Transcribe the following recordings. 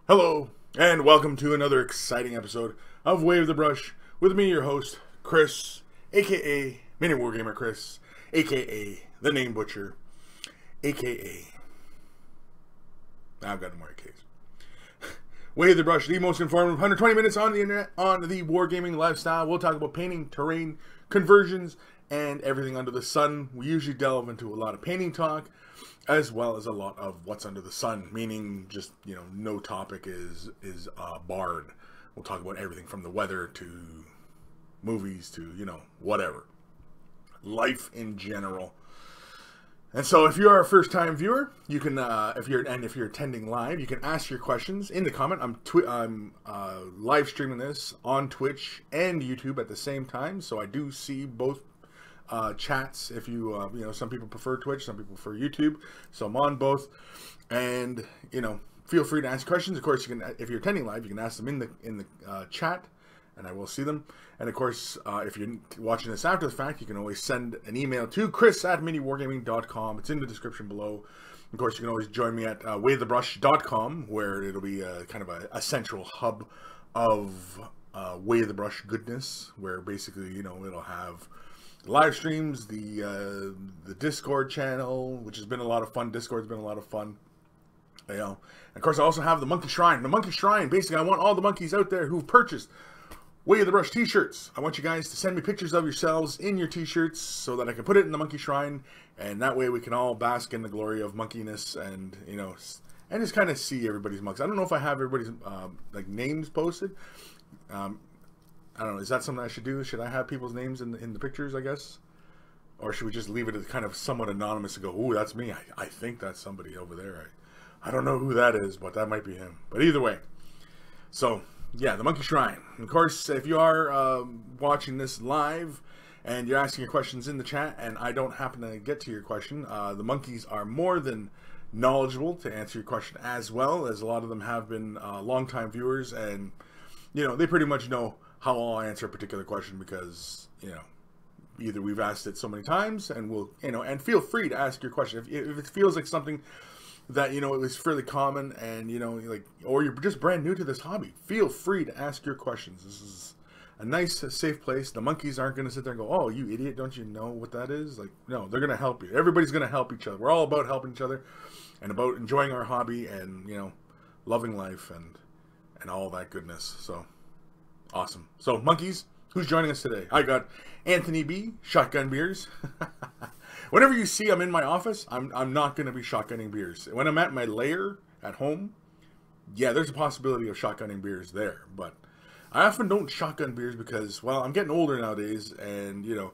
Hello, and welcome to another exciting episode of Wave the Brush with me, your host, Kris, aka Mini Wargamer Kris, aka The Name Butcher, aka... I've got more AKs. Wave the Brush, the most informative 120 minutes on the internet on the wargaming lifestyle. We'll talk about painting, terrain, conversions, and everything under the sun. We usually delve into a lot of painting talk, as well as a lot of what's under the sun, meaning just, you know, no topic is barred. We'll talk about everything from the weather to movies to, you know, whatever. Life in general. And so if you are a first-time viewer, you can, if you're attending live, you can ask your questions in the comment. I'm live streaming this on Twitch and YouTube at the same time, so I do see both chats. If you you know, some people prefer Twitch, some people prefer YouTube, so I'm on both. And you know, feel free to ask questions. Of course, you can, if you're attending live, you can ask them in the chat, and I will see them. And of course, if you're watching this after the fact, you can always send an email to Kris@miniwargaming.com. It's in the description below. Of course, you can always join me at waythebrush.com, where it'll be kind of a central hub of Way of the Brush goodness, where basically, you know, it'll have live streams, the Discord channel, which has been a lot of fun. Discord's been a lot of fun. You know, and of course, I also have the Monkey Shrine. The Monkey Shrine, basically, I want all the monkeys out there who've purchased Way of the Brush t-shirts. I want you guys to send me pictures of yourselves in your t-shirts so that I can put it in the Monkey Shrine, and that way we can all bask in the glory of monkeyness, and, you know, and just kind of see everybody's monks. I don't know if I have everybody's like names posted. I don't know. Is that something I should do? Should I have people's names in the pictures, I guess? Or should we just leave it as kind of somewhat anonymous and go, ooh, that's me. I think that's somebody over there. I don't know who that is, but that might be him. But either way. So, yeah, the Monkey Shrine. Of course, if you are watching this live and you're asking your questions in the chat and I don't happen to get to your question, the monkeys are more than knowledgeable to answer your question, as well as a lot of them have been longtime viewers, and, you know, they pretty much know how I'll answer a particular question because, you know, either we've asked it so many times, and we'll, you know, and feel free to ask your question. If it feels like something that, you know, it was fairly common and, you know, like, or you're just brand new to this hobby, feel free to ask your questions. This is a nice, safe place. The monkeys aren't going to sit there and go, oh, you idiot, don't you know what that is? Like, no, they're going to help you. Everybody's going to help each other. We're all about helping each other and about enjoying our hobby and, you know, loving life and all that goodness. So awesome. So, monkeys, who's joining us today? I got Anthony B, Shotgun Beers. Whenever you see I'm in my office, I'm not going to be shotgunning beers. When I'm at my lair at home, yeah, there's a possibility of shotgunning beers there. But I often don't shotgun beers because, well, I'm getting older nowadays, and, you know,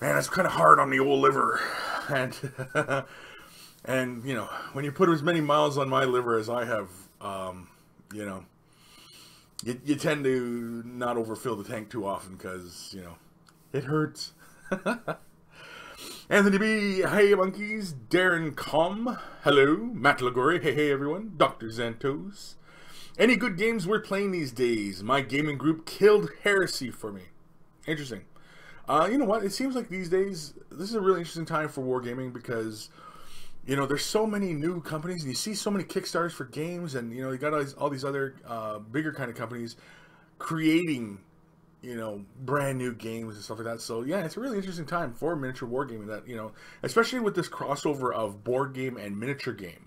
man, it's kind of hard on the old liver. And, and, you know, when you put as many miles on my liver as I have, you know, you tend to not overfill the tank too often because, you know, it hurts. Anthony B, hey monkeys. Darren Com, hello. Matt Lagori, hey everyone. Dr. Xantos. Any good games we're playing these days? My gaming group killed Heresy for me. Interesting. You know what? It seems like these days, this is a really interesting time for wargaming because, you know, there's so many new companies, and you see so many Kickstarters for games, and, you know, you got all these other bigger kind of companies creating, you know, brand new games and stuff like that. So, yeah, it's a really interesting time for miniature wargaming that, you know, especially with this crossover of board game and miniature game.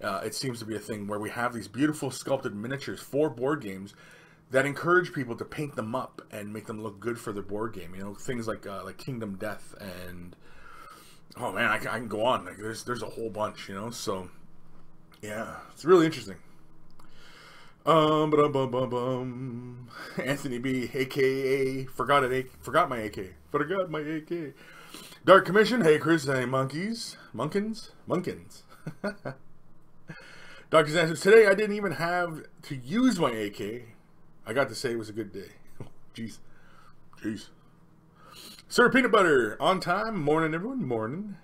It seems to be a thing where we have these beautiful sculpted miniatures for board games that encourage people to paint them up and make them look good for their board game. You know, things like Kingdom Death and... oh man, I can go on. Like, there's a whole bunch, you know. So yeah, it's really interesting. Anthony B, aka forgot my AK. Dark Commission, hey Kris, hey monkeys, munkins. Dr. Answers, today I didn't even have to use my AK. I got to say it was a good day. Jeez. Jeez. Sir Peanut Butter, on time. Morning, everyone. Morning.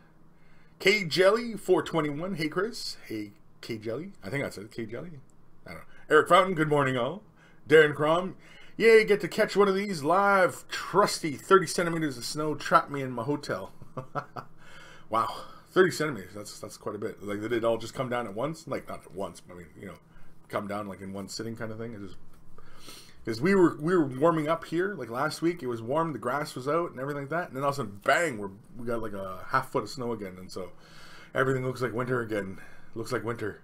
K Jelly, 421. Hey, Kris. Hey, K Jelly. I think I said K Jelly. I don't know. Eric Fountain, good morning, all. Darren Crom, yay, get to catch one of these live. Trusty 30 centimeters of snow trapped me in my hotel. Wow. 30 centimeters, that's quite a bit. Like, did it all just come down at once? Like, not at once, but I mean, you know, come down like in one sitting kind of thing. It just, because we were warming up here, like last week, it was warm, the grass was out and everything like that, and then all of a sudden, bang, we got like a half foot of snow again, and so everything looks like winter again. Looks like winter.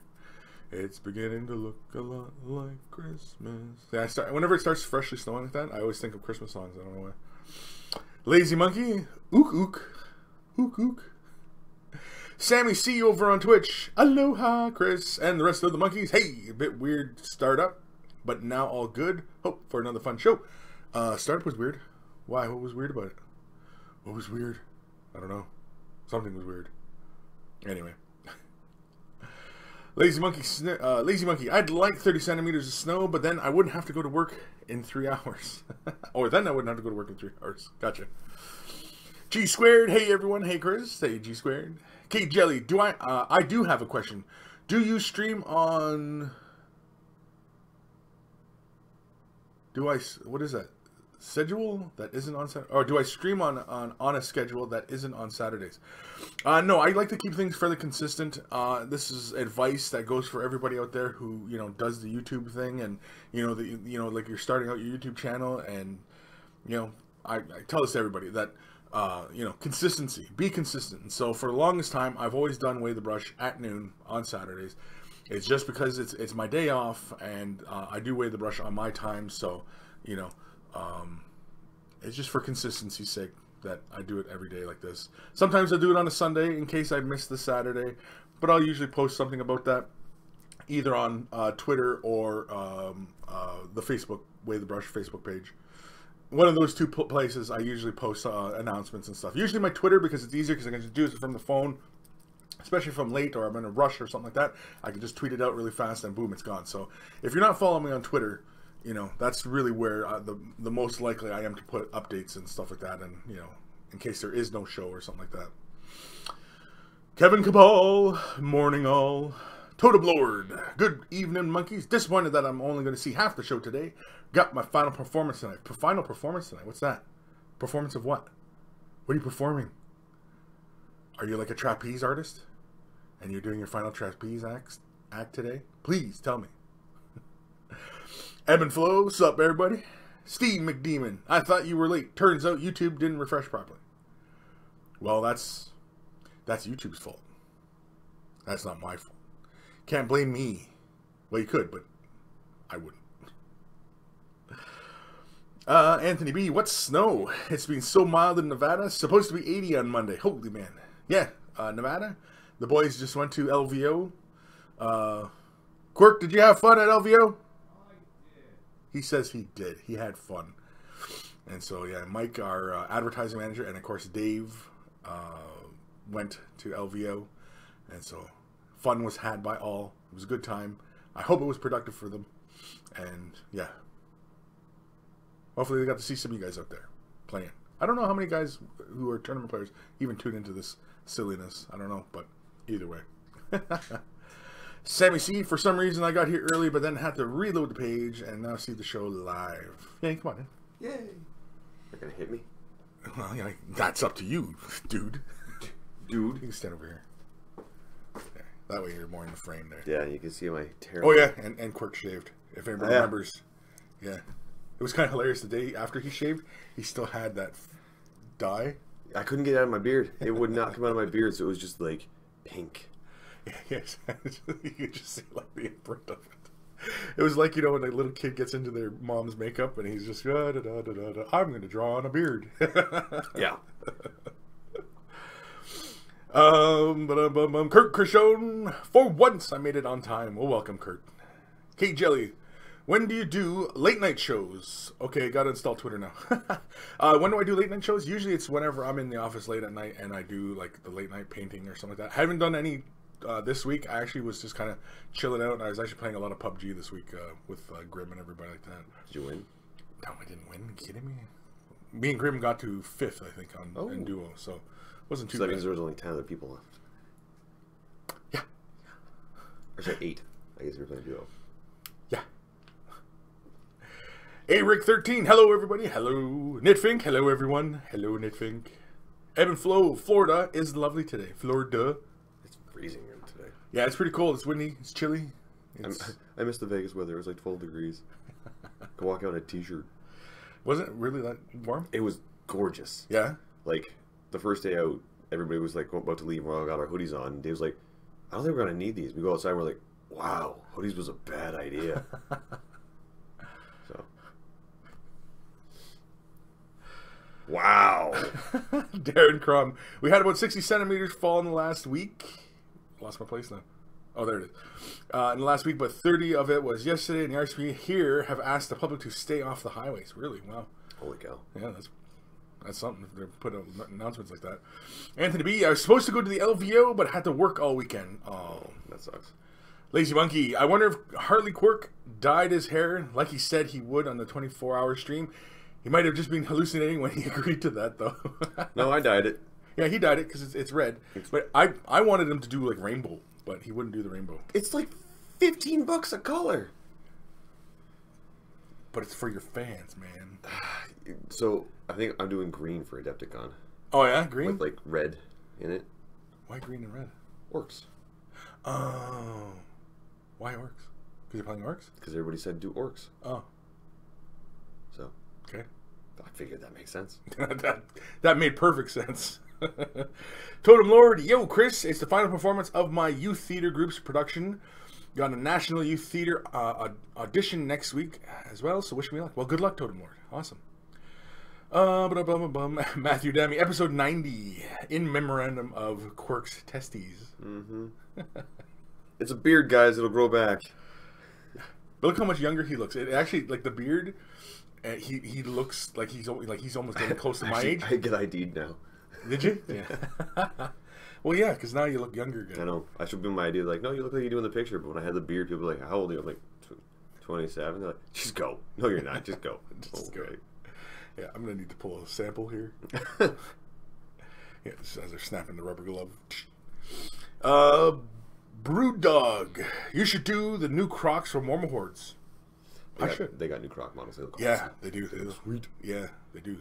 It's beginning to look a lot like Christmas. Yeah, whenever it starts freshly snowing like that, I always think of Christmas songs. I don't know why. Lazy Monkey, ook ook, ook ook. Sammy C over on Twitch. Aloha, Kris, and the rest of the monkeys. Hey, a bit weird startup, but now all good. Hope for another fun show. Startup was weird. Why? What was weird about it? What was weird? I don't know. Something was weird. Anyway. Lazy Monkey, I'd like 30 centimeters of snow, but then I wouldn't have to go to work in 3 hours. Or then I wouldn't have to go to work in 3 hours. Gotcha. G Squared, hey everyone. Hey Kris, hey G Squared. Kate Jelly, I do have a question. Do you stream on... what is that? Schedule that isn't on Saturday? Or do I stream on a schedule that isn't on Saturdays? No, I like to keep things fairly consistent. This is advice that goes for everybody out there who, you know, does the YouTube thing, and like you're starting out your YouTube channel, and you know, I tell this to everybody that consistency, be consistent. And so for the longest time, I've always done Weigh the Brush at noon on Saturdays. It's just because it's my day off, and I do Weigh the Brush on my time, so you know. It's just for consistency's sake that I do it every day like this. Sometimes I do it on a Sunday in case I miss the Saturday, but I'll usually post something about that either on Twitter or the Facebook Weigh the Brush Facebook page. One of those two places I usually post announcements and stuff. Usually my Twitter, because it's easier because I can just do it from the phone, especially if I'm late or I'm in a rush or something like that. I can just tweet it out really fast and boom, it's gone. So if you're not following me on Twitter, you know, that's really where the most likely I am to put updates and stuff like that, and, you know, in case there is no show or something like that. Kevin Cabal, morning all. Totem Lord, good evening, monkeys. Disappointed that I'm only going to see half the show today. Got my final performance tonight. Final performance tonight? What's that? Performance of what? What are you performing? Are you like a trapeze artist? And you're doing your final trapeze act today? Please tell me. Ebb and Flow, sup everybody? Steve McDemon, I thought you were late. Turns out YouTube didn't refresh properly. Well, that's YouTube's fault. That's not my fault. Can't blame me. Well, you could, but I wouldn't. Anthony B, what's snow? It's been so mild in Nevada. Supposed to be 80 on Monday. Holy man. Yeah, Nevada. The boys just went to LVO. Quirk, did you have fun at LVO? He says he did. He had fun. And so, yeah, Mike, our advertising manager, and, of course, Dave went to LVO. And so, fun was had by all. It was a good time. I hope it was productive for them. And, yeah. Hopefully they got to see some of you guys out there playing. I don't know how many guys who are tournament players even tune into this silliness. I don't know, but either way. Sammy C, for some reason I got here early, but then had to reload the page and now see the show live. Yay, come on in. Yay. You're going to hit me? Well, yeah, that's up to you, dude. Dude? You can stand over here. There. That way you're more in the frame there. Yeah, you can see my terrible... Oh, yeah, and Quirk shaved. If anybody remembers. Yeah. It was kind of hilarious. The day after he shaved, he still had that dye. I couldn't get it out of my beard. It would not come out of my beard, so it was just like pink. Yes, you could just see like the imprint of it. It was like, you know, when a little kid gets into their mom's makeup and he's just, I'm going to draw on a beard. Yeah. Kurt Krishon, for once I made it on time. Well, welcome, Kurt. Kate Jelly, when do you do late night shows? Okay, gotta install Twitter now. When do I do late night shows? Usually it's whenever I'm in the office late at night and I do like the late night painting or something like that. I haven't done any this week, I actually was just kind of chilling out. I was actually playing a lot of PUBG this week with Grim and everybody like that. Did you win? No, I didn't win. Are you kidding me? Me and Grim got to 5th, I think, in duo, so it wasn't too bad. So that means there was only 10 other people left. Yeah. Or sorry, 8. I guess we were playing duo. Yeah. Hey, Rick13. Hello, everybody. Hello, Nitfink. Hello, everyone. Hello, Nitfink. Ebb and Flow, Florida is lovely today. Florida. It's freezing today. Yeah, it's pretty cold. It's windy. It's chilly. I missed the Vegas weather. It was like 12 degrees. Go walk out in a t-shirt. Wasn't it really that warm? It was gorgeous. Yeah? Like, the first day out, everybody was like about to leave. We all got our hoodies on. And Dave was like, I don't think we're going to need these. We go outside and we're like, wow, hoodies was a bad idea. So. Wow. Darren Crum. We had about 60 centimeters fall in the last week. Lost my place now. Oh, there it is. In the last week, but 30 of it was yesterday, and the RCP here have asked the public to stay off the highways. Really? Wow. Holy cow. Yeah, that's something. They put out announcements like that. Anthony B. I was supposed to go to the LVO, but had to work all weekend. Oh, that sucks. Lazy Monkey. I wonder if Hartley Quirk dyed his hair like he said he would on the 24-hour stream. He might have just been hallucinating when he agreed to that, though. No, I dyed it. Yeah, he dyed it because it's red. But I wanted him to do like rainbow, but he wouldn't do the rainbow. It's like $15 a color. But it's for your fans, man. So I think I'm doing green for Adepticon. Oh yeah, green with like red in it. Why green and red? Orcs. Oh, why orcs? Because you're playing orcs. Because everybody said do orcs. Oh, so okay. I figured that makes sense. that made perfect sense. Totem Lord, yo, Kris, it's the final performance of my youth theater group's production. Got a National Youth Theater audition next week as well, so wish me luck. Well, good luck, Totem Lord. Awesome. Matthew Demi, episode 90, in memorandum of Quirk's testes. Mm-hmm. It's a beard, guys. It'll grow back. But look how much younger he looks. It actually, like the beard, he looks like he's almost getting close to my age. I get ID'd now. Did you? Yeah. Well, yeah, because now you look younger again. I know. I should be my idea. Like, no, you look like you do in the picture. But when I had the beard, people were like, how old are you? I'm like, 27. They're like, just go. No, you're not. Just go. Just go. Yeah, I'm going to need to pull a sample here. Yeah, just as they're snapping the rubber glove. Brood Dog. You should do the new Crocs from Warma Hordes. They got new Croc models. They look yeah, awesome. they do. They look sweet. Yeah, they do.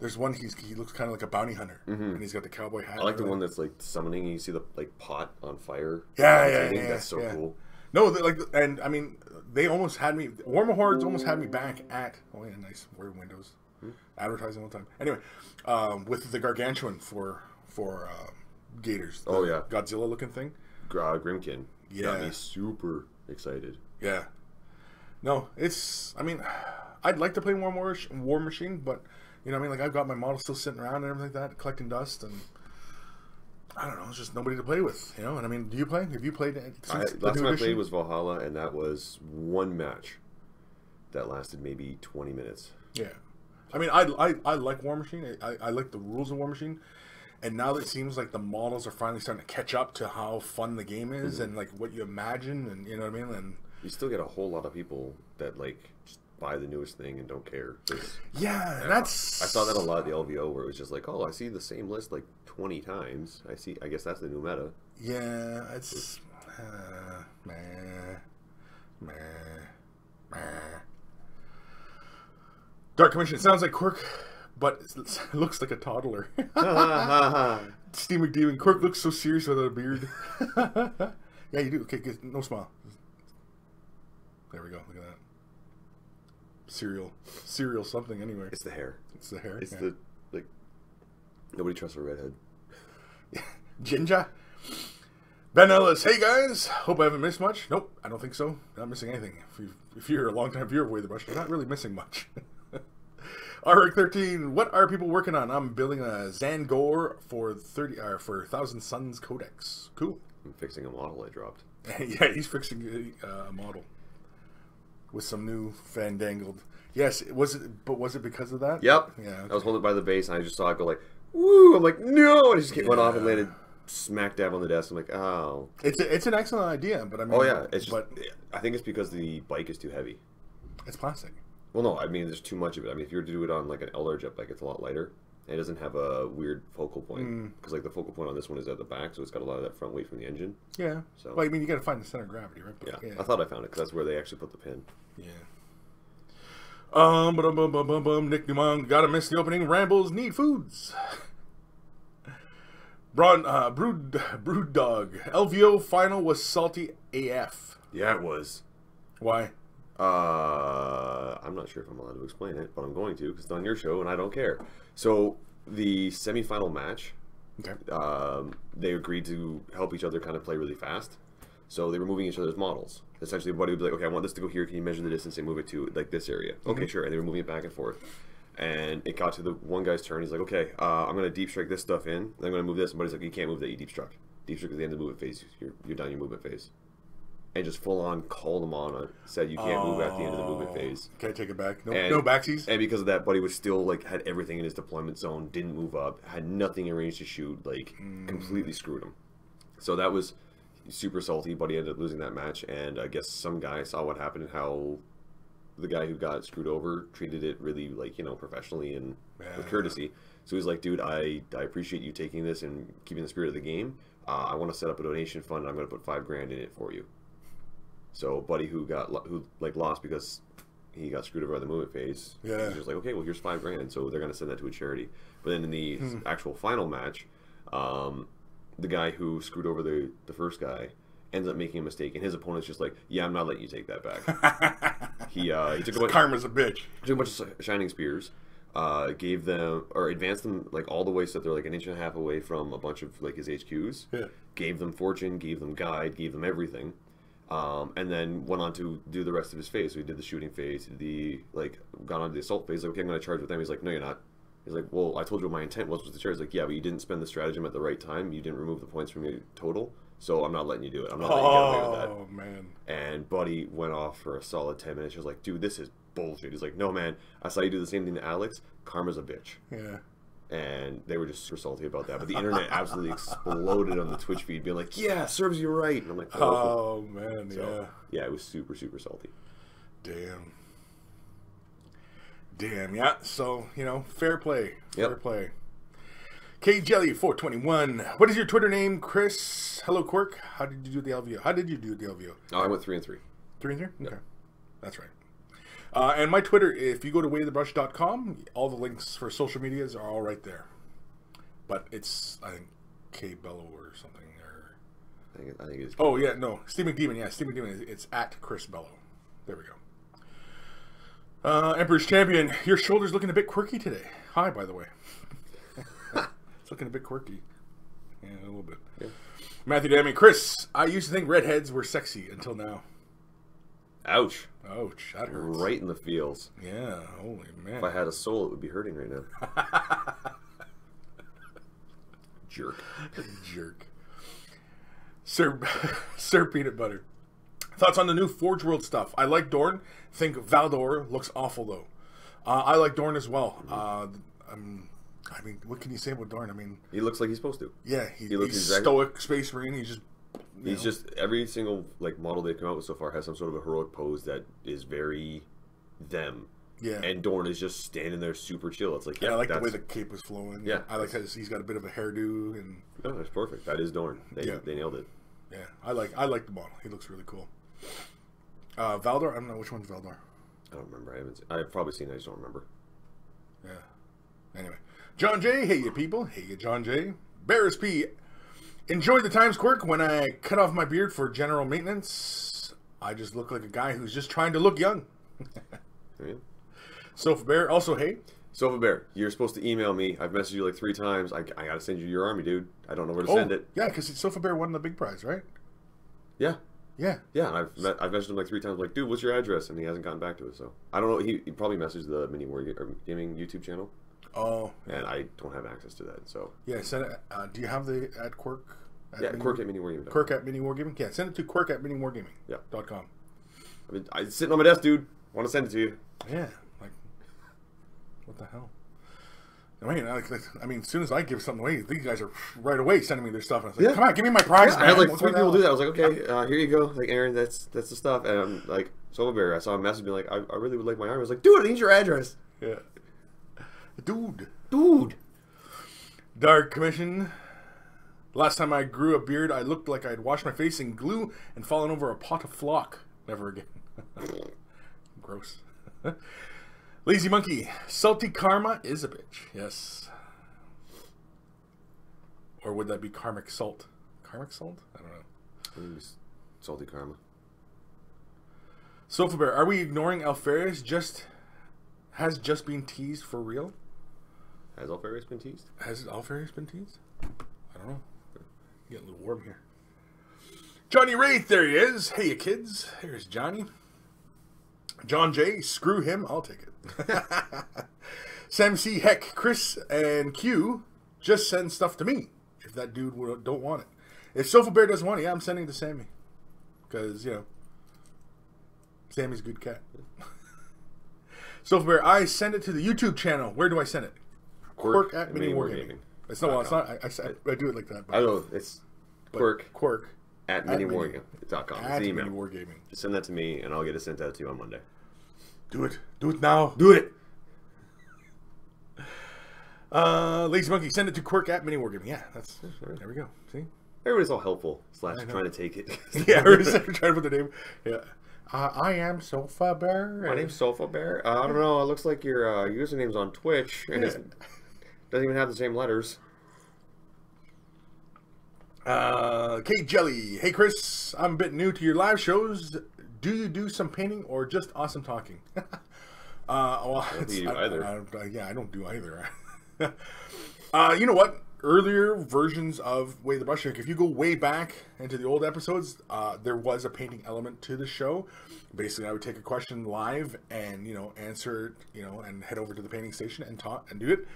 There's one he looks kind of like a bounty hunter, and he's got the cowboy hat. I like the one that's like summoning. You see the like pot on fire. Yeah. That's so cool. No, and I mean, they almost had me. Warma Hordes almost had me back at. Oh yeah, nice. We're Windows. Advertising all the time. Anyway, with the gargantuan for Gators. Oh yeah, Godzilla looking thing. Grimkin. Yeah, got me super excited. Yeah. No, it's. I mean, I'd like to play War Machine, but. You know what I mean? Like, I've got my model still sitting around and everything like that, collecting dust, and I don't know, it's just nobody to play with, you know? And I mean, do you play? Have you played it? Last time I played was Valhalla, and that was one match that lasted maybe 20 minutes. Yeah. I mean, I like War Machine. I like the rules of War Machine. And now that it seems like the models are finally starting to catch up to how fun the game is and, like, what you imagine, and you know what I mean? And you still get a whole lot of people that, like, just buy the newest thing and don't care. Yeah, that's... I saw that a lot at the LVO where it was just like, oh, I see the same list like 20 times. I guess that's the new meta. Yeah, it's... Dark Commission, it sounds like Quirk, but it looks like a toddler. Steve McDevan, Quirk looks so serious without a beard. Yeah, you do. Okay, good. No smile. There we go. Look at that. Cereal something anyway. It's the hair. It's the hair. It's the, like, nobody trusts a redhead. Ginger. Ben Ellis, hey guys, hope I haven't missed much. Nope, I don't think so. Not missing anything. If you're a long time viewer of Way the Brush, you're not really missing much. RX13, what are people working on? I'm building a Zangor for 1,000 Suns Codex. Cool. I'm fixing a model I dropped. Yeah, he's fixing a model with some new fandangled. Yes, was it because of that? Yep. Yeah. Okay. I was holding it by the base and I just saw it go like, woo! I'm like, no! And it just went off and landed smack dab on the desk. I'm like, oh. It's an excellent idea, but I mean... Oh, yeah. It's just, I think it's because the bike is too heavy. It's plastic. Well, no, I mean, there's too much of it. I mean, if you were to do it on, like, an LR jet bike, it's a lot lighter. And it doesn't have a weird focal point. Because, like, the focal point on this one is at the back, so it's got a lot of that front weight from the engine. Yeah. So, well, I mean, you got to find the center of gravity, right? But, yeah. I thought I found it, because that's where they actually put the pin. Yeah. Nick Dumont, gotta miss the opening. Rambles need foods. Brood Dog. LVO final was salty AF. Yeah, it was. Why? I'm not sure if I'm allowed to explain it, but I'm going to because it's on your show and I don't care. So the semifinal match, okay. They agreed to help each other kind of play really fast. So they were moving each other's models. Essentially, buddy would be like, "Okay, I want this to go here. Can you measure the distance and move it to like this area?" Okay, sure. And they were moving it back and forth. And it got to the one guy's turn. He's like, "Okay, I'm gonna deep strike this stuff in. Then I'm gonna move this." And buddy's like, "You can't move that. You deep struck. Deep struck is the end of the movement phase. You're done your movement phase." And just full on called him on it. Said you can't move at the end of the movement phase. Can't take it back. No backsies. And because of that, buddy was still like had everything in his deployment zone. Didn't move up. Had nothing arranged to shoot. Like completely screwed him. So that was super salty. Buddy ended up losing that match. And I guess some guy saw what happened and how the guy who got screwed over treated it really like professionally and with courtesy. So he's like, "Dude, I appreciate you taking this and keeping the spirit of the game. I want to set up a donation fund. I'm going to put $5,000 in it for you." So, buddy who lost because he got screwed over by the movement phase. Yeah. He was like, "Okay, well, here's $5,000." So they're gonna send that to a charity. But then in the actual final match, the guy who screwed over the first guy ends up making a mistake, and his opponent's just like, "Yeah, I'm not letting you take that back." He took a bunch. Karma's a bitch. Took a bunch of shining spears, gave them or advanced them like all the way so that they're like an inch and a half away from a bunch of like his HQs. Yeah. Gave them fortune, gave them guide, gave them everything. And then went on to do the rest of his phase. So he did the shooting phase, got on to the assault phase. Like, "Okay, I'm going to charge with them." He's like, "No, you're not." He's like, "Well, I told you what my intent was to charge." He's like, "Yeah, but you didn't spend the stratagem at the right time. You didn't remove the points from your total. So I'm not letting you do it. I'm not letting you get away with that." Oh, man. And Buddy went off for a solid 10 minutes. He was like, "Dude, this is bullshit." He's like, "No, man. I saw you do the same thing to Alex. Karma's a bitch." Yeah. And they were just super salty about that. But the internet absolutely exploded on the Twitch feed, being like, "Yeah, serves you right." And I'm like, "Oh man, so, yeah, it was super, super salty." Damn, yeah. So fair play, fair play. K Jelly 421. What is your Twitter name, Kris? Hello, Quirk. How did you do the LVO? Oh, I went 3 and 3. 3 and 3. Yep. Okay, that's right. And my Twitter, if you go to waythebrush.com, all the links for social medias are all right there. But it's, I think, K Bello or something. Or I think it's. Oh, yeah, no. Steve McDemon, yeah. Steve McDemon, it's at Kris Bello. There we go. Emperor's Champion, your shoulder's looking a bit quirky today. Hi, by the way. It's looking a bit quirky. Yeah, a little bit. Yeah. Matthew Dammy, Kris, I used to think redheads were sexy until now. Ouch. Ouch, that hurts. Right in the feels. Yeah, holy man. If I had a soul, it would be hurting right now. Jerk. Jerk. Sir Peanut Butter. Thoughts on the new Forge World stuff? I like Dorn. Think Valdor looks awful, though. I like Dorn as well. I mean, what can you say about Dorn? I mean... He looks like he's supposed to. Yeah, he's exactly stoic Space Marine. He's just every single model they've come out with so far has some sort of a heroic pose that is very them. Yeah. And Dorn is just standing there super chill. It's like, I like the way the cape was flowing. Yeah. I like how he's got a bit of a hairdo and. No, that's perfect. That is Dorn. They nailed it. Yeah, I like the model. He looks really cool. Valdor, I don't know which one's Valdor. I don't remember. I've probably seen it. I just don't remember. Yeah. Anyway, John J. Hey, you people. Hey, you, John J. Barris P. Enjoyed the times, Quirk. When I cut off my beard for general maintenance, I just look like a guy who's just trying to look young. Yeah. Sofa Bear, also hey. Sofa Bear, you're supposed to email me. I've messaged you like 3 times. I gotta send you your army, dude. I don't know where to send it. Yeah, because Sofa Bear won the big prize, right? Yeah. Yeah. Yeah, I've messaged him like 3 times, like, dude, what's your address? And he hasn't gotten back to us, so. I don't know, he probably messaged the Mini War Gaming YouTube channel. Oh. And I don't have access to that, so. Yeah, send it, do you have the at Quirk? Quirk at Mini Wargaming. Quirk at Mini Wargaming? Yeah, send it to Quirk at miniwargaming.com. Yeah. I mean, it's sitting on my desk, dude. I want to send it to you. Yeah, like, what the hell? I mean, as soon as I give something away, these guys are right away sending me their stuff. And I was like, come on, give me my prize, man. I had like 3 people do that. I was like, okay, here you go. Like, Aaron, that's the stuff. And I'm like, Soul Bear, I saw a message being like, I really would like my arm. I was like, dude, I need your address. Yeah. Dude. Dark Commission. Last time I grew a beard, I looked like I'd washed my face in glue and fallen over a pot of flock. Never again. Gross. Lazy Monkey. Salty karma is a bitch. Yes. Or would that be karmic salt? Karmic salt? I don't know. I think it's salty karma. Sofa Bear. Are we ignoring Alferis? Has just been teased for real? Has Alferis been teased? Has Alferis been teased? I don't know. Getting a little warm here. Johnny Wraith, there he is. Hey, you kids. Here's Johnny. John J. Screw him. I'll take it. Sam C. Heck, Kris, and Q just send stuff to me if that dude don't want it. If Sofa Bear doesn't want it, yeah, I'm sending it to Sammy. Because, you know, Sammy's a good cat. Sofa Bear, I send it to the YouTube channel. Where do I send it? Quirk at Mini Wargaming. It's not. Well, it's not. I do it like that. I know it's Quirk at miniwargaming.com. It's an email. Mini Wargaming. Just send that to me, and I'll get it sent out to you on Monday. Do it. Do it now. Do it. Lazy Monkey, send it to Quirk at Mini Wargaming. Yeah, that's there. We go. See, everybody's all helpful / trying to take it. Yeah, everybody's trying to put their name. Yeah. I am Sofa Bear. My name's Sofa Bear. I don't know. It looks like your username's on Twitch, and it doesn't even have the same letters. Kate Jelly. Hey, Kris. I'm a bit new to your live shows. Do you do some painting or just awesome talking? Well, I don't do either. I don't do either. You know what? Earlier versions of Way the Brush, if you go way back into the old episodes, there was a painting element to the show. Basically, I would take a question live and, you know, answer it, you know, and head over to the painting station and talk and do it.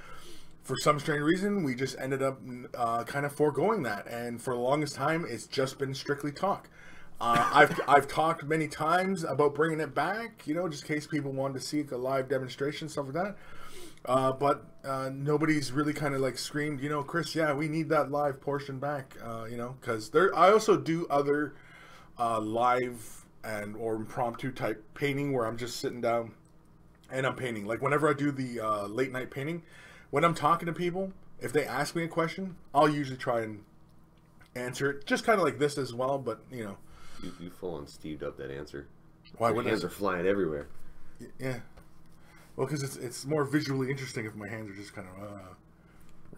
For some strange reason, we just ended up kind of foregoing that, and for the longest time, it's just been strictly talk. I've talked many times about bringing it back, you know, just in case people wanted to see a live demonstration, stuff like that. But nobody's really kind of like screamed, you know, Kris, yeah, we need that live portion back, you know, because I also do other live and or impromptu type painting where I'm just sitting down and I'm painting. Like whenever I do the late night painting, when I'm talking to people, if they ask me a question, I'll usually try and answer it, just kind of like this as well, but you know. You full on Steved up that answer. Why? Your hands are flying everywhere. Yeah. Well, because it's more visually interesting if my hands are just kind of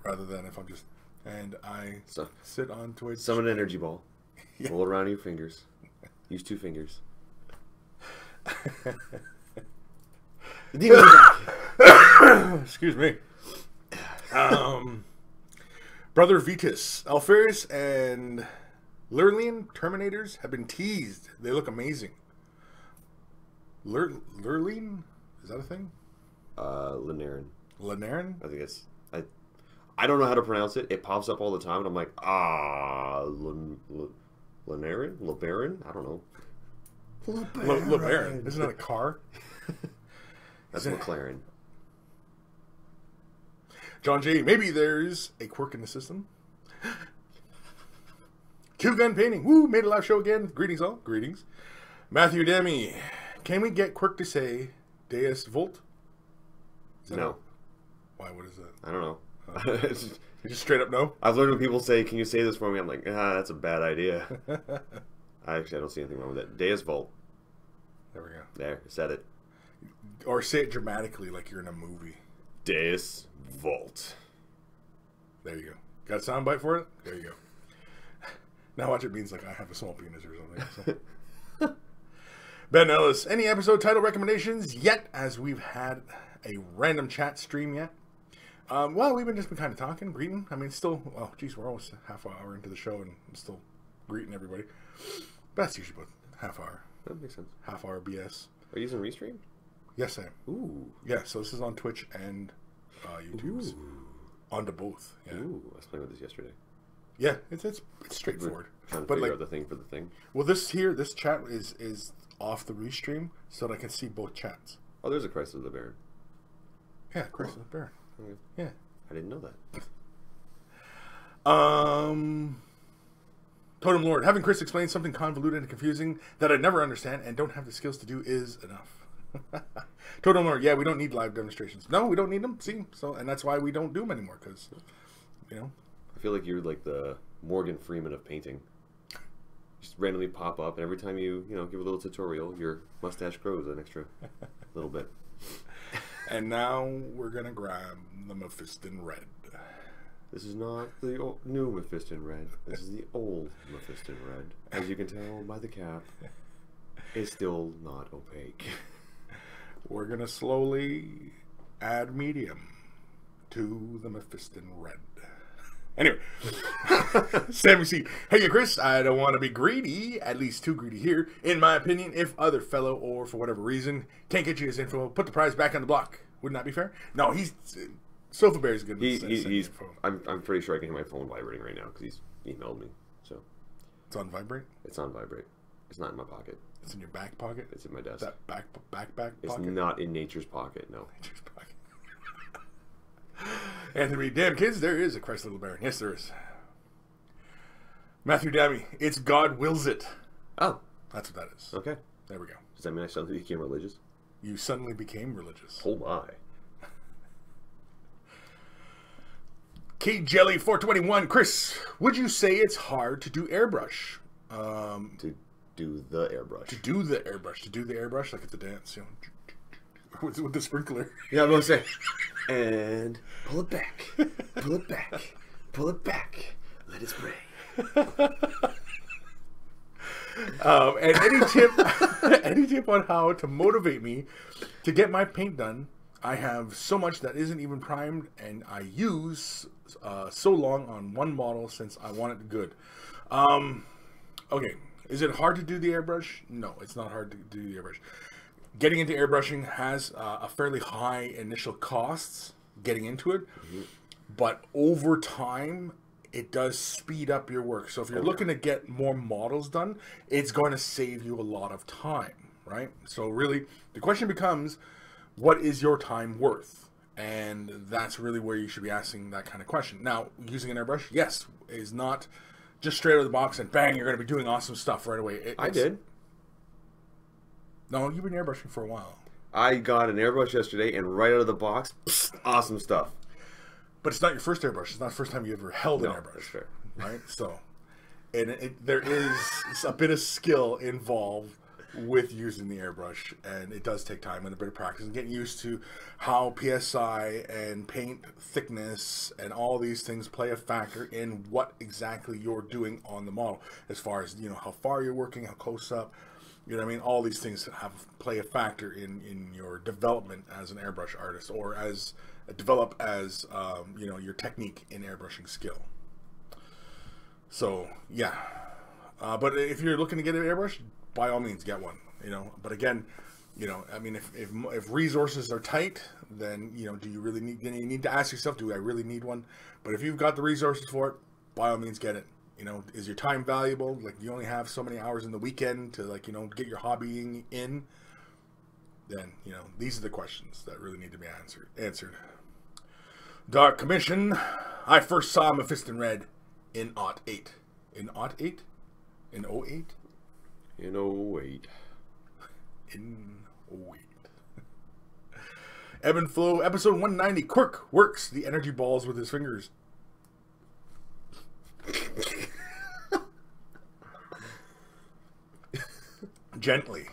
rather than if I'm just and I sit on Twitch. Summon an energy ball. Yeah. Roll it around your fingers. Use 2 fingers. Excuse me. Brother Vitus, Alferis, and Lurlian Terminators have been teased. They look amazing. Lurlian? Is that a thing? Linarin. Linarin? I think it's... I don't know how to pronounce it. It pops up all the time, and I'm like, Linarin? LeBaron? I don't know. LeBaron. Isn't that a car? That's McLaren. John J. Maybe there's a quirk in the system. Two-gun painting. Woo! Made a live show again. Greetings all. Greetings. Matthew Demi. Can we get Quirk to say Deus Volt? No. Why? What is that? I don't know. You just straight up no? I've learned when people say, can you say this for me? I'm like, that's a bad idea. I don't see anything wrong with that. Deus Volt. There we go. There. Said it. Or say it dramatically like you're in a movie. Deus Volt. There you go. Got a soundbite for it? There you go. Now watch it means like I have a small penis or something. So. Ben Ellis, any episode title recommendations yet? As we've had a random chat stream yet. Well, we've just been kind of talking, greeting. I mean, still, well, geez, we're almost half an hour into the show and I'm still greeting everybody. But that's usually about half hour. That makes sense. Half hour BS. Are you using Restream? Yes, I am. Ooh. Yeah, so this is on Twitch and YouTube. Onto both. Yeah. Ooh, I was playing with this yesterday. Yeah, it's straightforward. Trying to figure out the thing for the thing. Well, this chat is off the restream, so that I can see both chats. Oh, there's a Chrysler the Baron. Yeah, Chrysler the Baron. Okay. Yeah. I didn't know that. Totem Lord, having Kris explain something convoluted and confusing that I never understand and don't have the skills to do is enough. Totem Lord, yeah, we don't need live demonstrations. No, we don't need them. See, and that's why we don't do them anymore. Because, I feel like you're like the Morgan Freeman of painting. Just randomly pop up, and every time you give a little tutorial, your mustache grows an extra little bit. And now we're gonna grab the Mephiston Red. This is not the new Mephiston Red. This is the old Mephiston Red. As you can tell by the cap, it's still not opaque. We're gonna slowly add medium to the Mephiston Red. Anyway, Sammy C. Hey, Kris, I don't want to be greedy, at least too greedy here. In my opinion, if other fellow or for whatever reason can't get you his info, put the prize back on the block. Wouldn't that be fair? No, Sofa Bear's good. I'm pretty sure I can hear my phone vibrating right now because he's emailed me. So it's on vibrate. It's on vibrate. It's not in my pocket. It's in your back pocket. It's in my desk. That back pocket. It's not in nature's pocket. No. Nature's pocket. Anthony, damn kids, there is a Christ Little Baron. Yes, there is. Matthew Dammy, it's God wills it. Oh, that's what that is. Okay, there we go. Does that mean I suddenly became religious? You suddenly became religious. Oh my. Kate Jelly 421, Kris, would you say it's hard to do airbrush? To do the airbrush. To do the airbrush, like it's a dance, with the sprinkler. Yeah, I'm gonna say. And pull it back, pull it back, pull it back. Let it spray. And any tip on how to motivate me to get my paint done? I have so much that isn't even primed, and I use so long on one model since I want it good. Okay, is it hard to do the airbrush? No, it's not hard to do the airbrush. Getting into airbrushing has a fairly high initial costs getting into it, but over time it does speed up your work. So if you're looking to get more models done, it's going to save you a lot of time, right? So really the question becomes, what is your time worth? And that's really where you should be asking that kind of question. Now, using an airbrush, yes, is not just straight out of the box and bang, you're going to be doing awesome stuff right away. I did. No, you've been airbrushing for a while. I got an airbrush yesterday, and right out of the box, awesome stuff. But it's not your first airbrush. It's not the first time you ever held an airbrush. That's fair. Right? So, and there is a bit of skill involved with using the airbrush, and it does take time and a bit of practice and getting used to how PSI and paint thickness and all these things play a factor in what exactly you're doing on the model, as far as how far you're working, how close up. You know what I mean? All these things play a factor in your development as an airbrush artist, or develop as your technique in airbrushing skill. So yeah, but if you're looking to get an airbrush, by all means get one. But again, I mean, if resources are tight, then do you really need? You need to ask yourself, do I really need one? But if you've got the resources for it, by all means get it. Is your time valuable? Like, you only have so many hours in the weekend to get your hobbying in. Then these are the questions that really need to be answered. Dark Commission. I first saw Mephiston Red in '08. In '08? In '08? In '08. In '08. Ebb and Flow, episode 190. Quirk works the energy balls with his fingers. Gently.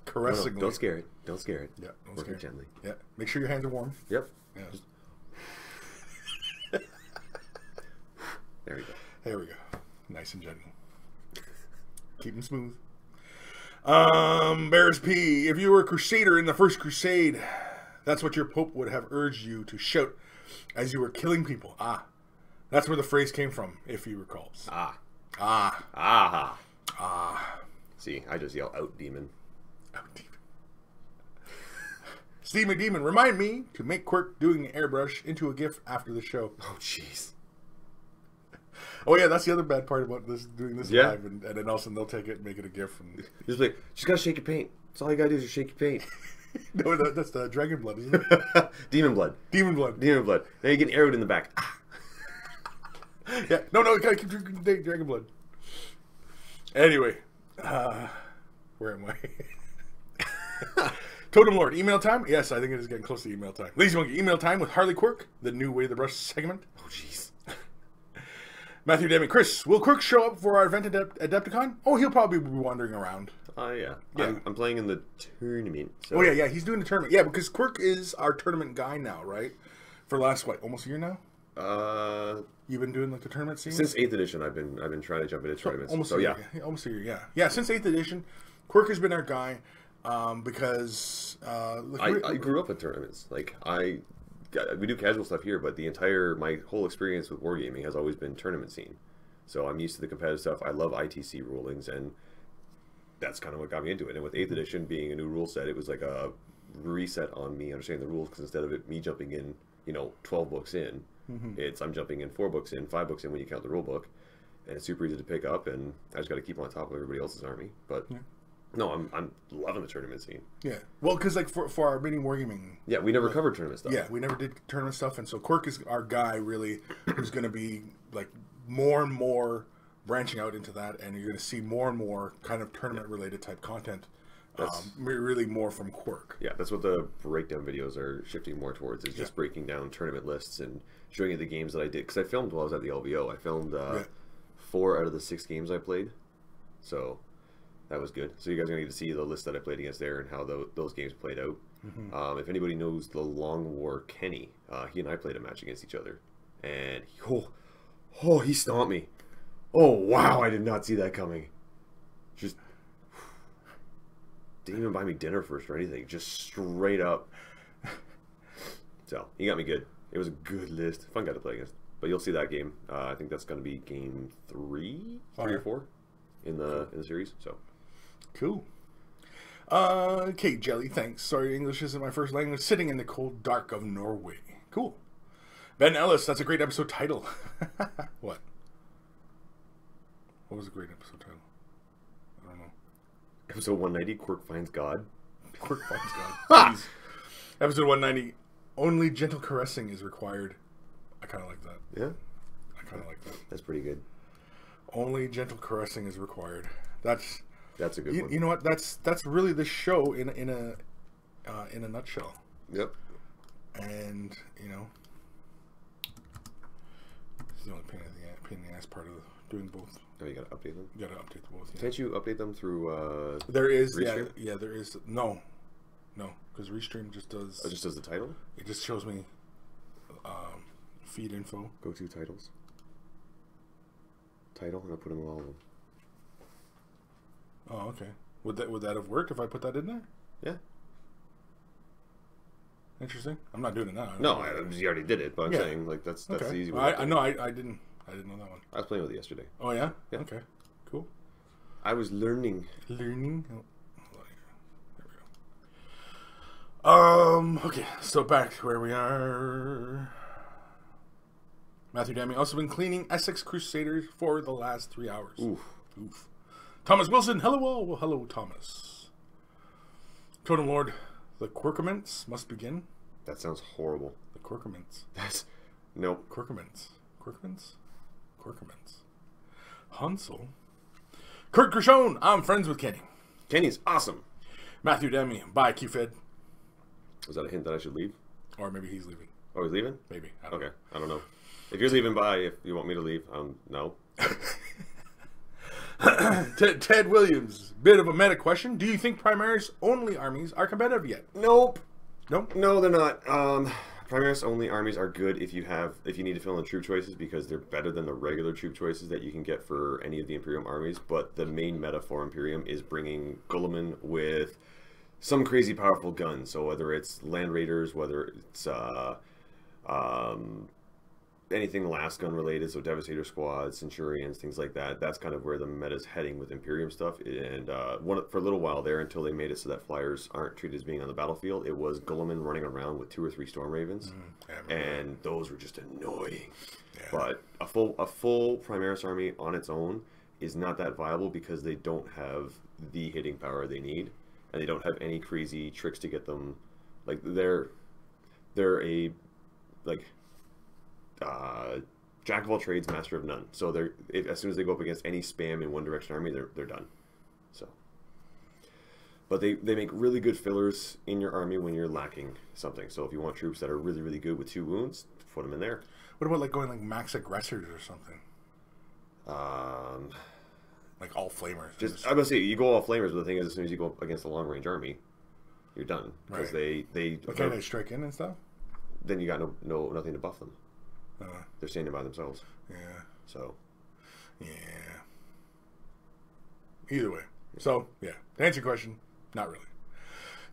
Caressingly. No, don't scare it. Don't scare it. Yeah, don't Work scare it gently. Yeah. Make sure your hands are warm. Yep. Yeah. There we go. There we go. Nice and gentle. Keep them smooth. Bears P. If you were a crusader in the first crusade, that's what your pope would have urged you to shout as you were killing people. Ah. That's where the phrase came from, if he recalls. Ah. Ah. Ah. Ah. See, I just yell, out demon. Out demon. Steve McDemon, remind me to make Quirk doing an airbrush into a GIF after the show. Oh, jeez. Oh, yeah, that's the other bad part about doing this live. And then also they'll take it and make it a GIF. And just like, just gotta shake your paint. That's all you gotta do is just shake your paint. No, that's the dragon blood, isn't it? Demon blood. Demon blood. Demon blood. Now you get arrowed in the back. Yeah. No, you gotta keep drinking dragon blood. Anyway, where am I? Totem Lord, email time? Yes, I think it is getting close to email time. Lazy Monkey, email time with Harley Quirk, the new Way the Brush segment. Oh, jeez. Matthew Demi, Chris, will Quirk show up for our event at Adepticon? Oh, he'll probably be wandering around. Yeah. Yeah. I'm playing in the tournament. So. Oh, yeah, he's doing the tournament. Yeah, because Quirk is our tournament guy now, right? For the last, almost a year now? You've been doing, the tournament scene? Since 8th edition, I've been trying to jump into tournaments. Almost so, a year, yeah. almost a year, yeah. Yeah, since 8th edition, Quirk has been our guy because... I grew up in tournaments. We do casual stuff here, but my whole experience with wargaming has always been tournament scene. So I'm used to the competitive stuff. I love ITC rulings, and that's kind of what got me into it. And with 8th edition being a new rule set, it was like a reset on me understanding the rules, because instead of me jumping in, 12 books in, I'm jumping in 4 books in, 5 books in when you count the rule book, and it's super easy to pick up, and I just got to keep on top of everybody else's army. But no, I'm loving the tournament scene. Yeah, well, because for our mini wargaming, we never covered tournament stuff. Yeah, we never did tournament stuff, and so Quirk is our guy, really, who's going to be more and more branching out into that, and you're going to see more and more kind of tournament related type content. Really more from Quirk. Yeah, that's what the breakdown videos are shifting more towards, is just breaking down tournament lists and showing you the games that I did. Because I filmed while I was at the LVO. I filmed 4 out of the 6 games I played. So that was good. So you guys are going to get to see the list that I played against there and how those games played out. If anybody knows the Long War Kenny, he and I played a match against each other. And he stomped me. Oh, wow, I did not see that coming. Just... didn't even buy me dinner first or anything. Just straight up. So, he got me good. It was a good list. Fun guy to play against. But you'll see that game. I think that's going to be game 3 or 4 in the series. So, cool. Kate Jelly, thanks. Sorry, English isn't my first language. Sitting in the cold dark of Norway. Cool. Ben Ellis, that's a great episode title. What? What was a great episode title? I don't know. Episode 190, Quirk Finds God. Quirk Finds God. Please. Episode 190, only gentle caressing is required. I kind of like that. Yeah? I kind of like that. That's pretty good. Only gentle caressing is required. That's a good one. You know what? That's really the show in a nutshell. Yep. And, it's the only pain in the ass part of doing both. Oh, you gotta update them? You gotta update them both, yeah. Can't you update them through there is, Restream? yeah, there is. No, because Restream just does... Oh, just does the title? It just shows me feed info. Go to titles. Title, and I'll put them all of them. Oh, okay. Would that have worked if I put that in there? Yeah. Interesting. I'm not doing it now. No, you already did it, but I'm saying that's okay. the easy way. I know. I didn't know that one. I was playing with it yesterday. Oh yeah. Yeah. Okay. Cool. I was learning. Oh, there we go. Okay. So back to where we are. Matthew Dami also been cleaning Essex Crusaders for the last 3 hours. Oof. Thomas Wilson. Hello. Well, hello, Thomas. Totem Lord. The Quirkaments must begin. That sounds horrible. The Quirkaments. Nope. Quirkaments. Hansel. Kurt Gershon. I'm friends with Kenny. Kenny's awesome. Matthew Demi. Bye, QFed. Was that a hint that I should leave? Or maybe he's leaving. Oh, he's leaving? Maybe. Okay. I don't know. If you're leaving, bye. If you want me to leave, no. Ted Williams. Bit of a meta question. Do you think Primaris only armies are competitive yet? Nope. Nope. No, they're not. Primaris only armies are good if you need to fill in troop choices, because they're better than the regular troop choices that you can get for any of the Imperium armies. But the main meta for Imperium is bringing Guilliman with some crazy powerful guns. So whether it's Land Raiders, whether it's anything last gun related, so Devastator squads, Centurions, things like that. That's kind of where the meta's heading with Imperium stuff. And for a little while there, until they made it so that flyers aren't treated as being on the battlefield, it was Guilliman running around with 2 or 3 Storm Ravens, and those were just annoying. Yeah. But a full Primaris army on its own is not that viable, because they don't have the hitting power they need. and they don't have any crazy tricks to get them. Like they're a like jack of all trades, master of none. So as soon as they go up against any spam in one direction army, they're done. So, but they make really good fillers in your army when you're lacking something. So if you want troops that are really really good with 2 wounds, put them in there. What about like going like max aggressors or something? Like all flamers. I was gonna say you go all flamers, but the thing is, as soon as you go up against a long range army, you're done because they. But can they strike in and stuff? Then you got nothing to buff them. They're standing by themselves. Yeah. So. Yeah. Either way. So yeah. To answer your question, not really.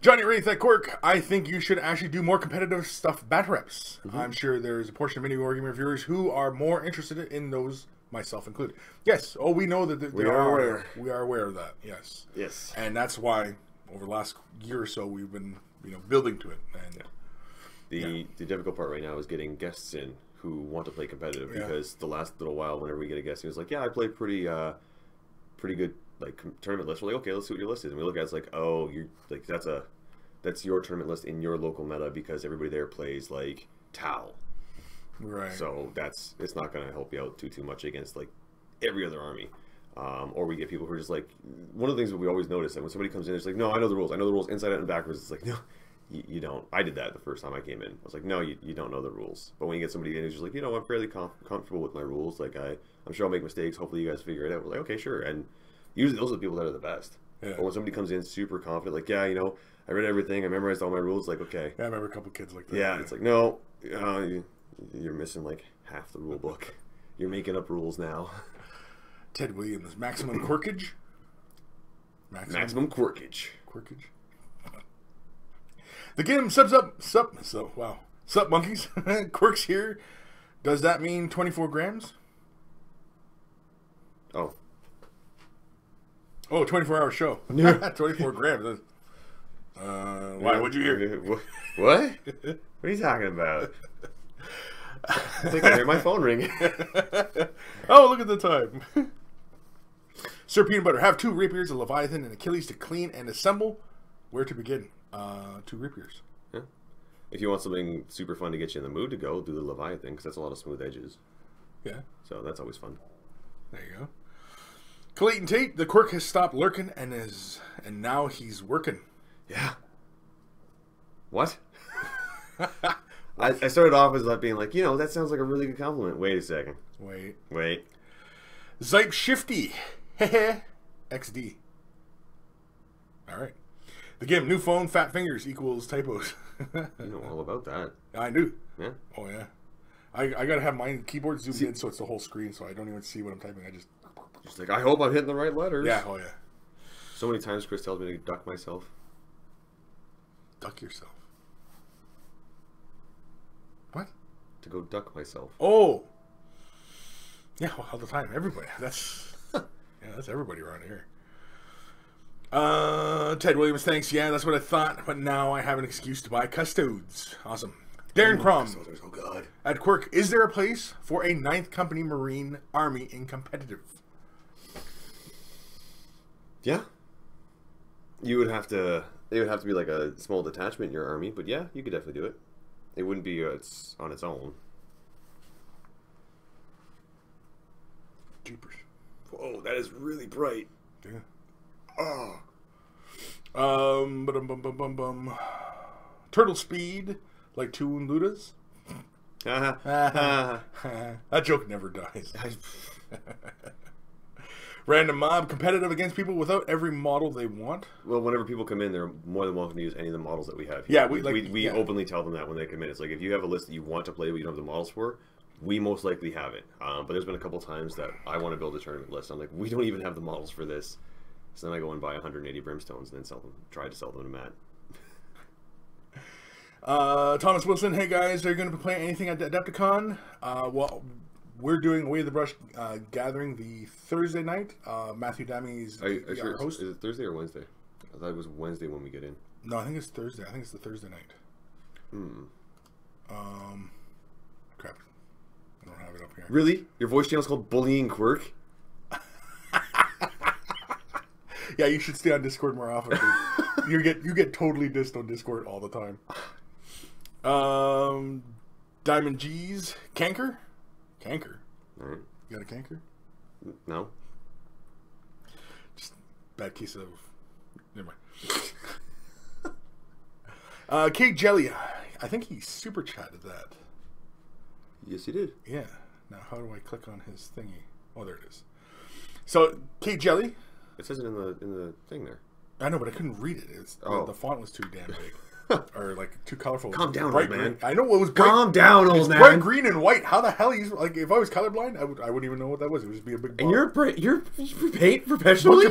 Johnny Wraith at Quirk, I think you should actually do more competitive stuff battle reps. I'm sure there's a portion of many wargaming reviewers who are more interested in those, myself included. Yes. Oh, we know that we are aware of that. Yes. Yes. And that's why over the last year or so we've been building to it. And the difficult part right now is getting guests in who want to play competitive because the last little while, whenever we get a guest, he was like, "Yeah, I play pretty good like tournament list." We're like, "Okay, let's see what your list is." And we look at it, it's like, "Oh, you're like that's your tournament list in your local meta because everybody there plays like Tau." Right. So it's not going to help you out too much against like every other army. Or we get people who are just like, one of the things that we always notice that when somebody comes in, it's like, "No, I know the rules inside out and backwards." It's like, no, you don't. I did that the first time I came in. I was like, no, you don't know the rules. But when you get somebody in who's just like, I'm fairly comfortable with my rules. Like I'm sure I'll make mistakes. Hopefully you guys figure it out. We're like, okay, sure. And usually those are the people that are the best. Yeah. But when somebody comes in super confident, like, I read everything, I memorized all my rules. Like, okay. Yeah, I remember a couple kids like that. Yeah, it's like, no, you're missing like half the rule book. You're making up rules now. Ted Williams, maximum quirkage. Maximum quirkage. Quirkage. The game subs up. Wow. Sup, monkeys. Quirks here. Does that mean 24 grams? Oh. Oh, 24-hour show. 24 grams. Why? What'd you hear? What? What are you talking about? I think I hear my phone ringing. Oh, look at the time. Sir Peanut Butter, have 2 rapiers, a Leviathan, and Achilles to clean and assemble. Where to begin? 2 rapiers. Yeah. If you want something super fun to get you in the mood to go, do the Leviathan, because that's a lot of smooth edges. Yeah. So that's always fun. There you go. Clayton Tate, the quirk has stopped lurking and now he's working. Yeah. What? I started off as being like, that sounds like a really good compliment. Wait a second. Wait. Zype Shifty. XD. Alright. The game, new phone, fat fingers equals typos. You know all about that. I do. Yeah. Oh, yeah. I gotta have my keyboard zoomed in so it's the whole screen so I don't even see what I'm typing. I just like, I hope I'm hitting the right letters. Yeah, oh, yeah. So many times Kris tells me to duck myself. Duck yourself. What? To go duck myself. Oh! Yeah, well, all the time. Everybody. That's everybody around here. Ted Williams, thanks. Yeah, that's what I thought, but now I have an excuse to buy custodes. Awesome. Darren Crom. Custodes are so good. At Quirk, is there a place for a 9th Company Marine Army in competitive? Yeah. It would have to be like a small detachment in your army, but yeah, you could definitely do it. It wouldn't be it's on its own. Jeepers. Whoa, that is really bright. Yeah. Oh. Turtle speed, like 2 Ludas. That joke never dies. Random mob, competitive against people without every model they want. Well, whenever people come in, they're more than welcome to use any of the models that we have here. Yeah, we openly tell them that when they come in. It's like, if you have a list that you want to play but you don't have the models for, we most likely have it. But there's been a couple times that I want to build a tournament list. I'm like, we don't even have the models for this. So then I go and buy 180 brimstones and then try to sell them to Matt. Thomas Wilson, hey guys, are you going to be playing anything at Adepticon? Well, we're doing Way of the Brush gathering the Thursday night. Matthew Dammy's our host. Is it Thursday or Wednesday? I thought it was Wednesday when we get in. No, I think it's Thursday. I think it's the Thursday night. Crap. I don't have it up here. Really? Your voice channel's called Bullying Quirk? Yeah, you should stay on Discord more often, dude. You get totally dissed on Discord all the time. Diamond G's canker. All right. You got a canker? No. Just bad case of. Never mind. Cake Jelly. I think he super chatted that. Yes, he did. Yeah. Now, how do I click on his thingy? Oh, there it is. So, Cake Jelly. It says it in the thing there. I know, but I couldn't read it. The font was too damn big, or like too colorful. Calm down, bright old man. green. I know it was bright. Calm down, old man. Bright green and white. How the hell you like? If I was colorblind, I wouldn't even know what that was. It would just be a big. And you're paint professionally.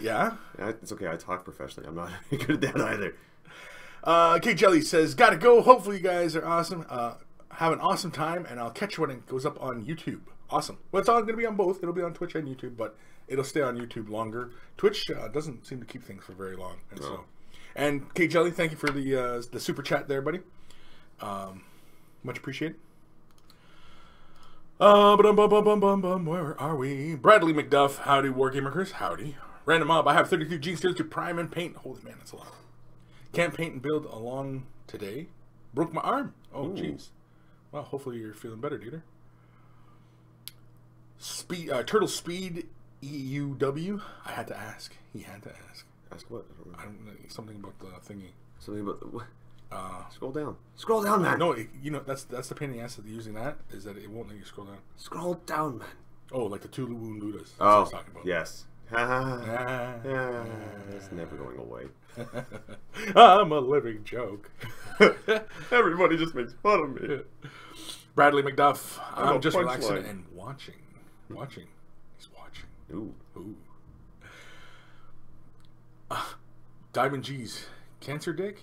Yeah. It's okay. I talk professionally. I'm not good at that either. Cake Jelly says, "Gotta go. Hopefully, you guys are awesome. Have an awesome time, and I'll catch you when it goes up on YouTube. Awesome. Well, it's all going to be on both. It'll be on Twitch and YouTube, but it'll stay on YouTube longer. Twitch doesn't seem to keep things for very long, and so." And Cake Jelly, thank you for the super chat there, buddy. Much appreciated. Where are we? Bradley McDuff, howdy, Wargamer Kris, howdy. Random Mob, I have 32 Gene Steals to prime and paint. Holy man, that's a lot. Can't paint and build along today. Broke my arm. Oh, jeez. Well, hopefully you're feeling better, dude. Turtle Speed EUW. I had to ask. He had to ask. Ask what? I don't know. Something about the thingy. Something about the what? Scroll down. Scroll down, man. No, that's the pain in the ass of using that is that it won't let you scroll down. Scroll down, man. Oh, like the two Wound Ludas. That's what I was talking about. Yes. It's never going away. I'm a living joke. Everybody just makes fun of me. Bradley McDuff. I'm just relaxing and watching. He's watching. Ooh. Diamond G's cancer dick.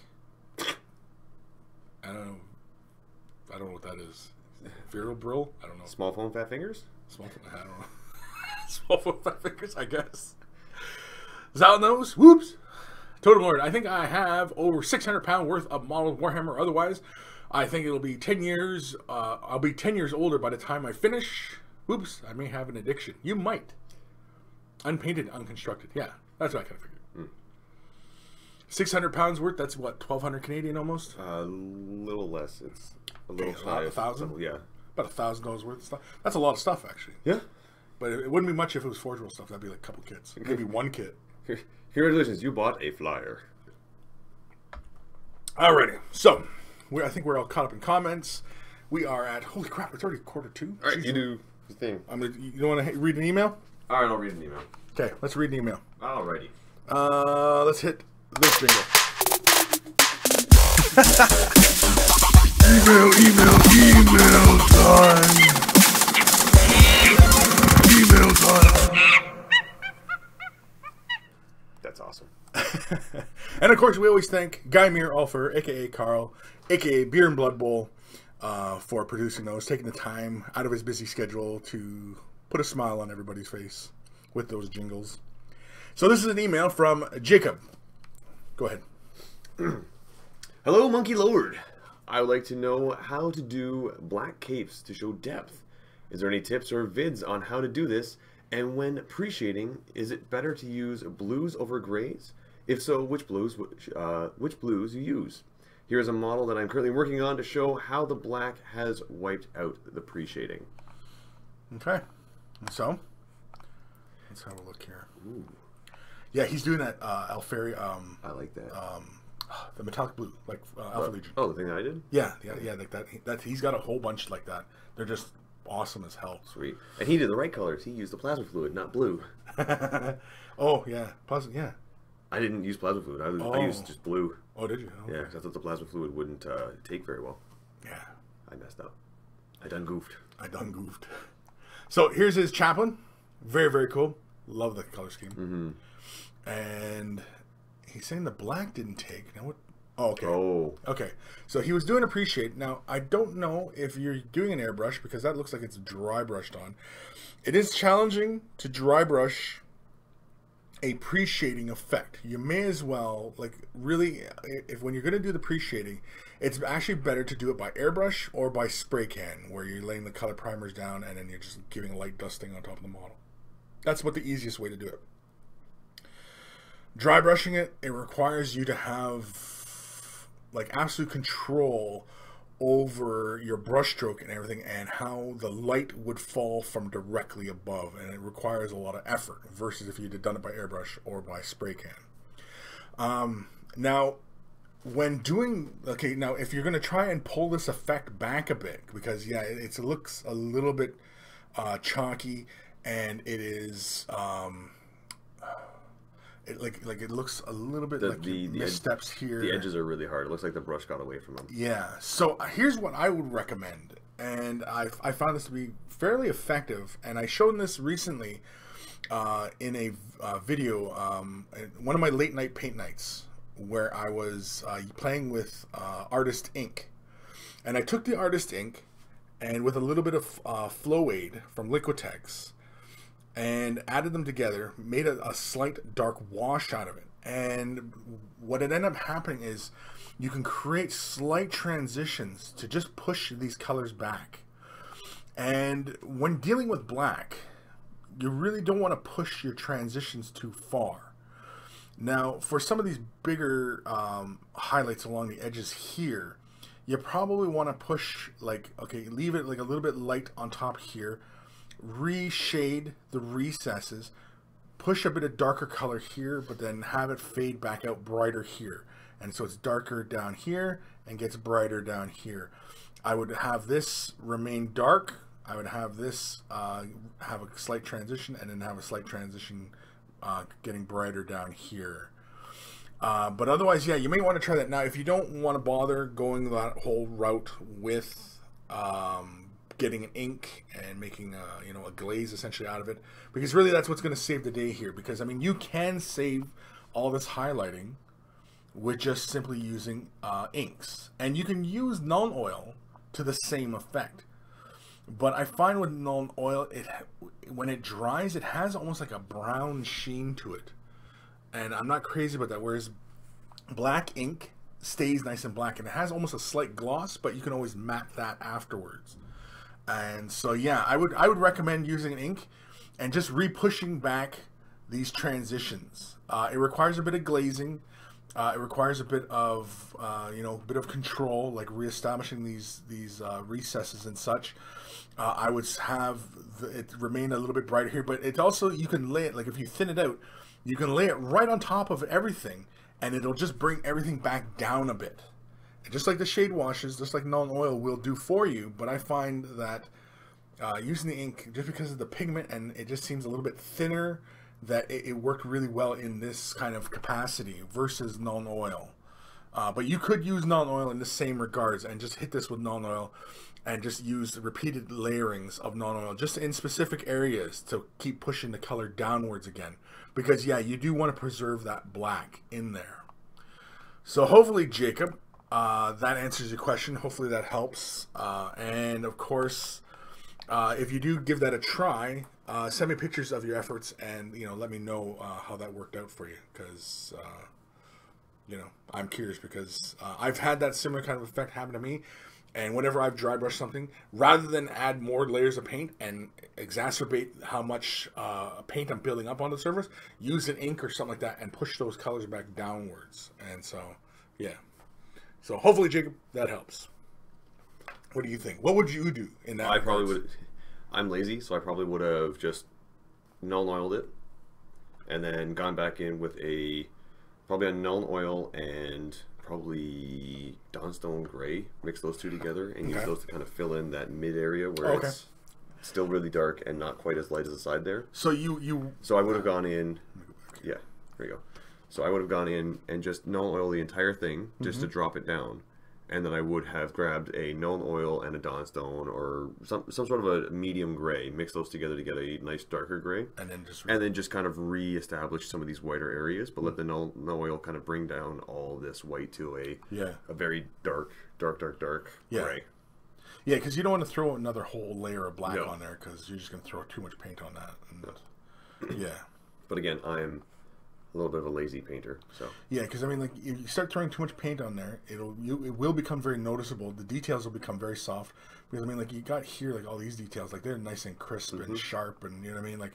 I don't know what that is. Viral Brill? I don't know. Small phone fat fingers? I don't know. Small phone fat fingers, I guess. Zal knows. Whoops. Totem Lord. I think I have over 600 pound worth of model Warhammer. Otherwise, I think it'll be 10 years. I'll be 10 years older by the time I finish. Whoops. I may have an addiction. You might. Unpainted, unconstructed. Yeah, that's what I kind of figured. 600 pounds worth. That's what, 1,200 Canadian almost. A little less. It's a little shy. 1,000. Yeah. About $1,000 worth of stuff. That's a lot of stuff, actually. Yeah. But it wouldn't be much if it was Forge World stuff. That'd be like a couple kits. Maybe one kit. Congratulations, you bought a flyer. Alrighty. So, I think we're all caught up in comments. We are at, holy crap, it's already 1:45. Alright, you do the thing. You want to read an email? Alright, I'll read an email. Okay, let's read an email. Alrighty. Let's hit this bingo. email time. Email time. That's awesome. And of course, we always thank Guy Muir Alfer, aka Carl, aka Beer and Blood Bowl, for producing those, taking the time out of his busy schedule to put a smile on everybody's face with those jingles. So this is an email from Jacob. Go ahead. Hello, Monkey Lord. I would like to know how to do black capes to show depth. Is there any tips or vids on how to do this? And when appreciating, is it better to use blues over grays? If so, which blues you use? Here's a model that I'm currently working on to show how the black has wiped out the pre-shading. Okay. So, let's have a look here. Ooh. Yeah, he's doing that Alferi. I like that. The metallic blue, like Alpha Legion. Oh, the thing that I did? Yeah, like that. He's got a whole bunch like that. They're just awesome as hell. Sweet. And he did the right colors. He used the plasma fluid, not blue. Oh, yeah. Yeah. I didn't use plasma fluid. I used just blue. Oh, did you? Okay. Yeah, because I thought the plasma fluid wouldn't take very well. Yeah. I messed up. I done goofed. So here's his chaplain. Very, very cool. Love the color scheme. Mm-hmm. And he's saying the black didn't take. Now what? Oh, okay. Oh. Okay. So he was doing appreciate. Now, I don't know if you're doing an airbrush because that looks like it's dry brushed on. It is challenging to dry brush a pre-shading effect. You may as well, like, really, if when you're going to do the pre-shading, it's actually better to do it by airbrush or by spray can, where you're laying the color primers down and then you're just giving a light dusting on top of the model. That's what the easiest way to do it. Dry brushing it, it requires you to have like absolute control over your brush stroke and everything, and how the light would fall from directly above, and it requires a lot of effort versus if you'd have done it by airbrush or by spray can. Now when doing, okay, now if you're going to try and pull this effect back a bit, because yeah, it looks a little bit chalky, and it is it looks a little bit like the missteps here. The edges are really hard. It looks like the brush got away from them. Yeah. So here's what I would recommend, and I found this to be fairly effective, and I showed this recently in a video, one of my late night paint nights, where I was playing with Artist Ink, and I took the Artist Ink and with a little bit of Flow Aid from Liquitex, and added them together, made a slight dark wash out of it. And what it ended up happening is you can create slight transitions to just push these colors back. And when dealing with black, you really don't want to push your transitions too far. Now, for some of these bigger highlights along the edges here, you probably want to push, like, okay, leave it like a little bit light on top here, reshade the recesses, push a bit of darker color here, but then have it fade back out brighter here, and so it's darker down here and gets brighter down here. I would have this remain dark. I would have this have a slight transition, and then have a slight transition getting brighter down here. But otherwise, yeah, you may want to try that. Now, if you don't want to bother going that whole route with getting an ink and making a glaze essentially out of it, because really that's what's going to save the day here. Because I mean, you can save all this highlighting with just simply using inks, and you can use Nuln Oil to the same effect. But I find with Nuln Oil, when it dries, it has almost like a brown sheen to it, and I'm not crazy about that. Whereas black ink stays nice and black, and it has almost a slight gloss, but you can always matte that afterwards. And so yeah, I would recommend using an ink and just re-pushing back these transitions. It requires a bit of glazing. It requires a bit of bit of control, like reestablishing these recesses and such. I would have it remain a little bit brighter here, but it also, you can lay it, like if you thin it out, you can lay it right on top of everything, and it'll just bring everything back down a bit. Just like the shade washes, just like Nuln Oil will do for you. But I find that using the ink, just because of the pigment and it just seems a little bit thinner, that it worked really well in this kind of capacity versus Nuln Oil. But you could use Nuln Oil in the same regards and just hit this with Nuln Oil and just use repeated layerings of Nuln Oil just in specific areas to keep pushing the color downwards again. Because yeah, you do want to preserve that black in there. So hopefully, Jacob, that answers your question. Hopefully that helps. And of course, if you do give that a try, send me pictures of your efforts, and let me know how that worked out for you, because I'm curious, because I've had that similar kind of effect happen to me. And whenever I've dry brushed something, rather than add more layers of paint and exacerbate how much paint I'm building up on the surface, use an ink or something like that and push those colors back downwards. And so, yeah. So hopefully, Jacob, that helps. What do you think? What would you do in that? I probably would. I'm lazy, so I probably would have just Nuln Oiled it, and then gone back in with probably a Nuln Oil and probably Dawnstone Gray. Mix those two together and use those to kind of fill in that mid area where it's still really dark and not quite as light as the side there. So So I would have gone in. Yeah, there you go. So I would have gone in and just Nuln Oil the entire thing just to drop it down. And then I would have grabbed a Nuln Oil and a Dawnstone, or some sort of a medium gray, mix those together to get a nice darker gray, and then just kind of re-establish some of these whiter areas, but let the Nuln Oil kind of bring down all this white to a very dark gray. Yeah, because you don't want to throw another whole layer of black on there, because you're just going to throw too much paint on that. And, yeah. But again, I'm a little bit of a lazy painter, so yeah, because I mean, like, if you start throwing too much paint on there, it will become very noticeable. The details will become very soft, because I mean, like, you got here, like, all these details, like, they're nice and crisp and sharp, and you know what I mean, like,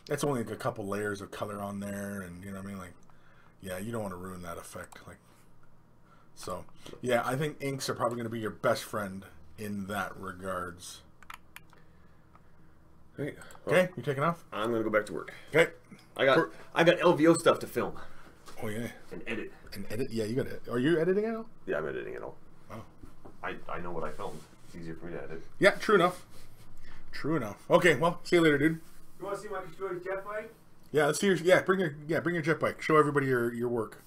that's only like a couple layers of color on there, and you know what I mean, like, Yeah, you don't want to ruin that effect. Like, so, yeah, I think inks are probably going to be your best friend in that regards. Well, Okay, you taking off? I'm gonna go back to work. Okay. I got LVO stuff to film. Oh yeah. And edit. And edit? Yeah, you got it. Are you editing it all? Yeah, I'm editing it all. Oh. I know what I filmed. It's easier for me to edit. Yeah, true enough. True enough. Okay, well, see you later, dude. You want to see my destroyed jet bike? Yeah, let's see your bring your jet bike. Show everybody your work.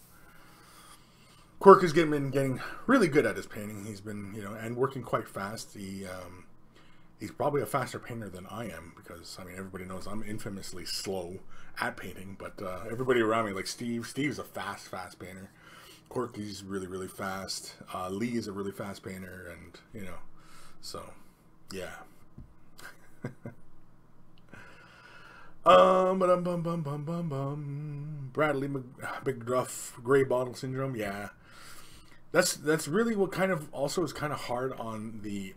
Quirk has been getting really good at his painting. He's been, and working quite fast. He's probably a faster painter than I am because, I mean, everybody knows I'm infamously slow at painting, but everybody around me, like Steve's a fast painter. Quirky's really, really fast. Lee is a really fast painter, and, so, yeah. Bradley Big Gruff Gray Bottle Syndrome, yeah. That's really what kind of also is kind of hard on the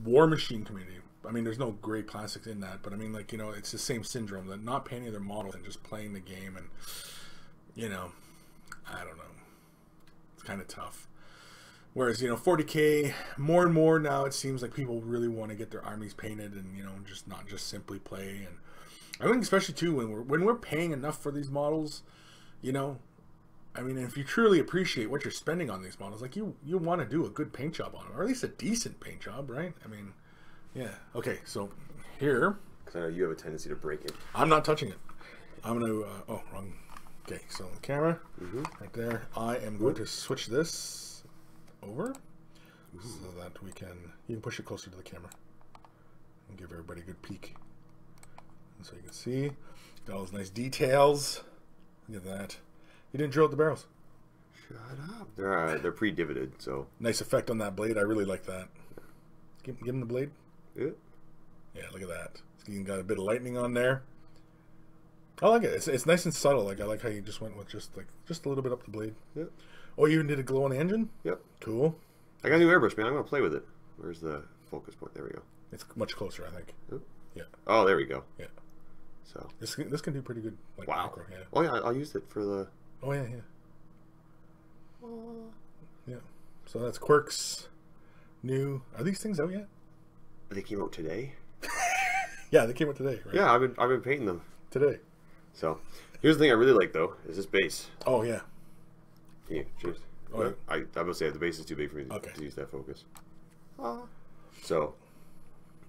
War Machine community. I mean, there's no gray plastics in that, but I mean, like, it's the same syndrome that not painting their models and just playing the game, and I don't know, it's kind of tough. Whereas 40K, more and more now, it seems like people really want to get their armies painted and just not just simply play. And I think especially too when we're paying enough for these models, I mean, if you truly appreciate what you're spending on these models, like you want to do a good paint job on them, or at least a decent paint job, right? I mean, yeah. Okay, so here, because I know you have a tendency to break it. I'm not touching it. I'm gonna. Oh, wrong. Okay, so the camera right there. I am going to switch this over so that you can push it closer to the camera and give everybody a good peek, and so you can see all those nice details. Look at that. You didn't drill out the barrels. Shut up. They're pre-divoted, so nice effect on that blade. I really like that. Give him the blade. Yeah. Yeah, look at that. You got a bit of lightning on there. I like it. It's nice and subtle. Like I like how you just went with just a little bit up the blade. Yep. Oh, you even did a glow on the engine? Yep. Cool. I got a new airbrush, man. I'm gonna play with it. Where's the focus point? There we go. It's much closer, I think. Oop. Yeah. Oh, there we go. Yeah. So this can do pretty good. Like wow. macro, yeah. Oh yeah, I'll use it for the. Oh yeah. Yeah. So that's Quirk's new. Are these things out yet? They came out today. Yeah, they came out today. Right? Yeah, I've been painting them today. So here's the thing I really like though is this base. Oh yeah. Yeah, cheers. Oh, yeah. I would say the base is too big for me to use that focus. So,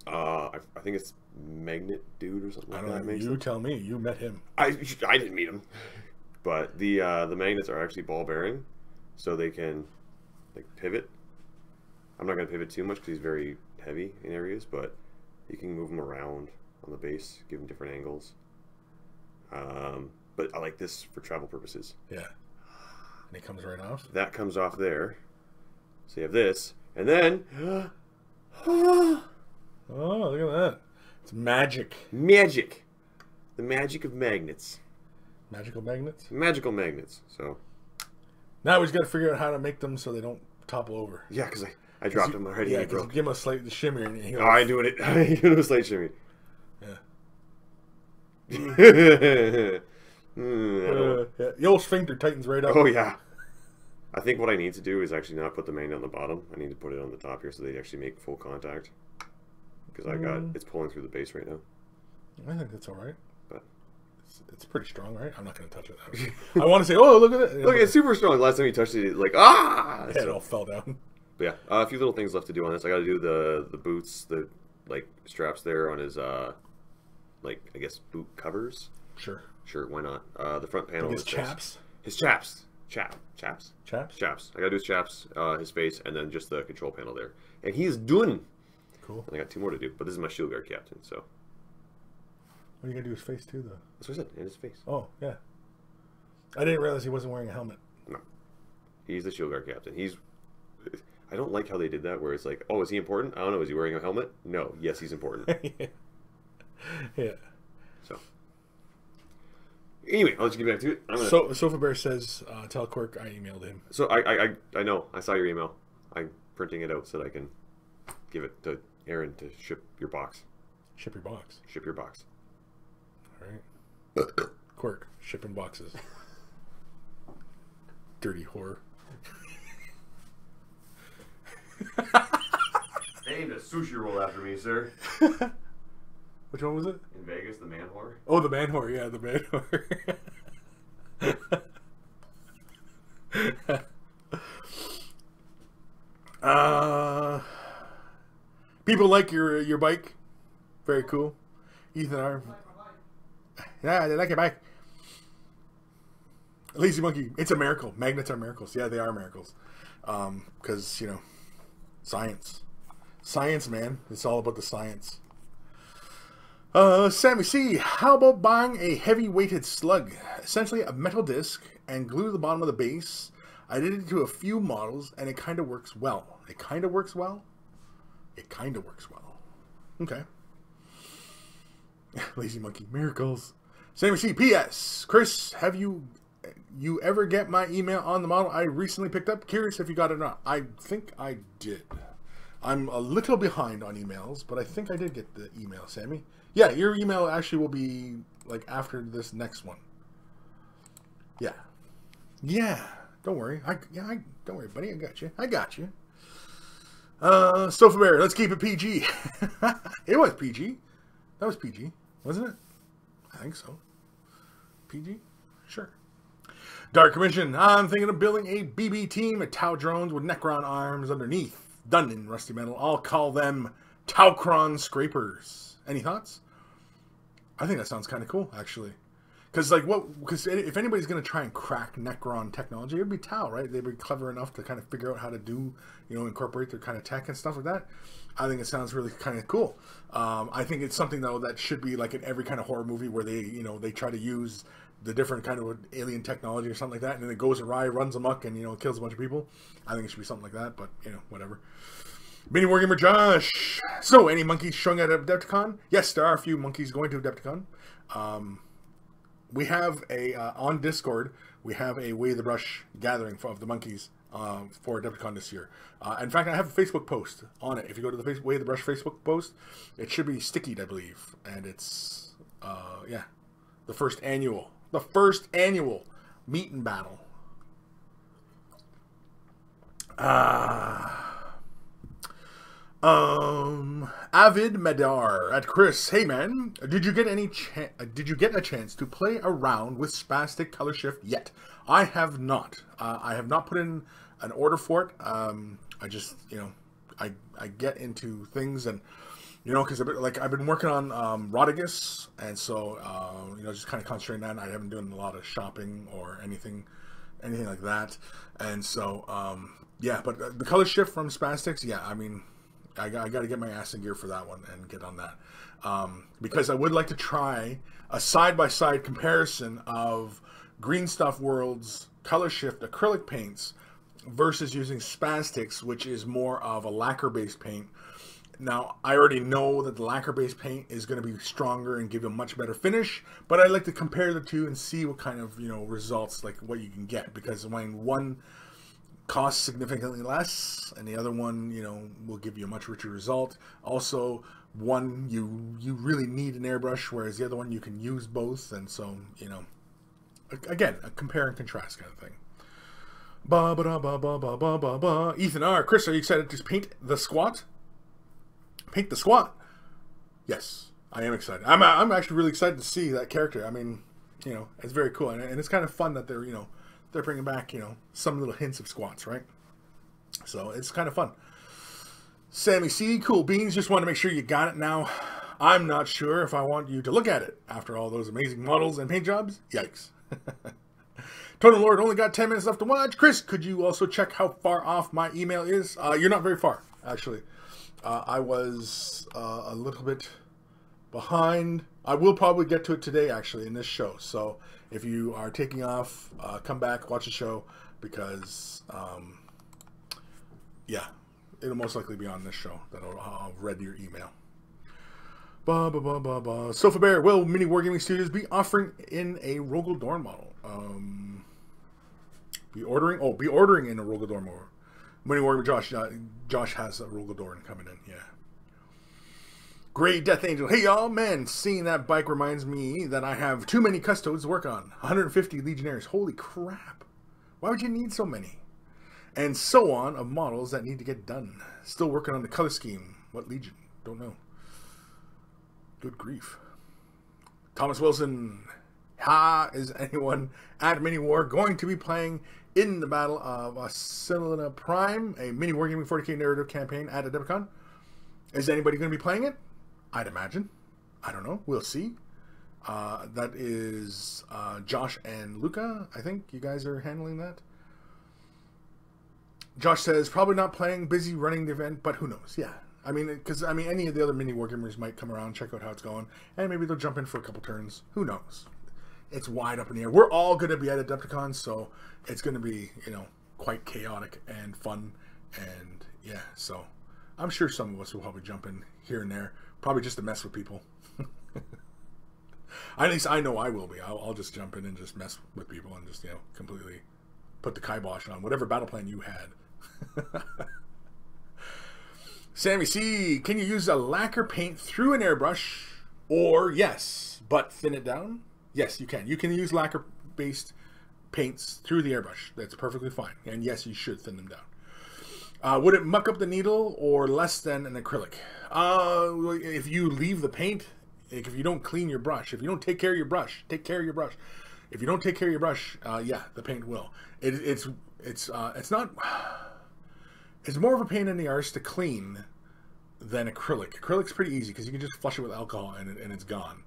I think it's Magnet Dude or something like that. I don't know. You tell me. You met him. I didn't meet him, but the magnets are actually ball bearing, so they can like pivot. I'm not going to pivot too much because he's very heavy in areas, but you can move them around on the base, give them different angles. But I like this for travel purposes. Yeah. And it comes right off? That comes off there. So you have this, and then... oh, look at that. It's magic. Magic. The magic of magnets. Magical magnets? Magical magnets. So... Now we just got to figure out how to make them so they don't topple over. Yeah, because I dropped them already. Yeah, because give them a slight shimmer. And oh, I'm doing it. I'm doing a slight shimmy. Yeah. Yeah. The old sphincter tightens right up. Oh yeah. I think what I need to do is actually not put the magnet on the bottom. I need to put it on the top here so they actually make full contact. Because it's pulling through the base right now. I think that's all right. But it's pretty strong, right? I'm not going to touch it. I want to say, oh, look at it. Look, it's super strong. Last time you touched it, like ah, yeah, it all fell down. But yeah, a few little things left to do on this. I got to do the boots, the like straps there on his like I guess boot covers. Sure, why not? The front panel. His chaps. His chaps. Chaps. Chaps. I gotta do his chaps, his face, and then just the control panel there. And he's done. Cool. And I got 2 more to do, but this is my shield guard captain. So. What are you gonna do his face too, though? That's what I said. And his face. Oh yeah. I didn't realize he wasn't wearing a helmet. No. He's the shield guard captain. I don't like how they did that, where it's like, oh, is he important? I don't know. Is he wearing a helmet? No. Yes, he's important. Yeah. So. Anyway, I'll let you get back to it. So Sofa Bear says, tell Quirk I emailed him. So I know. I saw your email. I'm printing it out so that I can give it to Aaron to ship your box. Ship your box. Ship your box. All right. Quirk, shipping boxes. Dirty whore. They named a sushi roll after me, sir. Which one was it? In Vegas, the man whore. Oh, the man whore. Yeah, the man whore. People like your bike. Very cool. Ethan R. Yeah, they like your bike. Lazy Monkey. It's a miracle. Magnets are miracles. Yeah, they are miracles. Because, you know, science. Science, man. It's all about the science. Sammy C. How about buying a heavy-weighted slug? Essentially a metal disc and glue the bottom of the base. I did it to a few models and it kind of works well. It kind of works well? It kind of works well. Okay. Lazy Monkey. Miracles. Sammy C. P.S. Chris, have you ever get my email on the model I recently picked up? Curious if you got it or not. I think I did. I'm a little behind on emails, but I think I did get the email, Sammy. Yeah, your email actually will be like after this next one. Yeah. Yeah. Don't worry. Don't worry, buddy. I got you. I got you. Sofa Bear, let's keep it PG. It was PG. That was PG, wasn't it? I think so. PG? Sure. Dark Commission, I'm thinking of building a BB team of Tau drones with Necron arms underneath, done in rusty metal. I'll call them Taucron Scrapers. Any thoughts? I think that sounds kind of cool, actually. Because if anybody's going to try and crack Necron technology, it would be Tau, right? They'd be clever enough to kind of figure out how to do, incorporate their kind of tech and stuff like that. I think it sounds really kind of cool. I think it's something, though, that should be like in every kind of horror movie where they try to use the different kind of alien technology or something like that, and then it goes awry, runs amok, and, kills a bunch of people. I think it should be something like that, but, whatever. Mini Wargamer Josh. So, any monkeys showing at Adepticon? Yes, there are a few monkeys going to Adepticon. We have on Discord, we have a Way the Brush gathering of the monkeys for Adepticon this year. In fact, I have a Facebook post on it. If you go to the Way the Brush Facebook post, it should be stickied, I believe. And it's, the first annual meet and battle. Avid Medar at Kris. Hey man, did you get a chance to play around with Spastic Color Shift yet? I have not. I have not put in an order for it. I just, I get into things and, because I've been working on Rodigus, and so just kind of concentrating on that. I haven't done a lot of shopping or anything like that, and so But the color shift from Spastics, I mean, I got to get my ass in gear for that one and get on that, because I would like to try a side-by-side comparison of Green Stuff World's color shift acrylic paints versus using Spastics, which is more of a lacquer-based paint. Now, I already know that the lacquer-based paint is going to be stronger and give a much better finish, but I'd like to compare the two and see what kind of, results, like what you can get, because when one costs significantly less and the other one, will give you a much richer result. Also, one, you really need an airbrush, whereas the other one, you can use both, and so, again, a compare and contrast kind of thing. Ethan R. Chris, are you excited to paint the squat? Paint the squat. Yes, I am excited. I'm actually really excited to see that character. I mean, it's very cool, and it's kind of fun that they're they're bringing back some little hints of squats, right? So it's kind of fun. Sammy C, cool beans. Just want to make sure you got it now. I'm not sure if I want you to look at it after all those amazing models and paint jobs. Yikes. Totem Lord only got 10 minutes left to watch. Chris, could you also check how far off my email is? You're not very far, actually. I was a little bit behind. I will probably get to it today, actually, in this show. So if you are taking off, come back, watch the show, because, it'll most likely be on this show that I'll read your email. Sofa Bear, will Mini Wargaming Studios be offering in a Rogel Dorn model? Be ordering in a Rogel Dorn model. Mini Wargaming Josh has a Rogel Dorn coming in, yeah. Great Death Angel, hey y'all, man, seeing that bike reminds me that I have too many custodes to work on. 150 Legionnaires, holy crap. Why would you need so many? And so on of models that need to get done. Still working on the color scheme. What Legion? Don't know. Good grief. Thomas Wilson. Is anyone at Mini War going to be playing in the Battle of Asilina Prime, a mini wargaming 40k narrative campaign at Adepticon? Is anybody going to be playing it? I'd imagine. I don't know. We'll see. That is Josh and Luca. I think you guys are handling that. Josh says, probably not playing, busy running the event, but who knows? Yeah. I mean, because, any of the other mini wargamers might come around, check out how it's going, and maybe they'll jump in for a couple turns. Who knows? It's wide up in the air. We're all going to be at Adepticon, so it's going to be, quite chaotic and fun. And, yeah, so I'm sure some of us will probably jump in here and there, probably just to mess with people. At least I know I will be. I'll just jump in and just mess with people and just, completely put the kibosh on whatever battle plan you had. Sammy C, can you use a lacquer paint through an airbrush? Or yes, but thin it down? Yes, you can. You can use lacquer-based paints through the airbrush. That's perfectly fine. And yes, you should thin them down. Would it muck up the needle or less than an acrylic? If you leave the paint, if you don't clean your brush, if you don't take care of your brush, take care of your brush. If you don't take care of your brush, yeah, the paint will. It's not. It's more of a pain in the arse to clean than acrylic. Acrylic's pretty easy because you can just flush it with alcohol and it's gone.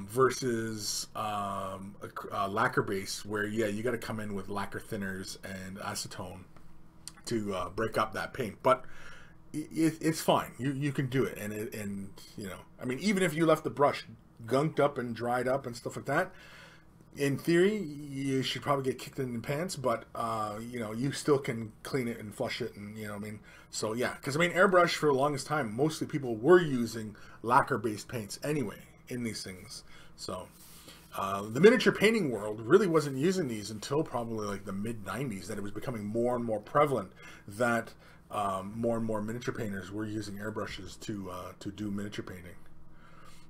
Versus lacquer base, where you got to come in with lacquer thinners and acetone to break up that paint. But it's fine. You can do it, and even if you left the brush gunked up and dried up and stuff like that, in theory you should probably get kicked in the pants. But you still can clean it and flush it, and So yeah, because airbrush for the longest time, mostly people were using lacquer based paints anyway in these things. So the miniature painting world really wasn't using these until probably like the mid 90s, that it was becoming more and more prevalent that more and more miniature painters were using airbrushes to do miniature painting.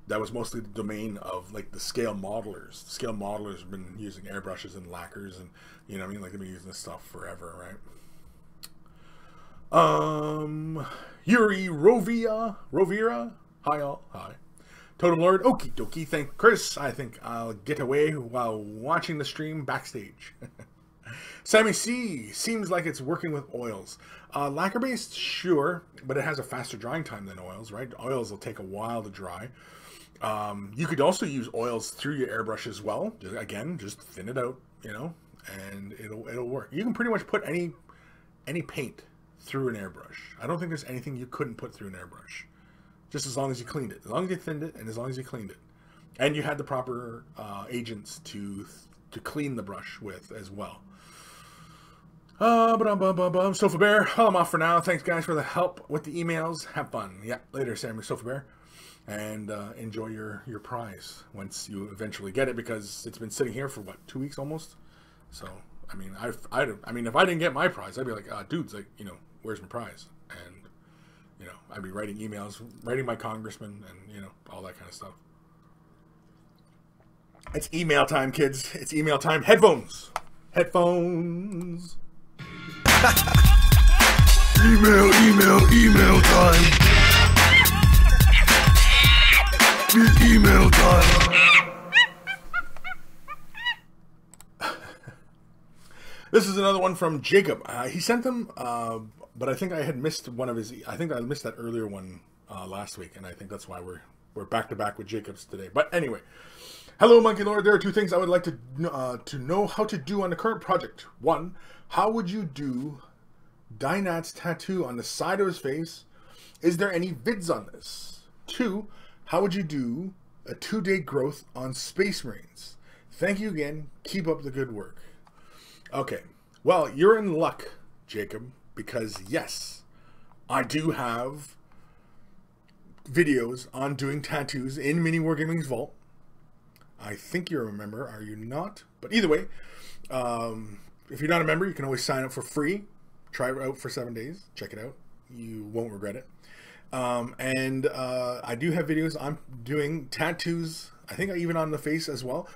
That was mostly the domain of like the scale modelers. The scale modelers have been using airbrushes and lacquers, and like they've been using this stuff forever, right? Yuri Rovira, hi all, hi. Totem Lord, okie dokie, thank Chris. I think I'll get away while watching the stream backstage. Sammy C, seems like it's working with oils. Lacquer based, sure, but it has a faster drying time than oils, right? Oils will take a while to dry. You could also use oils through your airbrush as well. Again, just thin it out, and it'll work. You can pretty much put any paint through an airbrush. I don't think there's anything you couldn't put through an airbrush. Just as long as you cleaned it. As long as you thinned it, and as long as you cleaned it. And you had the proper agents to clean the brush with as well. Sofa Bear, well, I'm off for now. Thanks, guys, for the help with the emails. Have fun. Yeah, later, Sammy Sofa Bear. And enjoy your prize once you eventually get it, because it's been sitting here for, what, 2 weeks almost? So, if I didn't get my prize, I'd be like, dudes, like, where's my prize? And I'd be writing emails, writing my congressman, and, all that kind of stuff. It's email time, kids. It's email time. Headphones. Headphones. Email time. It's email time. This is another one from Jacob. He sent them, but I think I had missed one of his. I think I missed that earlier one last week, and I think that's why we're back to back with Jacob's today. But anyway, hello, Monkey Lord. There are two things I would like to know how to do on the current project. One, how would you do Dynat's tattoo on the side of his face? Is there any vids on this? Two, how would you do a 2-day growth on Space Marines? Thank you again. Keep up the good work. Okay, well, you're in luck, Jacob, because yes, I do have videos on doing tattoos in Mini Wargaming's vault. I think you're a member, are you not? But either way, if you're not a member, you can always sign up for free. Try it out for 7 days. Check it out. You won't regret it. I do have videos. I'm doing tattoos I think even on the face as well.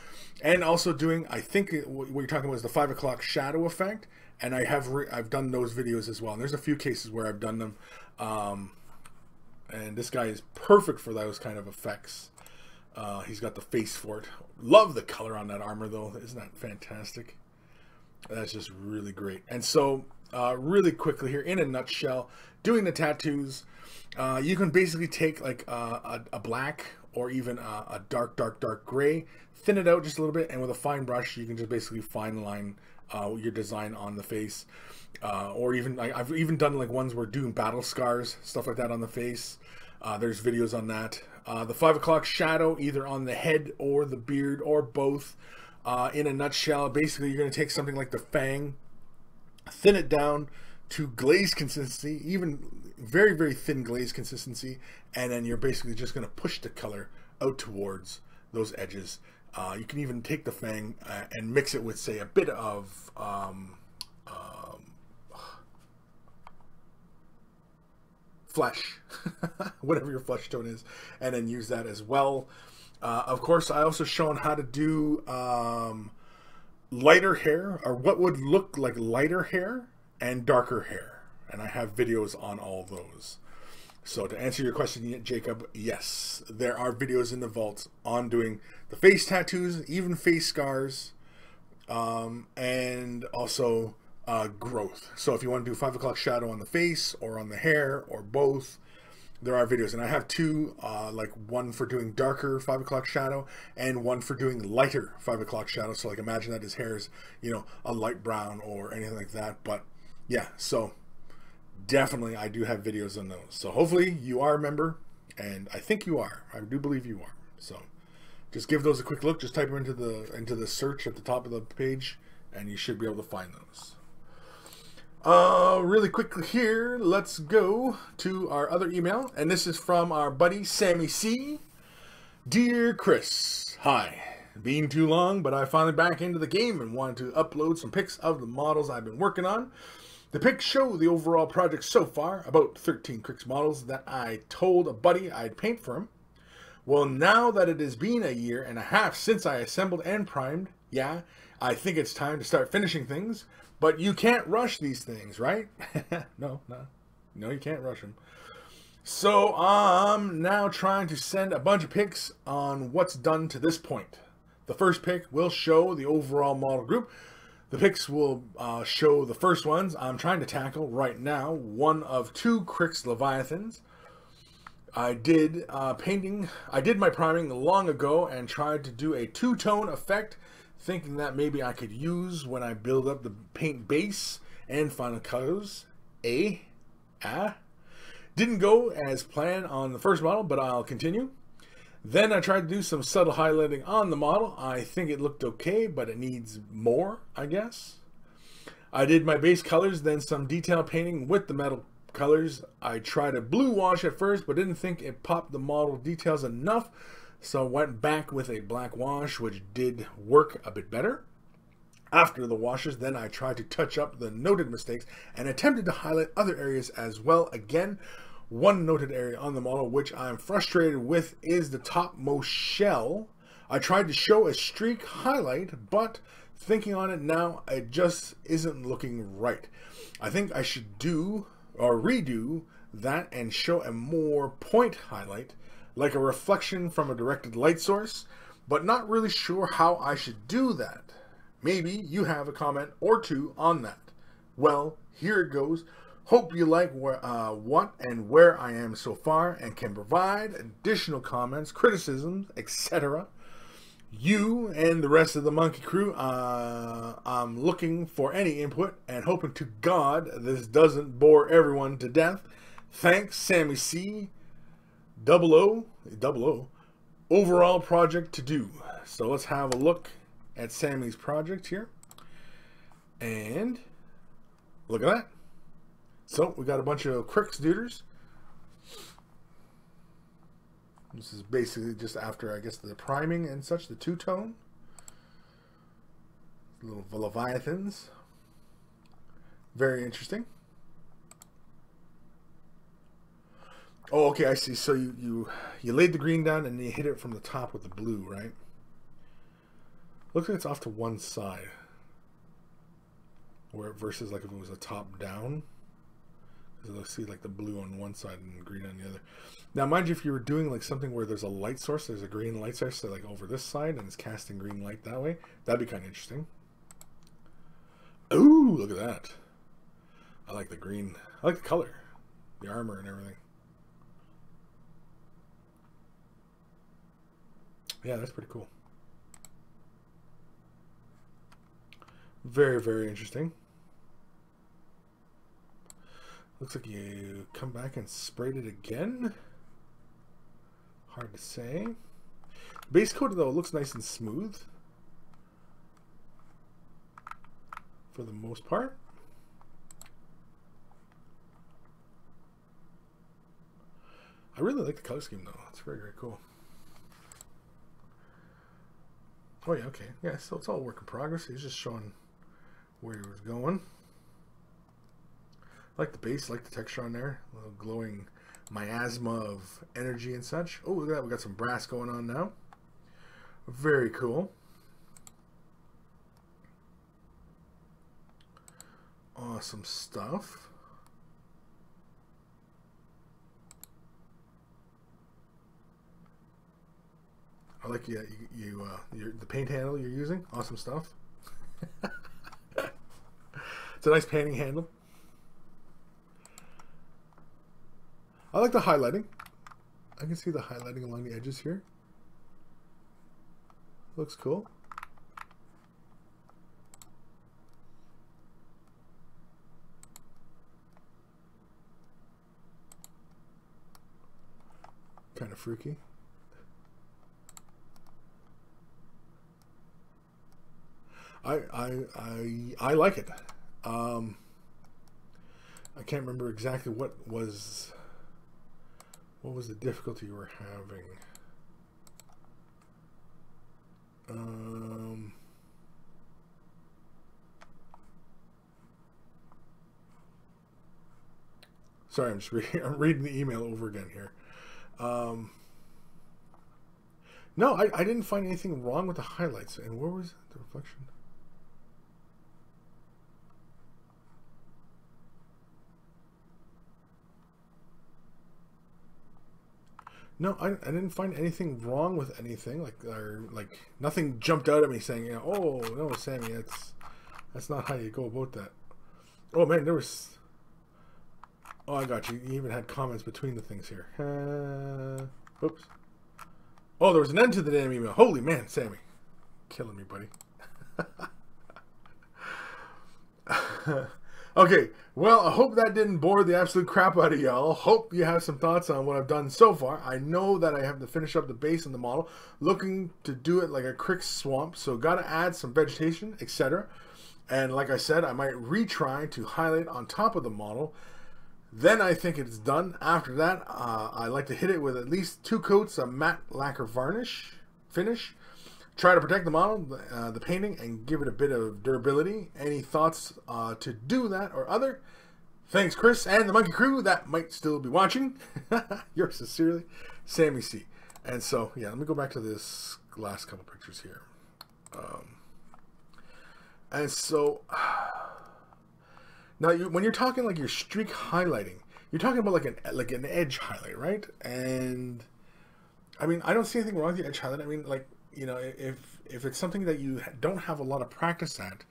And also doing, I think what you're talking about is the 5 o'clock shadow effect. And I've done those videos as well. And there's a few cases where I've done them. And this guy is perfect for those kind of effects. He's got the face for it. Love the color on that armor, though. Isn't that fantastic? That's just really great. And so, really quickly here, in a nutshell, doing the tattoos, you can basically take like a black or even a dark gray, thin it out just a little bit, and with a fine brush, you can just basically fine line your design on the face. Or even, I've even done like ones where doing battle scars, stuff like that on the face. There's videos on that. The 5 o'clock shadow, either on the head or the beard or both. In a nutshell, basically you're going to take something like the fang, thin it down to glaze consistency, even very, very thin glaze consistency, and then you're basically just going to push the color out towards those edges. You can even take the fang and mix it with, say, a bit of flesh, whatever your flesh tone is, and then use that as well. Of course, I also shown how to do lighter hair, or what would look like lighter hair and darker hair, and I have videos on all those. So to answer your question, Jacob, yes, there are videos in the vault on doing the face tattoos, even face scars, and also growth. So if you want to do 5 o'clock shadow on the face or on the hair or both, there are videos. And I have two, like one for doing darker 5 o'clock shadow and one for doing lighter 5 o'clock shadow. So like imagine that his hair is, you know, a light brown or anything like that. But yeah, so definitely I do have videos on those. So hopefully you are a member, and I think you are. I do believe you are. So just give those a quick look. Just type them into the search at the top of the page, and you should be able to find those. Really quickly here, let's go to our other email, and this is from our buddy Sammy C. Dear Kris, hi. Been too long, but I finally back into the game and wanted to upload some pics of the models I've been working on. The pics show the overall project so far, about 13 Kris models that I told a buddy I'd paint for him. Well, now that it has been a year and a half since I assembled and primed, yeah, I think it's time to start finishing things. But you can't rush these things, right? No, you can't rush them. So I'm now trying to send a bunch of pics on what's done to this point. The first pic will show the overall model group. The pics will show the first ones I'm trying to tackle right now. One of 2 Kris Leviathans. I did my priming long ago and tried to do a 2-tone effect, thinking that maybe I could use when I build up the paint base and final colors. Didn't go as planned on the first model, but I'll continue. Then I tried to do some subtle highlighting on the model. I think it looked okay, but it needs more, I guess. I did my base colors, then some detail painting with the metal colors. I tried a blue wash at first, but didn't think it popped the model details enough, so I went back with a black wash, which did work a bit better. After the washes, then I tried to touch up the noted mistakes and attempted to highlight other areas as well. Again, one noted area on the model which I'm frustrated with is the topmost shell. I tried to show a streak highlight, but thinking on it now, it just isn't looking right. I think I should do or redo that and show a more point highlight, like a reflection from a directed light source, but not really sure how I should do that. Maybe you have a comment or two on that. Well, here it goes. Hope you like what and where I am so far and can provide additional comments, criticisms, etc. You and the rest of the monkey crew, I'm looking for any input and hoping to God this doesn't bore everyone to death. Thanks, Sammy C. 00 overall project to do. So let's have a look at Sammy's project here, and look at that. So we got a bunch of Kris duders. This is basically just after, I guess, the priming and such, the 2-tone. Little Leviathans. Very interesting. Oh, okay, I see. So you laid the green down and you hit it from the top with the blue, right? Looks like it's off to one side. Where versus like if it was a top down. Because you'll see like the blue on one side and green on the other. Now, mind you, if you were doing like something where there's a light source, there's a green light source, so like over this side, and it's casting green light that way, that'd be kind of interesting. Ooh, look at that. I like the green. I like the color. The armor and everything. Yeah, that's pretty cool. Very, very interesting. Looks like you come back and sprayed it again. Hard to say. Base coat, though, looks nice and smooth. For the most part. I really like the color scheme, though. It's very, very cool. Oh, yeah, okay. Yeah, so it's all work in progress. He's just showing where he was going. I like the base, I like the texture on there. A little glowing miasma of energy and such. Oh, look at that. We got some brass going on now. Very cool. Awesome stuff. I like the paint handle you're using. Awesome stuff. It's a nice painting handle. I like the highlighting. I can see the highlighting along the edges here. Looks cool. Kind of freaky. I like it. I can't remember exactly what was the difficulty you were having. Sorry, I'm just I'm reading the email over again here. No, I didn't find anything wrong with the highlights. And where was the reflection? No, I didn't find anything wrong with anything. Like nothing jumped out at me saying, you know, oh no, Sammy, that's not how you go about that. Oh man, there was. Oh, I got you. You even had comments between the things here. Oops. Oh, there was an end to the damn email. Holy man, Sammy, killing me, buddy. Okay, well, I hope that didn't bore the absolute crap out of y'all. Hope you have some thoughts on what I've done so far. I know that I have to finish up the base on the model, looking to do it like a Kris swamp, so got to add some vegetation, etc. And like I said, I might retry to highlight on top of the model. Then I think it's done. After that, I like to hit it with at least 2 coats of matte lacquer varnish finish. Try to protect the model, the painting, and give it a bit of durability. Any thoughts to do that or other? Thanks, Kris and the Monkey Crew that might still be watching. Yours sincerely, Sammy C. And so, yeah, let me go back to this last couple pictures here. And so, now when you're talking like your streak highlighting, you're talking about like an edge highlight, right? And I mean, I don't see anything wrong with the edge highlight. I mean, like, you know, if it's something that you don't have a lot of practice at,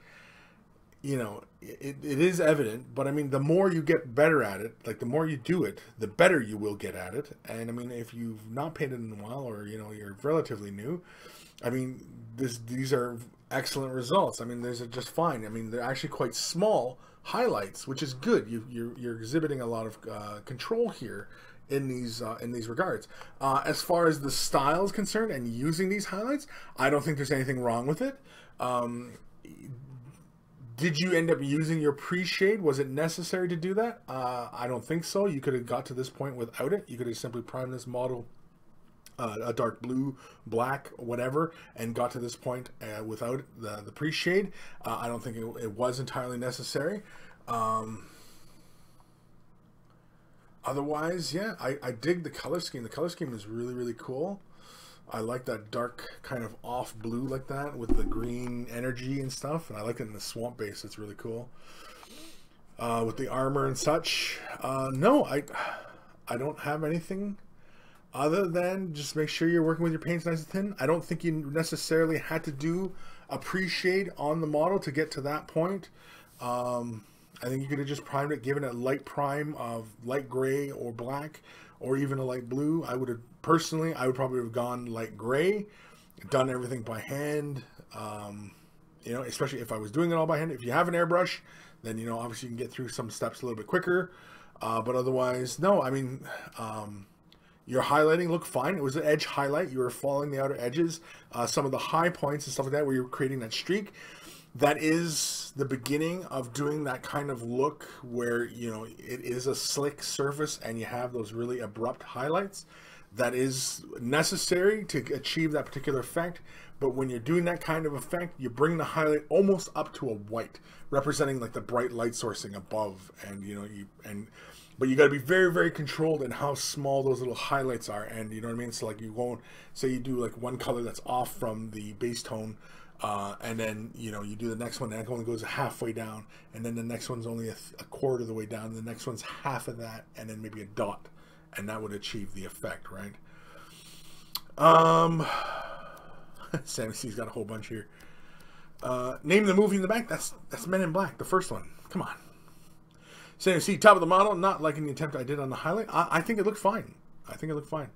you know, it is evident. But I mean, the more you get better at it, like the more you do it, the better you will get at it. And I mean, if you've not painted in a while, or you know, you're relatively new, I mean, these are excellent results. I mean, these are just fine. I mean, they're actually quite small highlights, which is good. You're exhibiting a lot of control here in these regards. As far as the style is concerned and using these highlights, I don't think there's anything wrong with it. Did you end up using your pre-shade? Was it necessary to do that? I don't think so. You could have got to this point without it. You could have simply primed this model a dark blue, black, whatever, and got to this point without the pre-shade. I don't think it was entirely necessary. Otherwise, yeah, I dig the color scheme. The color scheme is really, really cool. I like that dark kind of off blue like that with the green energy and stuff. And I like it in the swamp base. It's really cool. With the armor and such. No, I don't have anything other than just make sure you're working with your paints nice and thin. I don't think you necessarily had to do a pre-shade on the model to get to that point. I think you could have just primed it, given a light prime of light gray or black, or even a light blue. I would have, personally, I would probably have gone light gray, done everything by hand, you know, especially if I was doing it all by hand. If you have an airbrush, then, you know, obviously you can get through some steps a little bit quicker. But otherwise, no, I mean, your highlighting looked fine. It was an edge highlight. You were following the outer edges. Some of the high points and stuff like that where you're creating that streak. That is the beginning of doing that kind of look where, you know, it is a slick surface and you have those really abrupt highlights. That is necessary to achieve that particular effect. But when you're doing that kind of effect, you bring the highlight almost up to a white, representing like the bright light sourcing above. And, you know, but you got to be very, very controlled in how small those little highlights are. And you know what I mean? So like you won't, say you do like one color that's off from the base tone, and then, you know, you do the next one, that only goes halfway down, and then the next one's only a quarter of the way down, and the next one's half of that, and then maybe a dot, and that would achieve the effect, right? Sammy C's got a whole bunch here. Name the movie in the back. That's Men in Black, the first one. Come on. Sammy C, top of the model. Not liking the attempt I did on the highlight. I think it looked fine. I think it looked fine.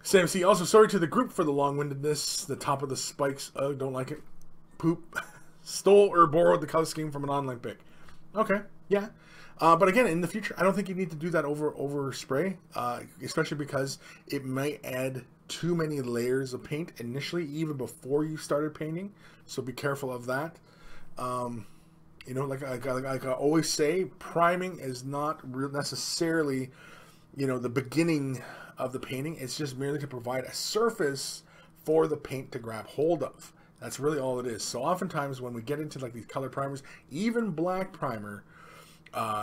Sam C, also sorry to the group for the long-windedness. The top of the spikes, don't like it. Poop. Stole or borrowed the color scheme from an online pick. Okay, yeah. But again, in the future, I don't think you need to do that over spray, especially because it might add too many layers of paint initially, even before you started painting. So be careful of that. You know, like I always say, priming is not necessarily, you know, the beginning of the painting. It's just merely to provide a surface for the paint to grab hold of. That's really all it is. So oftentimes when we get into like these color primers, even black primer,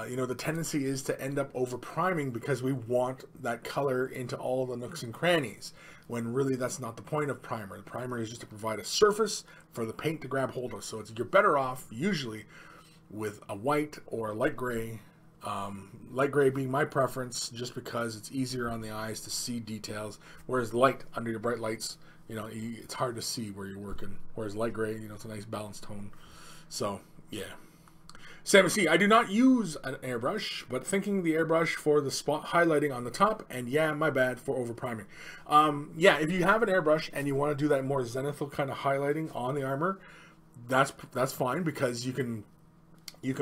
you know, the tendency is to end up over priming because we want that color into all the nooks and crannies, when really that's not the point of primer. The primer is just to provide a surface for the paint to grab hold of. So you're better off usually with a white or a light gray. Light gray being my preference, just because it's easier on the eyes to see details, whereas light, under your bright lights, you know, it's hard to see where you're working, whereas light gray, you know, it's a nice balanced tone. So yeah. Sam C, I do not use an airbrush, but thinking the airbrush for the spot highlighting on the top, and yeah, my bad for over priming. Yeah, if you have an airbrush and you want to do that more zenithal kind of highlighting on the armor, that's fine, because you can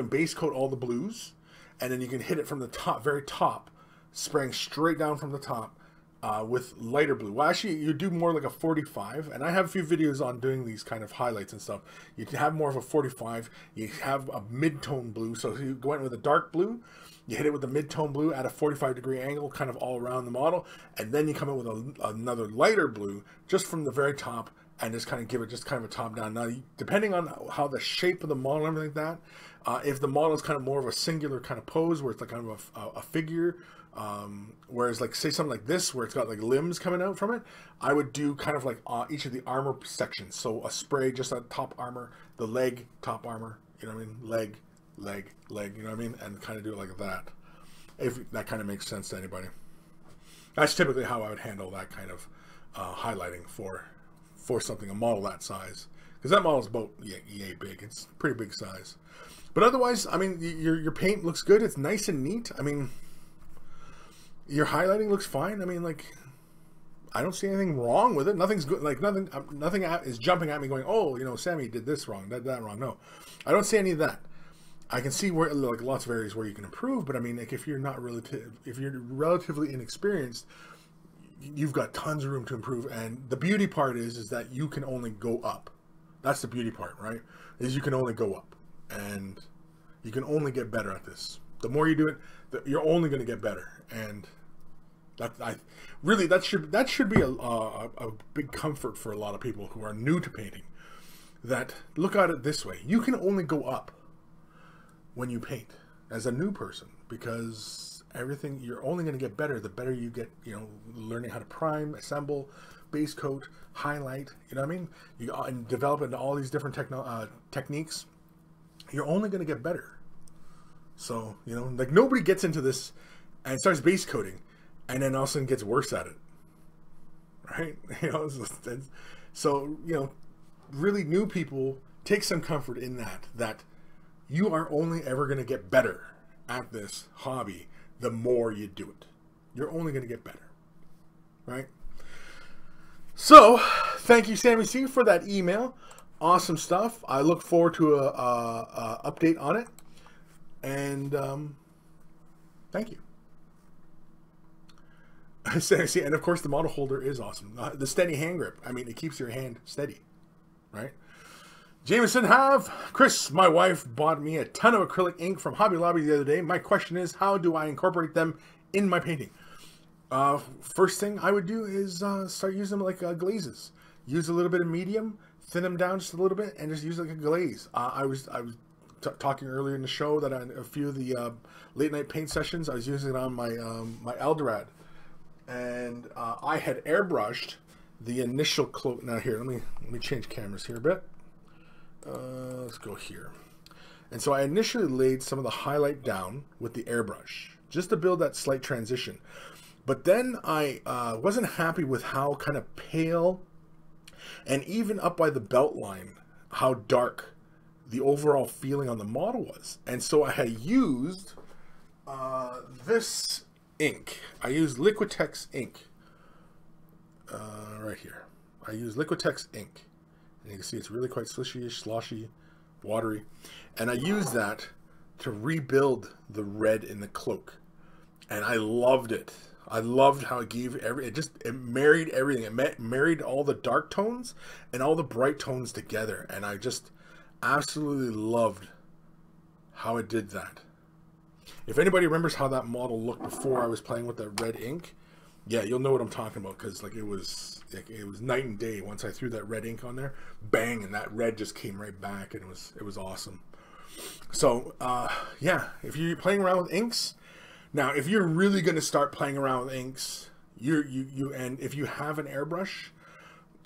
base coat all the blues, and then you can hit it from the top, very top, spraying straight down from the top with lighter blue. Well, actually, you do more like a 45, and I have a few videos on doing these kind of highlights and stuff. You can have more of a 45. You have a mid-tone blue, so if you go in with a dark blue, you hit it with a mid-tone blue at a 45-degree angle, kind of all around the model, and then you come in with another lighter blue, just from the very top, and just kind of give it just kind of a top-down. Now, depending on how the shape of the model and everything like that, if the model is kind of more of a singular kind of pose, where it's like kind of a figure, whereas like say something like this, where it's got like limbs coming out from it, I would do kind of like each of the armor sections. So a spray just on top armor, the leg, top armor, you know what I mean? Leg, leg, leg, you know what I mean? And kind of do it like that. If that kind of makes sense to anybody. That's typically how I would handle that kind of highlighting for something, a model that size. Because that model is about yay big. It's pretty big size. But otherwise, I mean, your paint looks good. It's nice and neat. I mean, your highlighting looks fine. I mean, like, I don't see anything wrong with it. Nothing's good. Like, nothing is jumping at me going, oh, you know, Sammy did this wrong, that wrong. No, I don't see any of that. I can see where, like, lots of areas where you can improve. But I mean, like, if you're relatively inexperienced, you've got tons of room to improve. And the beauty part is that you can only go up. That's the beauty part, right? Is you can only go up. And you can only get better at this. The more you do it, you're only going to get better. And that should be a big comfort for a lot of people who are new to painting. That look at it this way: you can only go up when you paint as a new person, because Everything, you're only going to get better the better you get, learning how to prime, assemble, base coat, highlight, you know what I mean? And develop into all these different techniques. You're only going to get better. So, like nobody gets into this and starts base coating and then all of a sudden gets worse at it. Right? So, really new people take some comfort in that you are only ever going to get better at this hobby the more you do it. You're only going to get better. Right? So, thank you, Sammy C, for that email. Awesome stuff. I look forward to a update on it. And thank you. Sammy C, and of course the model holder is awesome. The steady hand grip. I mean, it keeps your hand steady. Right? Jameson Kris, my wife bought me a ton of acrylic ink from Hobby Lobby the other day. My question is, how do I incorporate them in my painting? First thing I would do is start using them like glazes. Use a little bit of medium, thin them down just a little bit, and just use it like a glaze. I was talking earlier in the show that on a few of the late night paint sessions, I was using it on my my Eldorad, and I had airbrushed the initial cloak. Now here, let me change cameras here a bit. Let's go here. And so I initially laid some of the highlight down with the airbrush just to build that slight transition. But then I wasn't happy with how kind of pale and even up by the belt line, how dark the overall feeling on the model was. And so I had used this ink. I used Liquitex ink right here. I used Liquitex ink. And you can see it's really quite slishy-ish, sloshy, watery. And I used that to rebuild the red in the cloak. And I loved it. I loved how it gave it married everything. It married all the dark tones and all the bright tones together. And I just absolutely loved how it did that. If anybody remembers how that model looked before I was playing with that red ink, yeah, you'll know what I'm talking about, because like it was night and day. Once I threw that red ink on there, bang, and that red just came right back, and it was awesome. So yeah, if you're playing around with inks, now if you're really going to start playing around with inks, and if you have an airbrush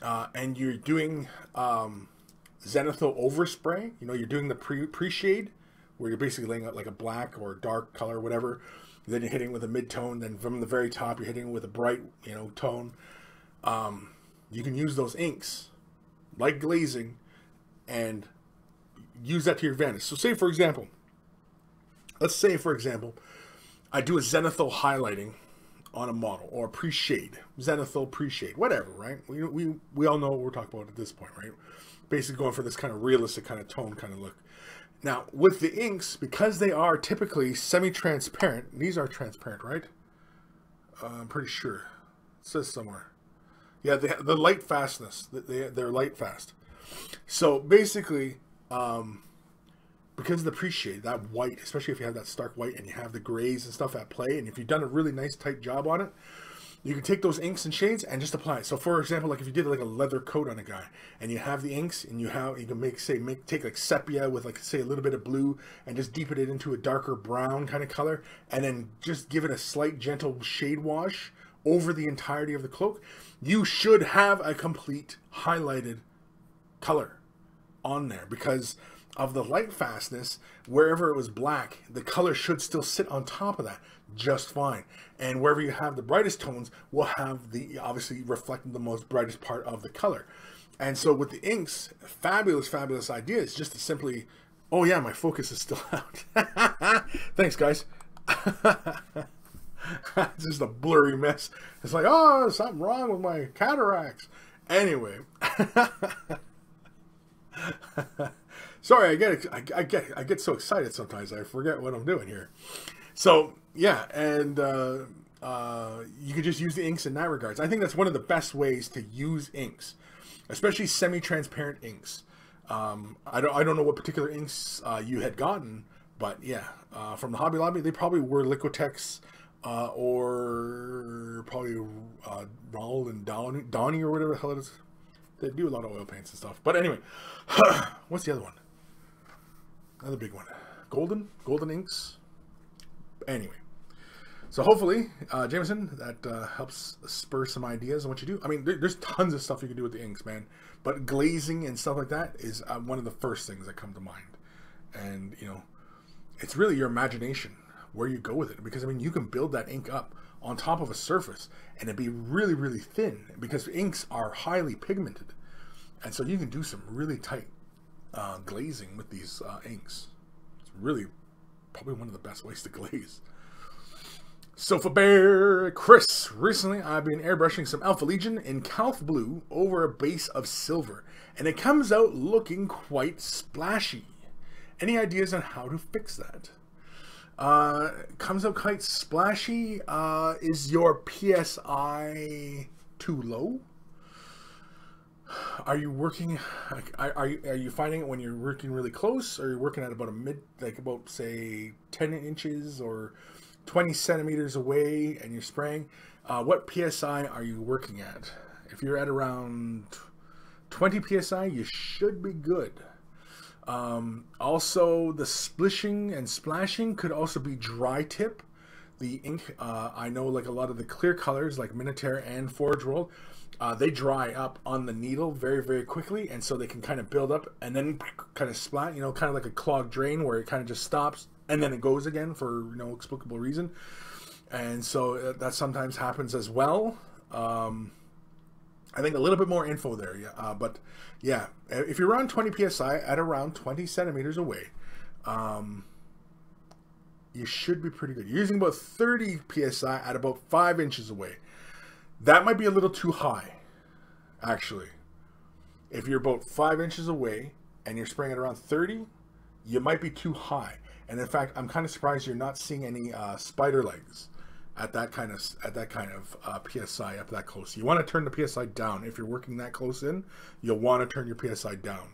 and you're doing zenithal overspray, you're doing the pre-shade where you're basically laying out like a black or dark color, whatever. Then you're hitting with a mid-tone. Then from the very top, you're hitting with a bright, tone. You can use those inks, like glazing, and use that to your advantage. So let's say, for example, I do a zenithal highlighting on a model, or a pre-shade, zenithal pre-shade, whatever, right? We all know what we're talking about at this point, right? Basically going for this kind of realistic kind of tone kind of look. Now, with the inks, because they are typically semi-transparent, these are transparent, right? I'm pretty sure. It says somewhere. Yeah, the light fastness. They're light fast. So basically, because of the pre-shade, that white, especially if you have that stark white and you have the grays and stuff at play, and if you've done a really nice tight job on it, you can take those inks and shades and just apply it. So for example, like if you did like a leather coat on a guy and you have the inks and you can take like sepia with like say a little bit of blue and just deepen it into a darker brown kind of color, and then just give it a slight gentle shade wash over the entirety of the cloak, you should have a complete highlighted color on there, because of the light fastness. Wherever it was black, the color should still sit on top of that just fine. And wherever you have the brightest tones will have the, obviously reflecting the most brightest part of the color. And so with the inks, fabulous idea is just to simply, oh yeah, my focus is still out. Thanks guys. It's just a blurry mess. It's like, oh, something wrong with my cataracts. Anyway. Sorry, I get so excited sometimes I forget what I'm doing here. So yeah, and you could just use the inks in that regards. I think that's one of the best ways to use inks, especially semi-transparent inks. I don't know what particular inks you had gotten, but yeah, from the Hobby Lobby, they probably were Liquitex or probably Raul and Donnie or whatever the hell it is. They do a lot of oil paints and stuff. But anyway, what's the other one? Another big one. Golden inks. Anyway, So hopefully, Jameson, that helps spur some ideas on what you do. I mean, there's tons of stuff you can do with the inks, man. But glazing and stuff like that is one of the first things that come to mind. And, you know, it's really your imagination where you go with it. Because, I mean, you can build that ink up on top of a surface and it'd be really, really thin. Because inks are highly pigmented. And so you can do some really tight glazing with these inks. It's really probably one of the best ways to glaze. Sofa Bear Kris. Recently, I've been airbrushing some Alpha Legion in Calf Blue over a base of silver, and it comes out looking quite splashy. Any ideas on how to fix that? Comes out quite splashy. Is your PSI too low? Are you working? Are you finding it when you're working really close, or you're working at about a mid, like about say 10 inches or 20 centimeters away and you're spraying? What PSI are you working at? If you're at around 20 PSI, you should be good. Also, the splishing and splashing could also be dry tip. The ink, I know like a lot of the clear colors like Minotaur and Forge World, they dry up on the needle very, very quickly, and so they can kind of build up and then kind of splat, you know, kind of like a clogged drain where it kind of just stops and then it goes again for no explicable reason. And so that sometimes happens as well. I think a little bit more info there, yeah. But yeah, if you're around 20 psi at around 20 centimeters away, you should be pretty good. You're using about 30 psi at about 5 inches away. That might be a little too high, actually. If you're about 5 inches away and you're spraying at around 30, you might be too high. And in fact, I'm kind of surprised you're not seeing any spider legs at that kind of PSI up that close. You want to turn the PSI down. If you're working that close in, you'll want to turn your PSI down.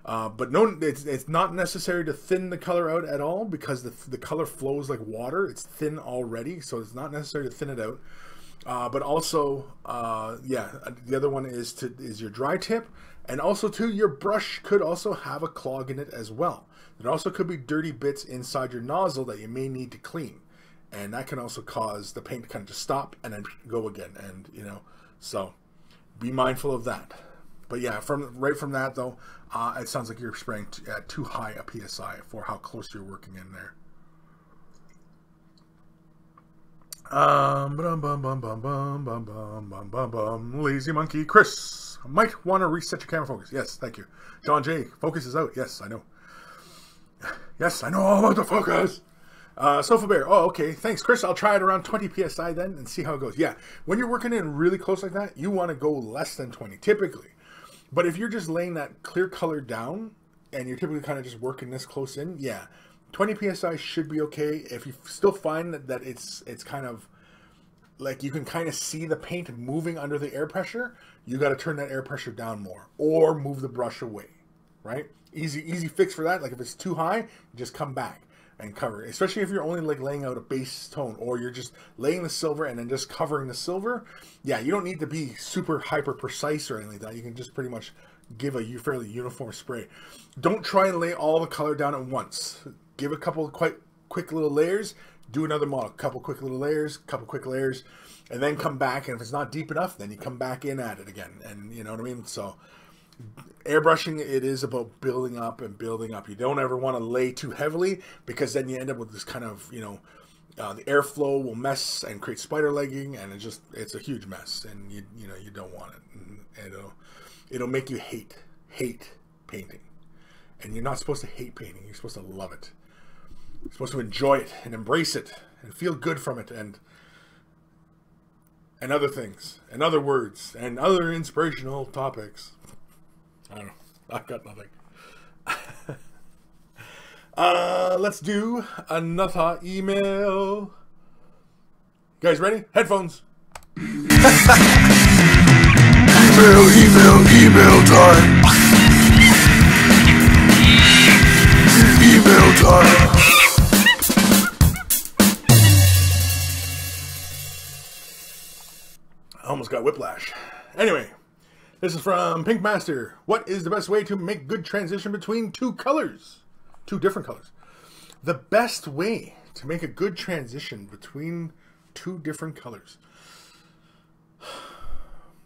But no, it's not necessary to thin the color out at all because the color flows like water. It's thin already, so it's not necessary to thin it out. But also, yeah, the other one is your dry tip, and also too, your brush could also have a clog in it as well. There also could be dirty bits inside your nozzle that you may need to clean, and that can also cause the paint to kind of just stop and then go again. And you know, so be mindful of that. But yeah, right from that though, it sounds like you're spraying at too high a PSI for how close you're working in there. Lazy Monkey Kris. Might want to reset your camera focus. Yes, thank you. John J. Focus is out. Yes, I know. Yes, I know all about the focus. Sofa Bear. Oh, okay. Thanks, Kris. I'll try it around 20 psi then and see how it goes. Yeah, when you're working in really close like that, you want to go less than 20 typically. But if you're just laying that clear color down and you're typically kind of just working this close in, yeah, 20 psi should be okay. If you still find that it's kind of like you can kind of see the paint moving under the air pressure, you got to turn that air pressure down more or move the brush away, right? Easy fix for that. Like if it's too high, just come back and cover it. Especially if you're only like laying out a base tone or you're just laying the silver and then just covering the silver. Yeah, you don't need to be super hyper precise or anything like that. You can just pretty much give a fairly uniform spray. Don't try and lay all the color down at once. Give a couple of quite quick little layers. Do another model. Couple quick little layers, couple quick layers, and then come back. And if it's not deep enough, then you come back in at it again. And you know what I mean? So airbrushing, it is about building up and building up. You don't ever want to lay too heavily because then you end up with this kind of, you know, the airflow will mess and create spider legging, and it's a huge mess, and you know you don't want it. And it'll make you hate painting, and you're not supposed to hate painting. You're supposed to love it. You're supposed to enjoy it and embrace it and feel good from it, and other things and other words and other inspirational topics. I don't know. I've got nothing. Let's do another email. You guys ready? Headphones. Email time. Email time. I almost got whiplash. Anyway. This is from Pink Master. What is the best way to make good transition between two colors? Two different colors. The best way to make a good transition between two different colors.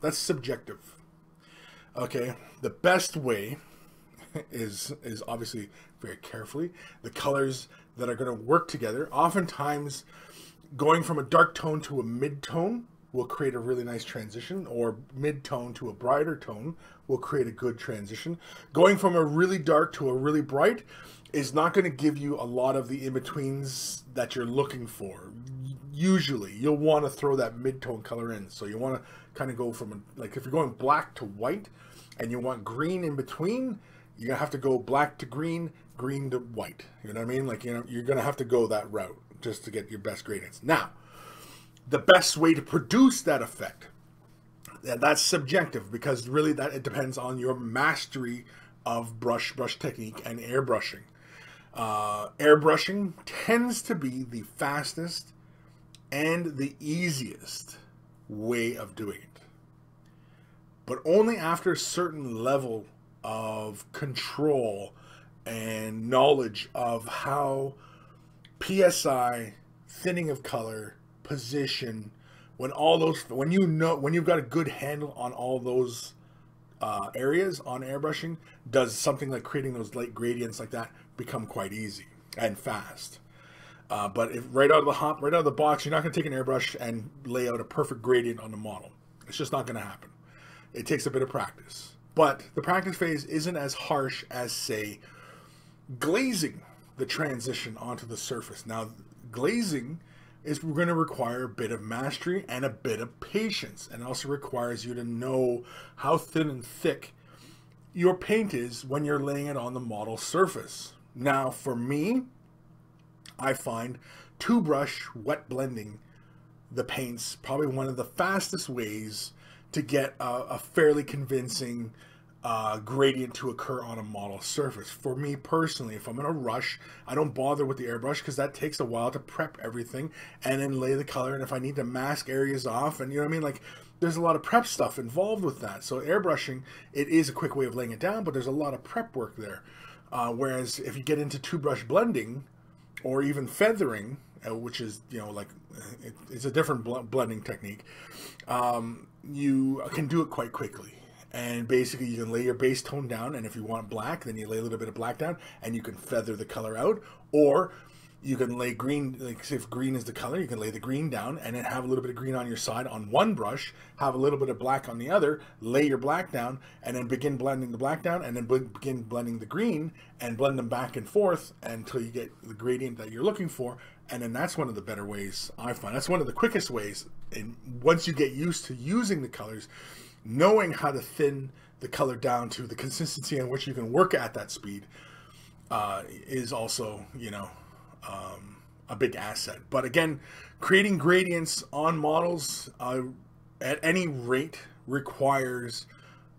That's subjective. Okay, the best way is obviously very carefully the colors that are going to work together. Oftentimes, going from a dark tone to a mid-tone will create a really nice transition, or mid-tone to a brighter tone will create a good transition. Going from a really dark to a really bright is not going to give you a lot of the in-betweens that you're looking for. Usually, you'll want to throw that mid-tone color in. So you want to kind of go from, like, if you're going black to white and you want green in between, you're going to have to go black to green, green to white. You know what I mean? Like, you know, you're going to have to go that route just to get your best gradients. Now, the best way to produce that effect, and that's subjective, because really that it depends on your mastery of brush technique and airbrushing. Airbrushing tends to be the fastest and the easiest way of doing it, but only after a certain level of control and knowledge of how PSI, thinning of color, position, when you've got a good handle on all those areas on airbrushing, does something like creating those light gradients like that become quite easy and fast. But if right out of the box, you're not going to take an airbrush and lay out a perfect gradient on the model. It's just not going to happen. It takes a bit of practice. But the practice phase isn't as harsh as, say, glazing the transition onto the surface. Now, glazing is going to require a bit of mastery and a bit of patience, and also requires you to know how thin and thick your paint is when you're laying it on the model surface. Now, for me, I find two-brush wet blending the paints probably one of the fastest ways to get a fairly convincing gradient to occur on a model surface. For me personally, if I'm in a rush, I don't bother with the airbrush, because that takes a while to prep everything and then lay the color. And if I need to mask areas off, and you know what I mean, like, there's a lot of prep stuff involved with that. So airbrushing, it is a quick way of laying it down, but there's a lot of prep work there. Whereas if you get into two-brush blending or even feathering, which is, you know, like, it's a different blending technique, you can do it quite quickly. And basically, you can lay your base tone down, and if you want black, then you lay a little bit of black down, and you can feather the color out. Or you can lay green, like, say if green is the color, you can lay the green down, and then have a little bit of green on your side on one brush, have a little bit of black on the other, lay your black down, and then begin blending the black down, and then begin blending the green, and blend them back and forth until you get the gradient that you're looking for. And then that's one of the better ways, I find. That's one of the quickest ways. And once you get used to using the colors, knowing how to thin the color down to the consistency in which you can work at that speed is also, you know, a big asset. But again, creating gradients on models at any rate requires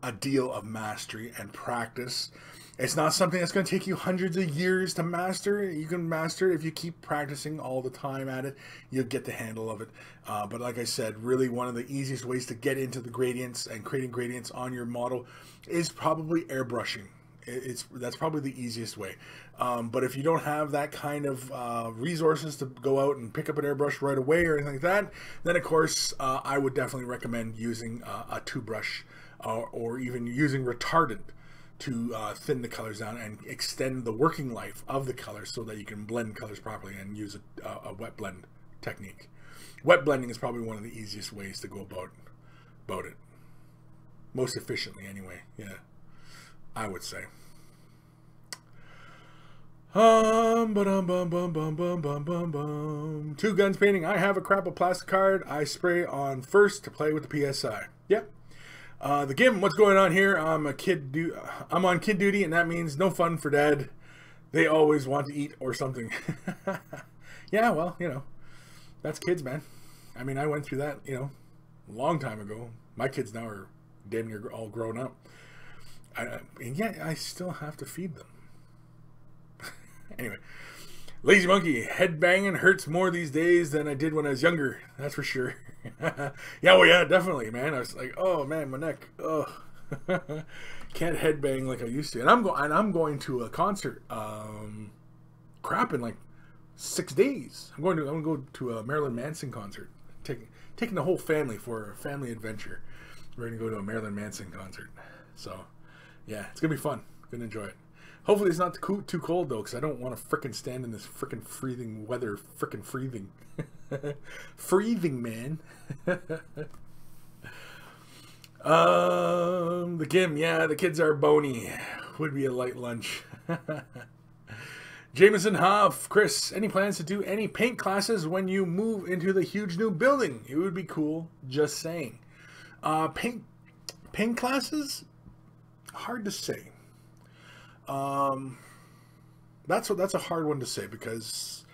a deal of mastery and practice. It's not something that's going to take you hundreds of years to master. You can master it if you keep practicing all the time at it. You'll get the handle of it. But like I said, really one of the easiest ways to get into the gradients and creating gradients on your model is probably airbrushing. That's probably the easiest way. But if you don't have that kind of resources to go out and pick up an airbrush right away or anything like that, then of course I would definitely recommend using a two-brush or even using retardant to thin the colors down and extend the working life of the colors so that you can blend colors properly and use a wet blend technique. Wet blending is probably one of the easiest ways to go about it. Most efficiently anyway, yeah, I would say. Two guns painting. I have a crap of plastic card. I spray on first to play with the PSI. Yep. The Gim, what's going on here? I'm on kid duty, and that means no fun for Dad. They always want to eat or something. Yeah, well, you know, that's kids, man. I mean, I went through that, you know, a long time ago. My kids now are damn near all grown up. And yet, I still have to feed them. Anyway, Lazy Monkey, headbanging hurts more these days than I did when I was younger. That's for sure. Yeah, well, yeah, definitely, man. I was like, oh man, my neck. Oh, can't headbang like I used to. And I'm going to a concert, crap, in like 6 days. I'm going to go to a Marilyn Manson concert. Taking the whole family for a family adventure. We're going to go to a Marilyn Manson concert. So, yeah, it's going to be fun. Going to enjoy it. Hopefully it's not too cold, though, because I don't want to frickin' stand in this frickin' freezing weather. Frickin' freezing. Freezing, man. The Kim, yeah, the kids are bony. Would be a light lunch. Jameson Huff, Kris, any plans to do any paint classes when you move into the huge new building? It would be cool. Just saying. Paint classes? Hard to say. That's a hard one to say because,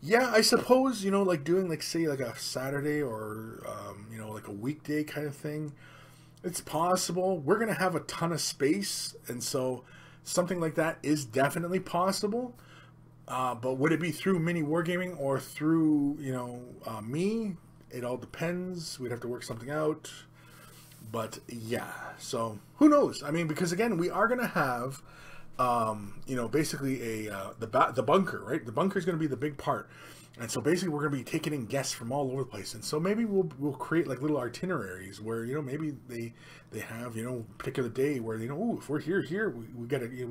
yeah, I suppose, you know, like doing like say like a Saturday or you know, like a weekday kind of thing. It's possible. We're gonna have a ton of space, and so something like that is definitely possible. But would it be through Mini Wargaming or through, you know, me? It all depends. We'd have to work something out. But yeah, so who knows? I mean, because again, we are gonna have, you know, basically the bunker, right? The bunker is gonna be the big part, and so basically we're gonna be taking in guests from all over the place, and so maybe we'll create like little itineraries where, you know, maybe they have, you know, a particular day where, you know, ooh, if we're here we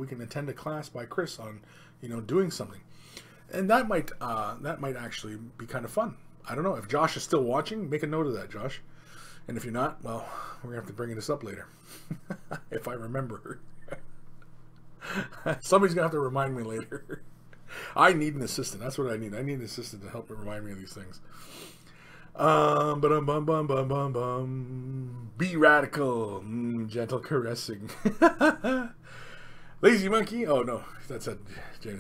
can attend a class by Kris on, you know, doing something, and that might actually be kind of fun. I don't know if Josh is still watching. Make a note of that, Josh. And if you're not, well, we're gonna have to bring this up later if I remember. Somebody's gonna have to remind me later. I need an assistant. That's what I need. I need an assistant to help remind me of these things. Be radical, gentle caressing. Lazy monkey. Oh no, that's a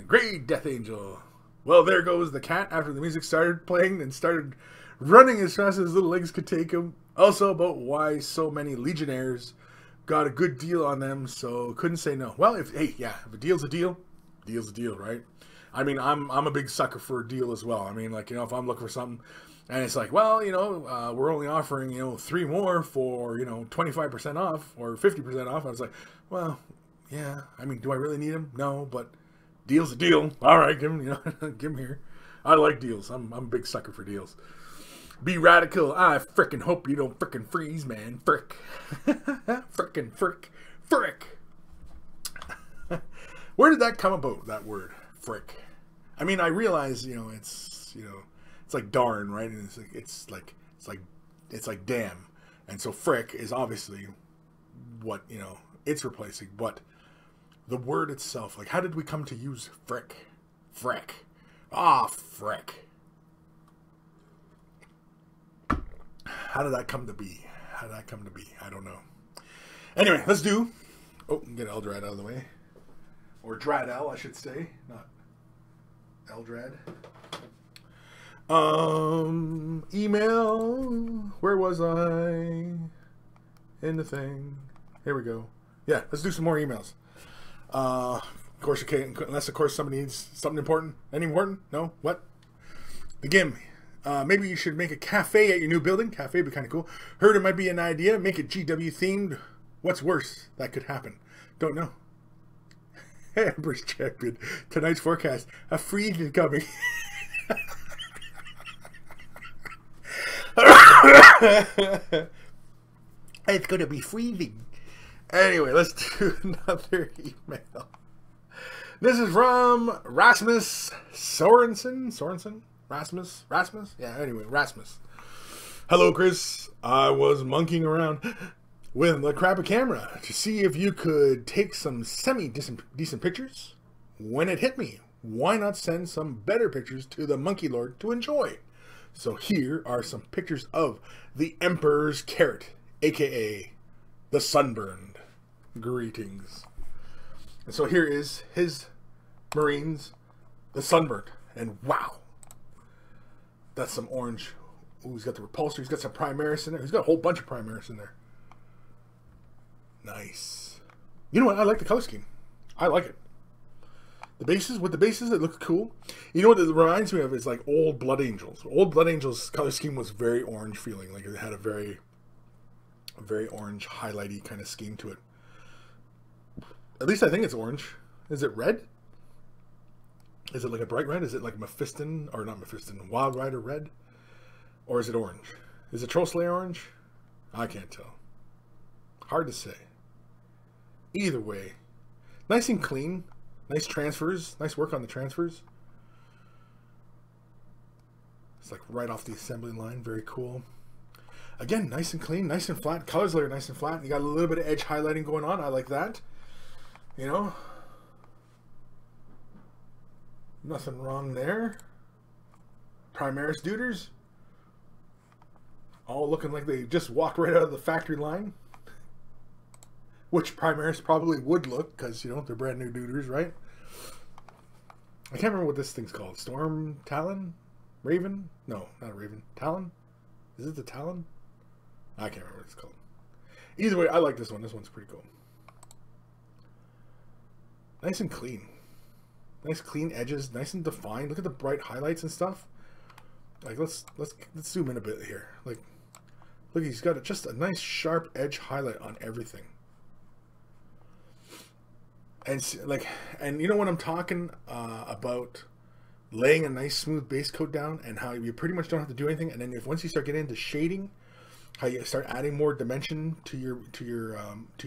great death angel. Well, there goes the cat after the music started playing and started running as fast as his little legs could take him. Also about why so many legionnaires got a good deal on them, so couldn't say no. Well, if a deal's a deal, deal's a deal, right? I mean, I'm a big sucker for a deal as well. I mean, like, you know, if I'm looking for something and it's like, well, you know, we're only offering, you know, 3 more for, you know, 25% off or 50% off. I was like, well, yeah. I mean, do I really need them? No, but deal's a deal. All right, give them, you know, give them here. I like deals. I'm a big sucker for deals. Be radical. I frickin' hope you don't frickin' freeze, man. Frick. Frickin' frick. Frick. Where did that come about, that word? Frick. I mean, I realize, you know, it's like darn, right? And it's like damn. And so frick is obviously what, you know, it's replacing. But the word itself, like, how did we come to use frick? Frick. Ah, frick. How did that come to be? How did that come to be? I don't know. Anyway, let's do... Oh, get Eldrad out of the way. Or Dradel, I should say. Not Eldrad. Email. Where was I? In the thing. Here we go. Yeah, let's do some more emails. Of course, okay, unless, of course, somebody needs something important. Any important? No? What? The Gim. Maybe you should make a cafe at your new building. Cafe would be kind of cool. Heard it might be an idea. Make it GW themed. What's worse that could happen? Don't know. Amber's champion. Tonight's forecast. A freeze is coming. It's going to be freezing. Anyway, let's do another email. This is from Rasmus Sorensen. Rasmus? Yeah, anyway, Rasmus. Hello, Kris. I was monkeying around with the crappy camera to see if you could take some semi-decent pictures. When it hit me, why not send some better pictures to the Monkey Lord to enjoy? So here are some pictures of the Emperor's Carrot, a.k.a. the Sunburned. Greetings. And so here is his Marines, the Sunburned. And wow. That's some orange. Ooh, he's got the repulsor. He's got some Primaris in there. He's got a whole bunch of Primaris in there. Nice. You know what? I like the color scheme. I like it. The bases, with the bases, it looks cool. You know what it reminds me of is like old Blood Angels. Old Blood Angels color scheme was very orange feeling. Like it had a very orange, highlighty kind of scheme to it. At least I think it's orange. Is it red? Is it like a bright red? Is it like Mephiston, or not Mephiston, Wild Rider red? Or is it orange? Is it Troll Slayer orange? I can't tell. Hard to say. Either way, nice and clean. Nice transfers. Nice work on the transfers. It's like right off the assembly line. Very cool. Again, nice and clean, nice and flat. Colors layer nice and flat. You got a little bit of edge highlighting going on. I like that. You know, nothing wrong there. Primaris duders, all looking like they just walked right out of the factory line. Which Primaris probably would look, because, you know, they're brand new duders, right? I can't remember what this thing's called. Storm Talon? Raven? No, not Raven. Talon? Is it the Talon? I can't remember what it's called. Either way, I like this one. This one's pretty cool. Nice and clean. Nice clean edges. Nice and defined. Look at the bright highlights and stuff. Like, let's zoom in a bit here. Like, look, he's got just a nice sharp edge highlight on everything. And you know what I'm talking about, laying a nice smooth base coat down, and how you pretty much don't have to do anything. And then once you start getting into shading, how you start adding more dimension to your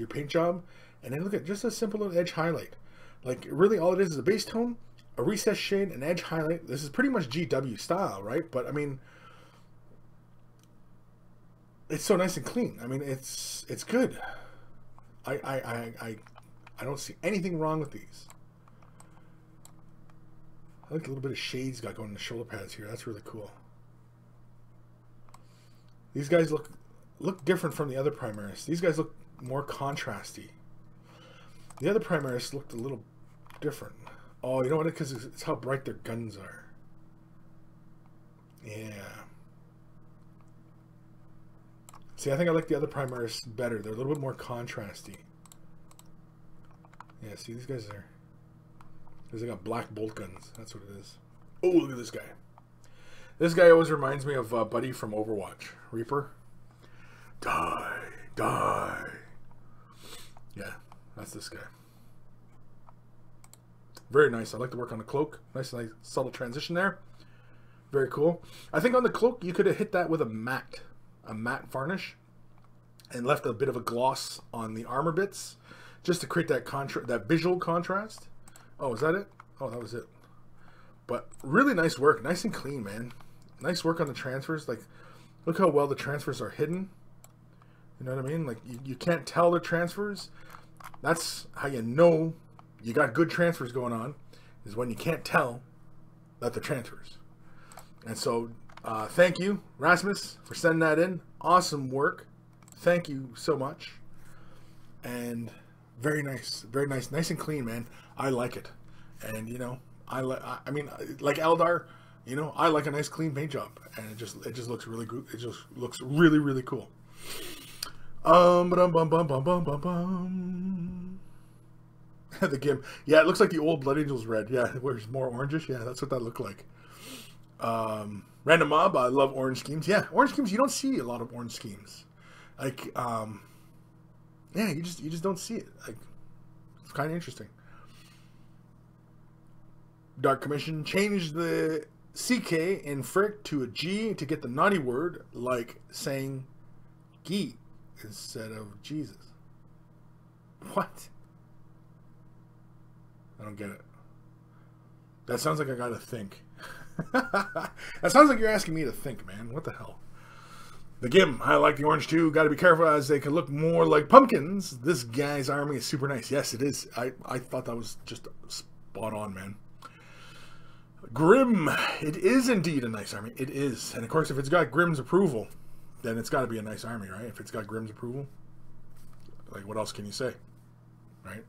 paint job. And then look at just a simple little edge highlight. Like, really all it is a base tone, a recessed shade, an edge highlight. This is pretty much GW style, right? But I mean, it's so nice and clean. I mean, it's good. I don't see anything wrong with these. I like a little bit of shades got going in the shoulder pads here. That's really cool. These guys look different from the other Primaris. These guys look more contrasty. The other Primaris looked a little different. Oh, you know what? Because it's how bright their guns are. Yeah. See, I think I like the other Primaris better. They're a little bit more contrasty. Yeah, see, these guys are... They got black bolt guns. That's what it is. Oh, look at this guy. This guy always reminds me of Buddy from Overwatch. Reaper. Die. Die. Yeah, that's this guy. Very nice. I like the work on the cloak. Nice subtle transition there. Very cool. I think on the cloak, you could have hit that with a matte varnish, and left a bit of a gloss on the armor bits, just to create that visual contrast. Oh, is that it? Oh, that was it. But really nice work. Nice and clean, man. Nice work on the transfers. Like, look how well the transfers are hidden. You know what I mean? Like, you can't tell the transfers. That's how you know you got good transfers going on, is when you can't tell that they're transfers. And so, thank you, Rasmus, for sending that in. Awesome work. Thank you so much. And very nice. Very nice. Nice and clean, man. I like it. And, you know, I mean, like Eldar, you know, I like a nice clean paint job. And it just looks really good. It just looks really, really cool. The Gim. Yeah, it looks like the old Blood Angels red. Yeah, where's more orangish. Yeah, that's what that looked like. Random Mob, I love orange schemes. Yeah, orange schemes, you don't see a lot of orange schemes. Like, yeah, you just don't see it. Like, it's kind of interesting. Dark Commission changed the CK in Frick to a G to get the naughty word, like saying G instead of Jesus. What? I don't get it. That sounds like I gotta think. That sounds like you're asking me to think, man. What the hell? The Gim, I like the orange too. Got to be careful as they can look more like pumpkins. This guy's army is super nice. Yes, it is. I thought that was just spot on, man. Grim, it is indeed a nice army. It is. And of course, if it's got Grim's approval, then it's got to be a nice army, right? If it's got Grim's approval, like, what else can you say, right?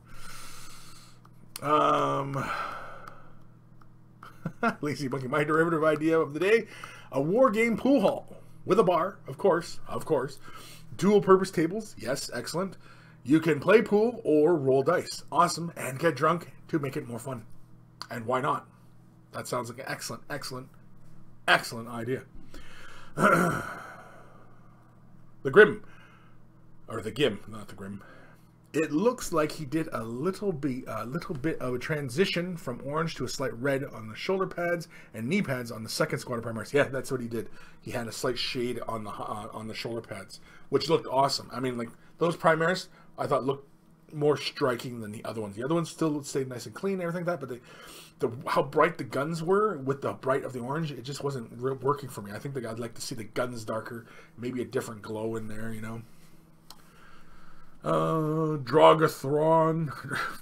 Lazy Monkey, my derivative idea of the day: a war game pool hall with a bar, of course, dual purpose tables, yes, excellent. You can play pool or roll dice, awesome, and get drunk to make it more fun. And why not? That sounds like an excellent idea. The Grim, or the Gim, not the Grim, It looks like he did a little bit of a transition from orange to a slight red on the shoulder pads and knee pads on the second squad of Primaris. Yeah, that's what he did. He had a slight shade on the shoulder pads, which looked awesome. I mean, like, those Primaris I thought looked more striking than the other ones. The other ones still stayed nice and clean and everything like that, but how bright the guns were with the bright of the orange, it just wasn't working for me. I think that I'd like to see the guns darker, maybe a different glow in there, you know. Drogathron.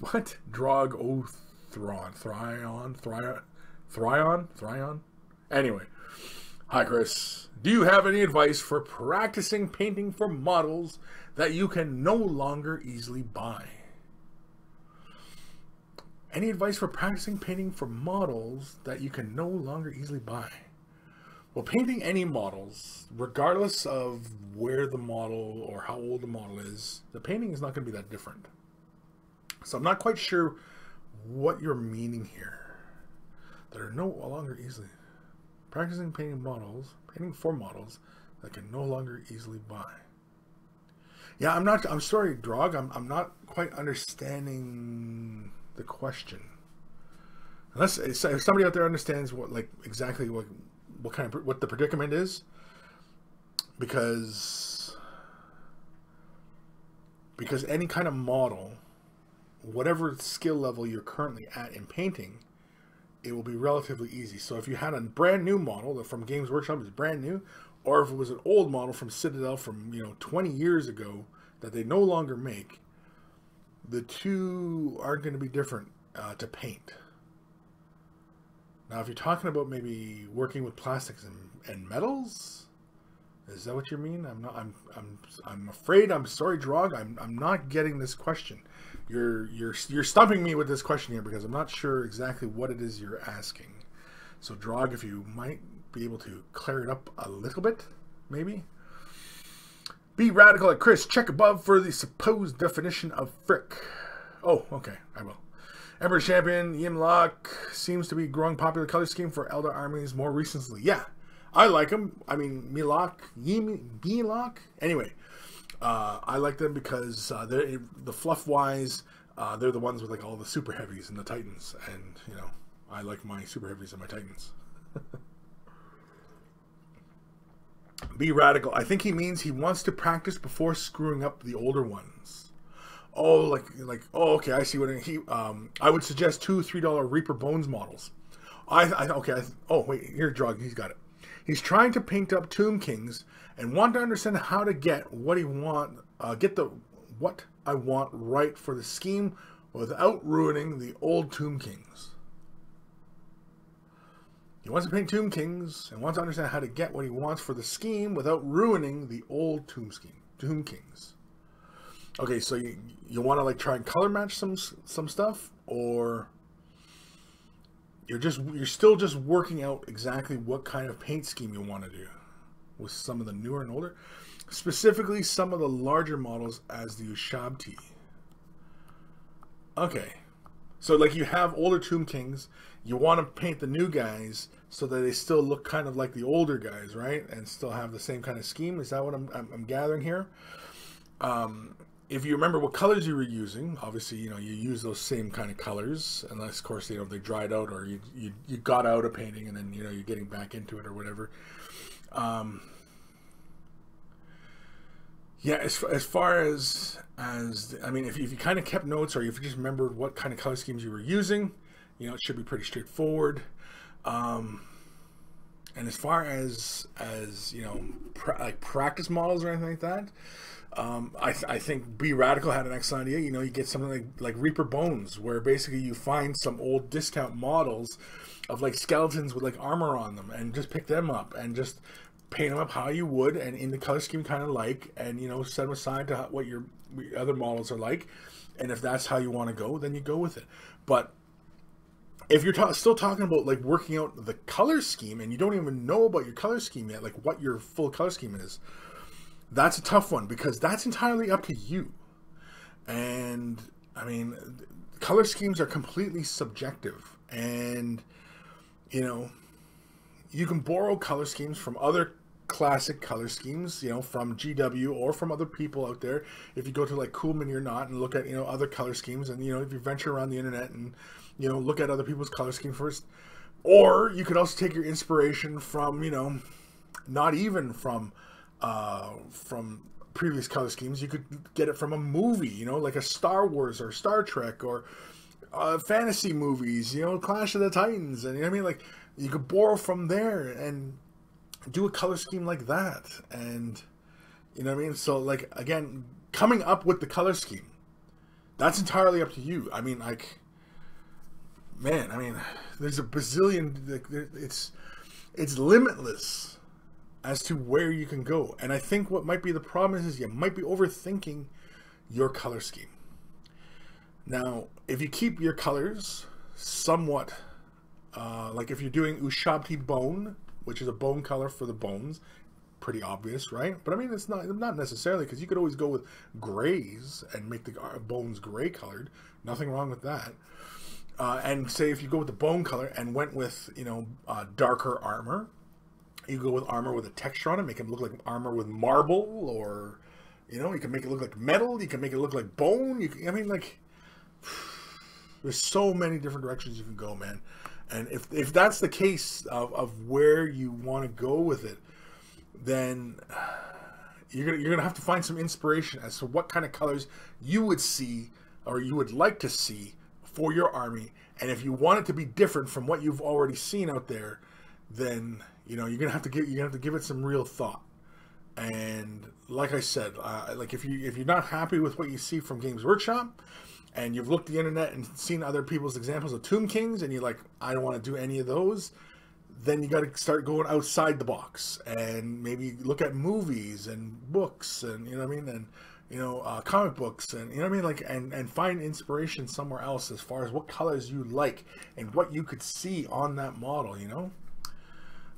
What? Drogothron. Thryon? Anyway. Hi, Chris. Do you have any advice for practicing painting for models that you can no longer easily buy? Any advice for practicing painting for models that you can no longer easily buy? Well, painting any models, regardless of where the model or how old the model is, the painting is not going to be that different. So I'm not quite sure what you're meaning here. That are no longer easily. Practicing painting for models that can no longer easily buy. Yeah, I'm sorry, Drog. I'm not quite understanding the question. Unless if somebody out there understands what, like, exactly what the predicament is, because any kind of model, whatever skill level you're currently at in painting, it will be relatively easy. So if you had a brand new model that from Games Workshop is brand new, or if it was an old model from Citadel from 20 years ago that they no longer make, the two aren't going to be different to paint. Now, if you're talking about maybe working with plastics and metals, is that what you mean? I'm afraid. I'm sorry, Drog. I'm not getting this question. You're stumping me with this question here because I'm not sure exactly what it is you're asking. So, Drog, if you might be able to clear it up a little bit, maybe. Be radical at Kris. Check above for the supposed definition of frick. Oh, okay. I will. Emperor Champion Yimlock seems to be growing popular color scheme for Eldar armies more recently. Yeah, I like them. I mean, Yimlock. Anyway, I like them because the fluff wise, they're the ones with like all the super heavies and the titans, and I like my super heavies and my titans. Be radical. I think he means he wants to practice before screwing up the older ones. Oh, okay, I see what he. I would suggest $2-3 Reaper Bones models. Oh wait, here, Drug, he's got it. He's trying to paint up Tomb Kings and want to understand how to get what I want right for the scheme without ruining the old Tomb Kings. He wants to paint Tomb Kings and wants to understand how to get what he wants for the scheme without ruining the old Tomb Kings. Okay, so you want to like try and color match some stuff, or you're still just working out exactly what kind of paint scheme you want to do with some of the newer and older, specifically some of the larger models as the Ushabti. Okay, so like you have older Tomb Kings, you want to paint the new guys so that they still look kind of like the older guys, right? And still have the same kind of scheme. Is that what I'm gathering here? If you remember what colors you were using, obviously, you use those same kind of colors, unless, of course, they dried out or you got out of painting and then, you're getting back into it or whatever. Yeah, as far as I mean, if you kind of kept notes or if you just remembered what kind of color schemes you were using, it should be pretty straightforward. And as far as like practice models or anything like that, I think Be Radical had an excellent idea. You get something like Reaper Bones, where basically you find some old discount models of like skeletons with like armor on them, and just pick them up and just paint them up how you would, and in the color scheme kind of like, and set them aside to what your other models are like, and if that's how you want to go, then you go with it. But if you're still talking about like working out the color scheme and you don't even know about your color scheme yet, like what your full color scheme is, that's a tough one because that's entirely up to you. And I mean, color schemes are completely subjective, and you can borrow color schemes from other classic color schemes, you know, from GW or from other people out there. If you go to like Cool Mini or Not and look at, you know, other color schemes, and, you know, if you venture around the internet and, you know, look at other people's color scheme first. Or you could also take your inspiration from, you know, not even from previous color schemes. You could get it from a movie, you know, like a Star Wars or Star Trek, or fantasy movies, you know, Clash of the Titans, and, you know what I mean, like, you could borrow from there and do a color scheme like that. And, you know what I mean, so, like, again, coming up with the color scheme, that's entirely up to you. I mean, like, man, I mean, there's a bazillion, like, it's limitless as to where you can go. And I think what might be the problem is you might be overthinking your color scheme. Now, if you keep your colors somewhat, like if you're doing Ushabti bone, which is a bone color for the bones, pretty obvious, right? But I mean, it's not necessarily, because you could always go with grays and make the bones gray colored. Nothing wrong with that. And say if you go with the bone color and went with, you know, darker armor, you go with armor with a texture on it, make it look like armor with marble, or, you know, you can make it look like metal, you can make it look like bone. I mean, like, there's so many different directions you can go, man. And if that's the case of where you want to go with it, then you're gonna have to find some inspiration as to what kind of colors you would see or you would like to see for your army. And if you want it to be different from what you've already seen out there, then, you know, you're gonna have to give it some real thought. And like I said, like if you're not happy with what you see from Games Workshop, and you've looked the internet and seen other people's examples of Tomb Kings, and you're like, I don't want to do any of those, then you got to start going outside the box and maybe look at movies and books, and, you know what I mean, and, you know, comic books, and, you know what I mean, like, and find inspiration somewhere else as far as what colors you like and what you could see on that model, you know.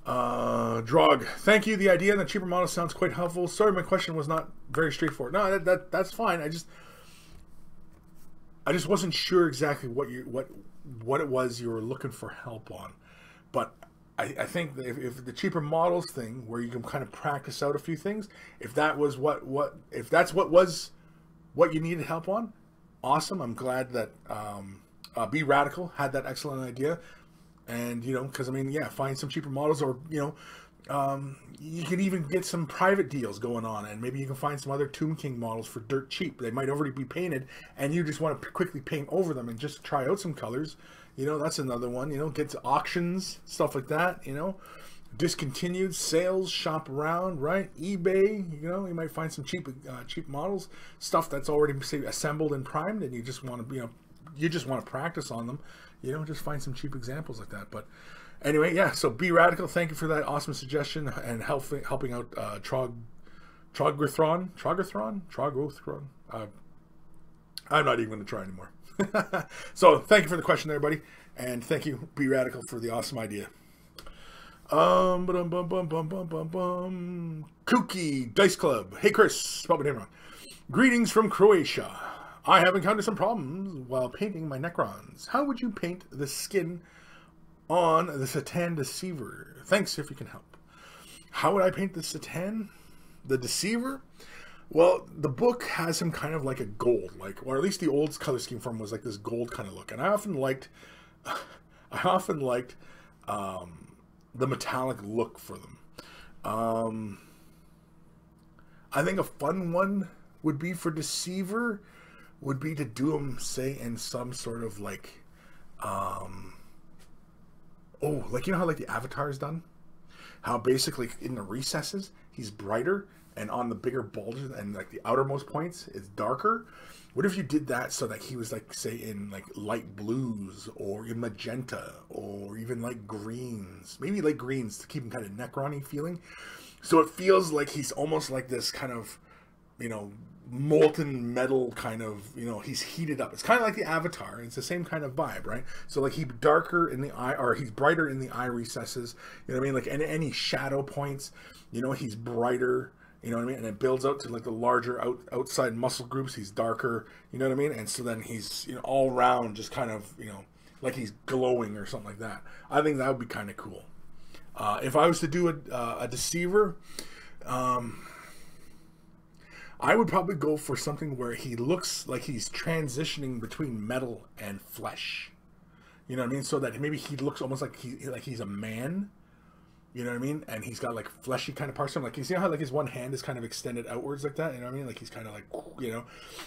Drog, thank you. The idea on the cheaper model sounds quite helpful. Sorry, my question was not very straightforward. No, that's fine. I just wasn't sure exactly what it was you were looking for help on. But I think that if the cheaper models thing, where you can kind of practice out a few things, if that was if that's what you needed help on, awesome. I'm glad that Be Radical had that excellent idea. And, you know, because, I mean, yeah, find some cheaper models, or, you know, you can even get some private deals going on, and maybe you can find some other Tomb King models for dirt cheap. They might already be painted, and you just want to quickly paint over them and just try out some colors. You know, that's another one. You know, get to auctions, stuff like that, you know. Discontinued sales, shop around, right? eBay, you know, you might find some cheap models, stuff that's already, say, assembled and primed, and you just want to, you know, you just want to practice on them. You know, just find some cheap examples like that. But anyway, yeah, so Be Radical, thank you for that awesome suggestion and helping out Trograthron. I'm not even going to try anymore. So thank you for the question there, buddy. And thank you, Be Radical, for the awesome idea. Kooky Dice Club. Hey, Kris. Spelled my name wrong. Greetings from Croatia. I have encountered some problems while painting my Necrons. How would you paint the skin on the Satan Deceiver? Thanks if you can help. How would I paint the Satan? The Deceiver? Well, the book has him kind of like a gold, like, or at least the old color scheme for him was like this gold kind of look. And I often liked the metallic look for them. I think a fun one would be for Deceiver would be to do them, say, in some sort of like, like, you know how like the Avatar is done? How basically in the recesses, he's brighter, and on the bigger bulges and like the outermost points, it's darker. What if you did that so that he was like, say, in like light blues or in magenta or even like greens, maybe like greens to keep him kind of Necron-y feeling. So it feels like he's almost like this kind of, you know, molten metal kind of, you know, he's heated up. It's kind of like the Avatar. It's the same kind of vibe, right? So like he's darker in the eye, or he's brighter in the eye recesses, you know what I mean? Like any shadow points, you know, he's brighter, you know what I mean? And it builds out to like the larger outside muscle groups, he's darker, you know what I mean? And so then he's, you know, all around just kind of, you know, like he's glowing or something like that. I think that would be kind of cool. If I was to do a deceiver, I would probably go for something where he looks like he's transitioning between metal and flesh. You know what I mean? So that maybe he looks almost like he's a man. You know what I mean? And he's got like fleshy kind of parts to him. Like, you see how like his one hand is kind of extended outwards like that? You know what I mean? Like he's kind of like, you know,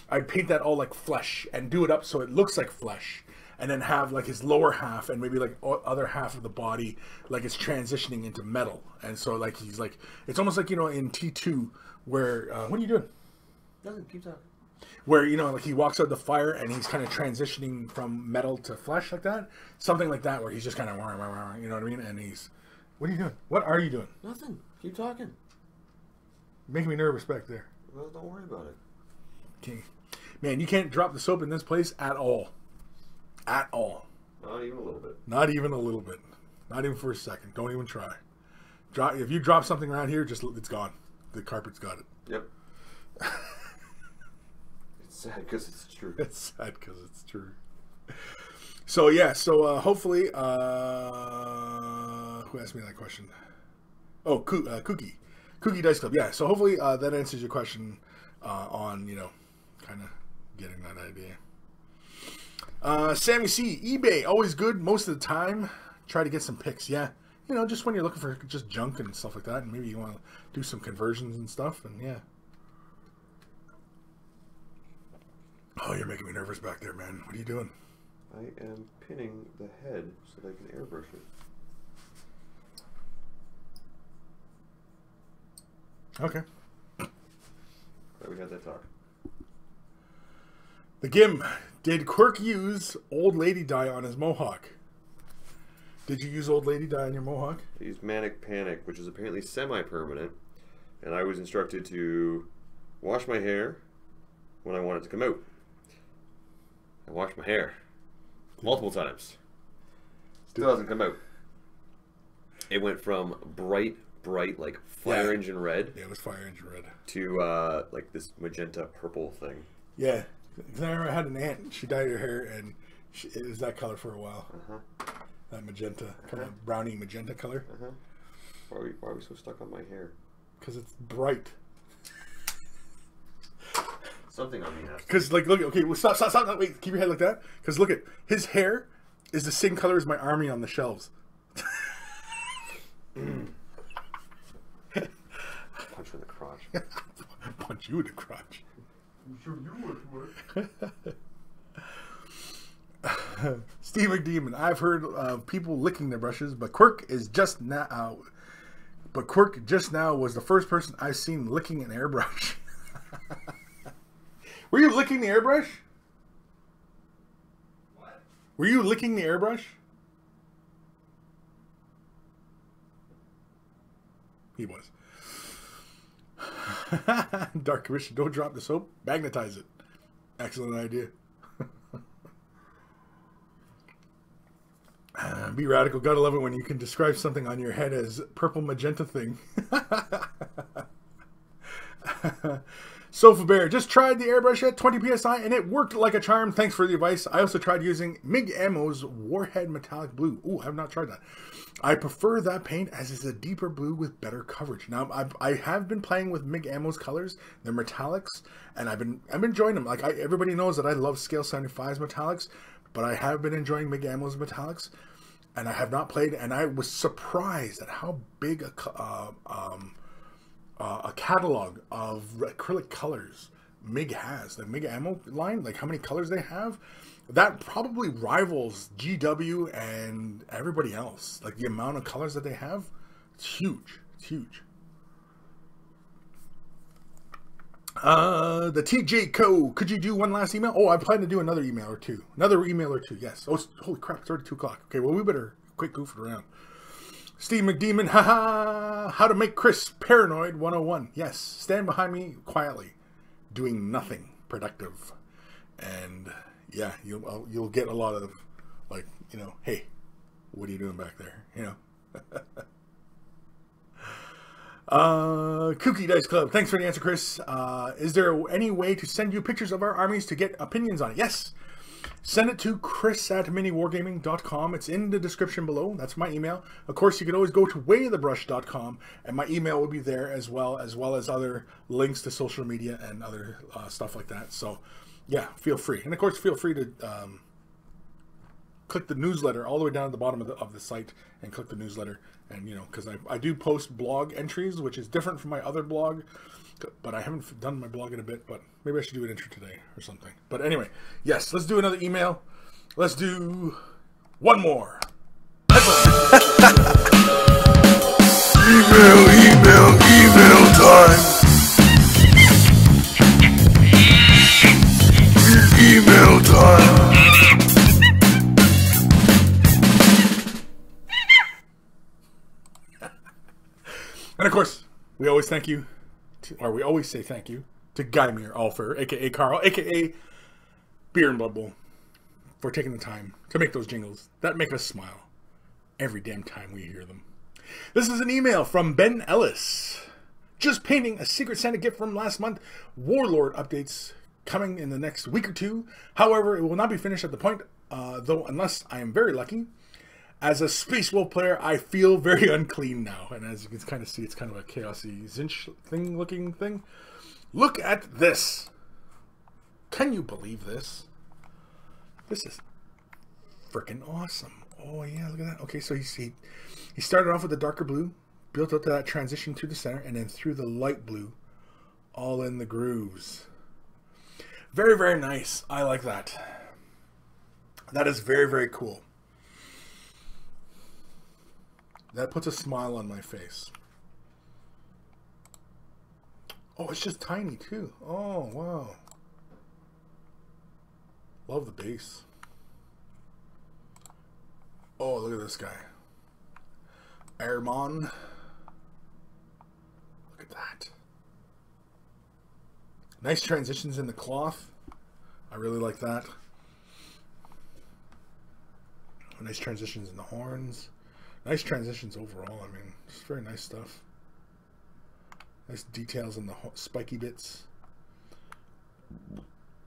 I'd paint that all like flesh and do it up so it looks like flesh. And then have like his lower half and maybe like other half of the body like it's transitioning into metal. And so like he's like, it's almost like, you know, in T2 where, what are you doing? Nothing, keep talking. Where, you know, like he walks out the fire and he's kind of transitioning from metal to flesh like that. Something like that where he's just kind of, you know what I mean? And he's, what are you doing? What are you doing? Nothing, keep talking. You're making me nervous back there. Well, don't worry about it. Okay. Man, you can't drop the soap in this place at all. At all. Not even a little bit. Not even a little bit. Not even for a second. Don't even try. If you drop something around here, just it's gone. The carpet's got it. Yep. It's sad because it's true. It's sad because it's true. So yeah, so hopefully, who asked me that question? Oh, Cookie Dice Club. Yeah, so hopefully that answers your question on, you know, kind of getting that idea. Sammy C, eBay, always good most of the time. Try to get some picks. Yeah, you know, just when you're looking for just junk and stuff like that, and maybe you want to do some conversions and stuff, and yeah. Oh, you're making me nervous back there, man. What are you doing? I am pinning the head so that I can airbrush it. Okay. Right, we had that talk. The Gim. Did Quirk use Old Lady dye on his mohawk? Did you use Old Lady dye on your mohawk? I used Manic Panic, which is apparently semi-permanent, and I was instructed to wash my hair when I want it to come out. I washed my hair multiple times. Still hasn't come out. It went from bright, like fire engine red. Yeah, it was fire engine red. To like this magenta purple thing. Yeah. I had an aunt. She dyed her hair, and it was that color for a while. That magenta, kind of brownie magenta color. Why are we so stuck on my hair? Because it's bright. Something on me has. Because like, look, okay, well, stop, wait, keep your head like that. Because look at his hair is the same color as my army on the shelves. Punch you in the crotch. Punch you in the crotch. I'm sure you would. Steve McDemon. I've heard of people licking their brushes, but Quirk just now was the first person I've seen licking an airbrush. Were you licking the airbrush? What? Were you licking the airbrush? He was. Dark Commission, don't drop the soap, magnetize it. Excellent idea. Be radical. Gotta love it when you can describe something on your head as purple magenta thing. Sofa Bear, just tried the airbrush at 20 psi and it worked like a charm. Thanks for the advice. I also tried using MIG Ammo's Warhead Metallic Blue. Ooh, I have not tried that. I prefer that paint as it's a deeper blue with better coverage. Now, I have been playing with MIG Ammo's colors. They're metallics, and I've been enjoying them. Like everybody knows that I love Scale 75's metallics, but I have been enjoying MIG Ammo's metallics, and I have not played. And I was surprised at how big a catalog of acrylic colors MIG has. The MIG Ammo line, like how many colors they have, that probably rivals GW and everybody else. Like the amount of colors that they have, it's huge. It's huge. The TJ Co. Could you do one last email? Oh, I plan to do another email or two. Yes. Oh, holy crap! It's already 2 o'clock. Okay, well we better quick goof it around. Steve McDemon, haha! How to make Kris paranoid 101. Yes, stand behind me quietly, doing nothing productive, and yeah, you'll get a lot of like, you know, hey, what are you doing back there? You know. Kooky Dice Club. Thanks for the answer, Kris. Is there any way to send you pictures of our armies to get opinions on it? Yes. send it to Kris@miniwargaming.com. It's in the description below. That's my email. Of course, you can always go to waythebrush.com, and my email will be there as well as other links to social media and other stuff like that. So, yeah, feel free. And, of course, feel free to click the newsletter all the way down at the bottom of the site and click the newsletter. And, you know, because I do post blog entries, which is different from my other blog. But I haven't done my blog in a bit, but maybe I should do an intro today or something. But anyway, yes, let's do another email. Let's do one more. Email time. Email time. And of course, we always say thank you to Guymere Alfer, aka Carl, aka Beer and Blood Bowl, for taking the time to make those jingles that make us smile every damn time we hear them. This is an email from Ben Ellis. Just painting a Secret Santa gift from last month. Warlord updates coming in the next week or two. However, it will not be finished at the point, though, unless I am very lucky. As a Space Wolf player, I feel very unclean now. And as you can kind of see, it's kind of a chaosy Zinch looking thing. Look at this. Can you believe this? This is freaking awesome. Oh, yeah, look at that. Okay, so you see, he started off with the darker blue, built up to that transition to the center, and then through the light blue, all in the grooves. Very, very nice. I like that. That is very, very cool. That puts a smile on my face. Oh, it's just tiny too. Oh, wow. Love the base. Oh, look at this guy. Airmon. Look at that. Nice transitions in the cloth. I really like that. Nice transitions in the horns. Nice transitions overall. I mean, just very nice stuff. Nice details in the spiky bits.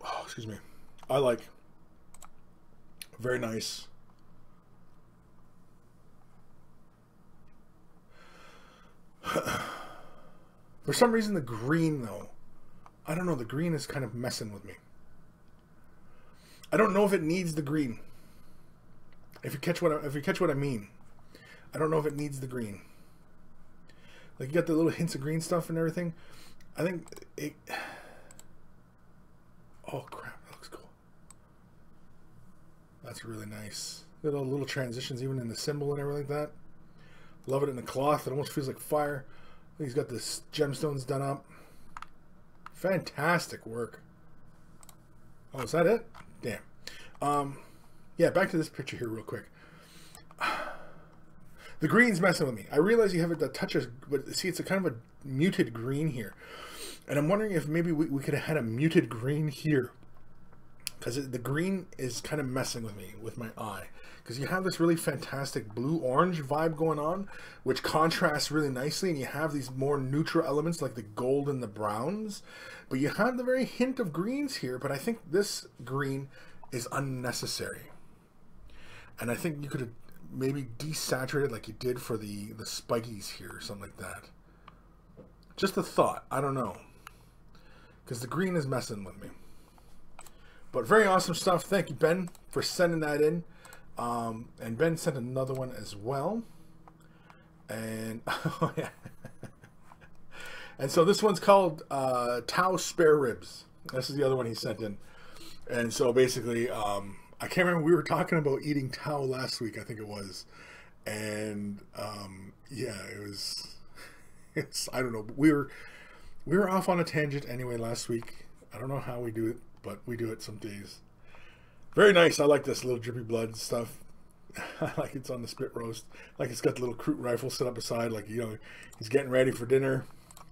Oh, excuse me. I like. Very nice. For some reason, the green, though, I don't know. The green is kind of messing with me. I don't know if it needs the green. If you catch what I mean. I don't know if it needs the green. Like, you got the little hints of green stuff and everything. I think it... Oh, crap. That looks cool. That's really nice. Little transitions even in the symbol and everything like that. Love it in the cloth. It almost feels like fire. He's got the gemstones done up. Fantastic work. Oh, is that it? Damn. Yeah, back to this picture here real quick. The green's messing with me. I realize you have a touch of, but see, it's a kind of a muted green here. And I'm wondering if maybe we could have had a muted green here. Because the green is kind of messing with me, with my eye. Because you have this really fantastic blue-orange vibe going on, which contrasts really nicely. And you have these more neutral elements like the gold and the browns. But you have the very hint of greens here. But I think this green is unnecessary. And I think you could have maybe desaturated like you did for the spikies here or something like that. Just a thought. I don't know. Because the green is messing with me. But very awesome stuff. Thank you, Ben, for sending that in. And Ben sent another one as well. And oh yeah. And so this one's called Tau Spare Ribs. This is the other one he sent in. And so basically, I can't remember, we were talking about eating Tau last week, I think it was. And yeah, it's I don't know. We were off on a tangent anyway last week. I don't know how we do it, but we do it some days. Very nice. I like this little drippy blood stuff. Like it's on the spit roast. Like it's got the little Kroot rifle set up beside. Like, you know, he's getting ready for dinner.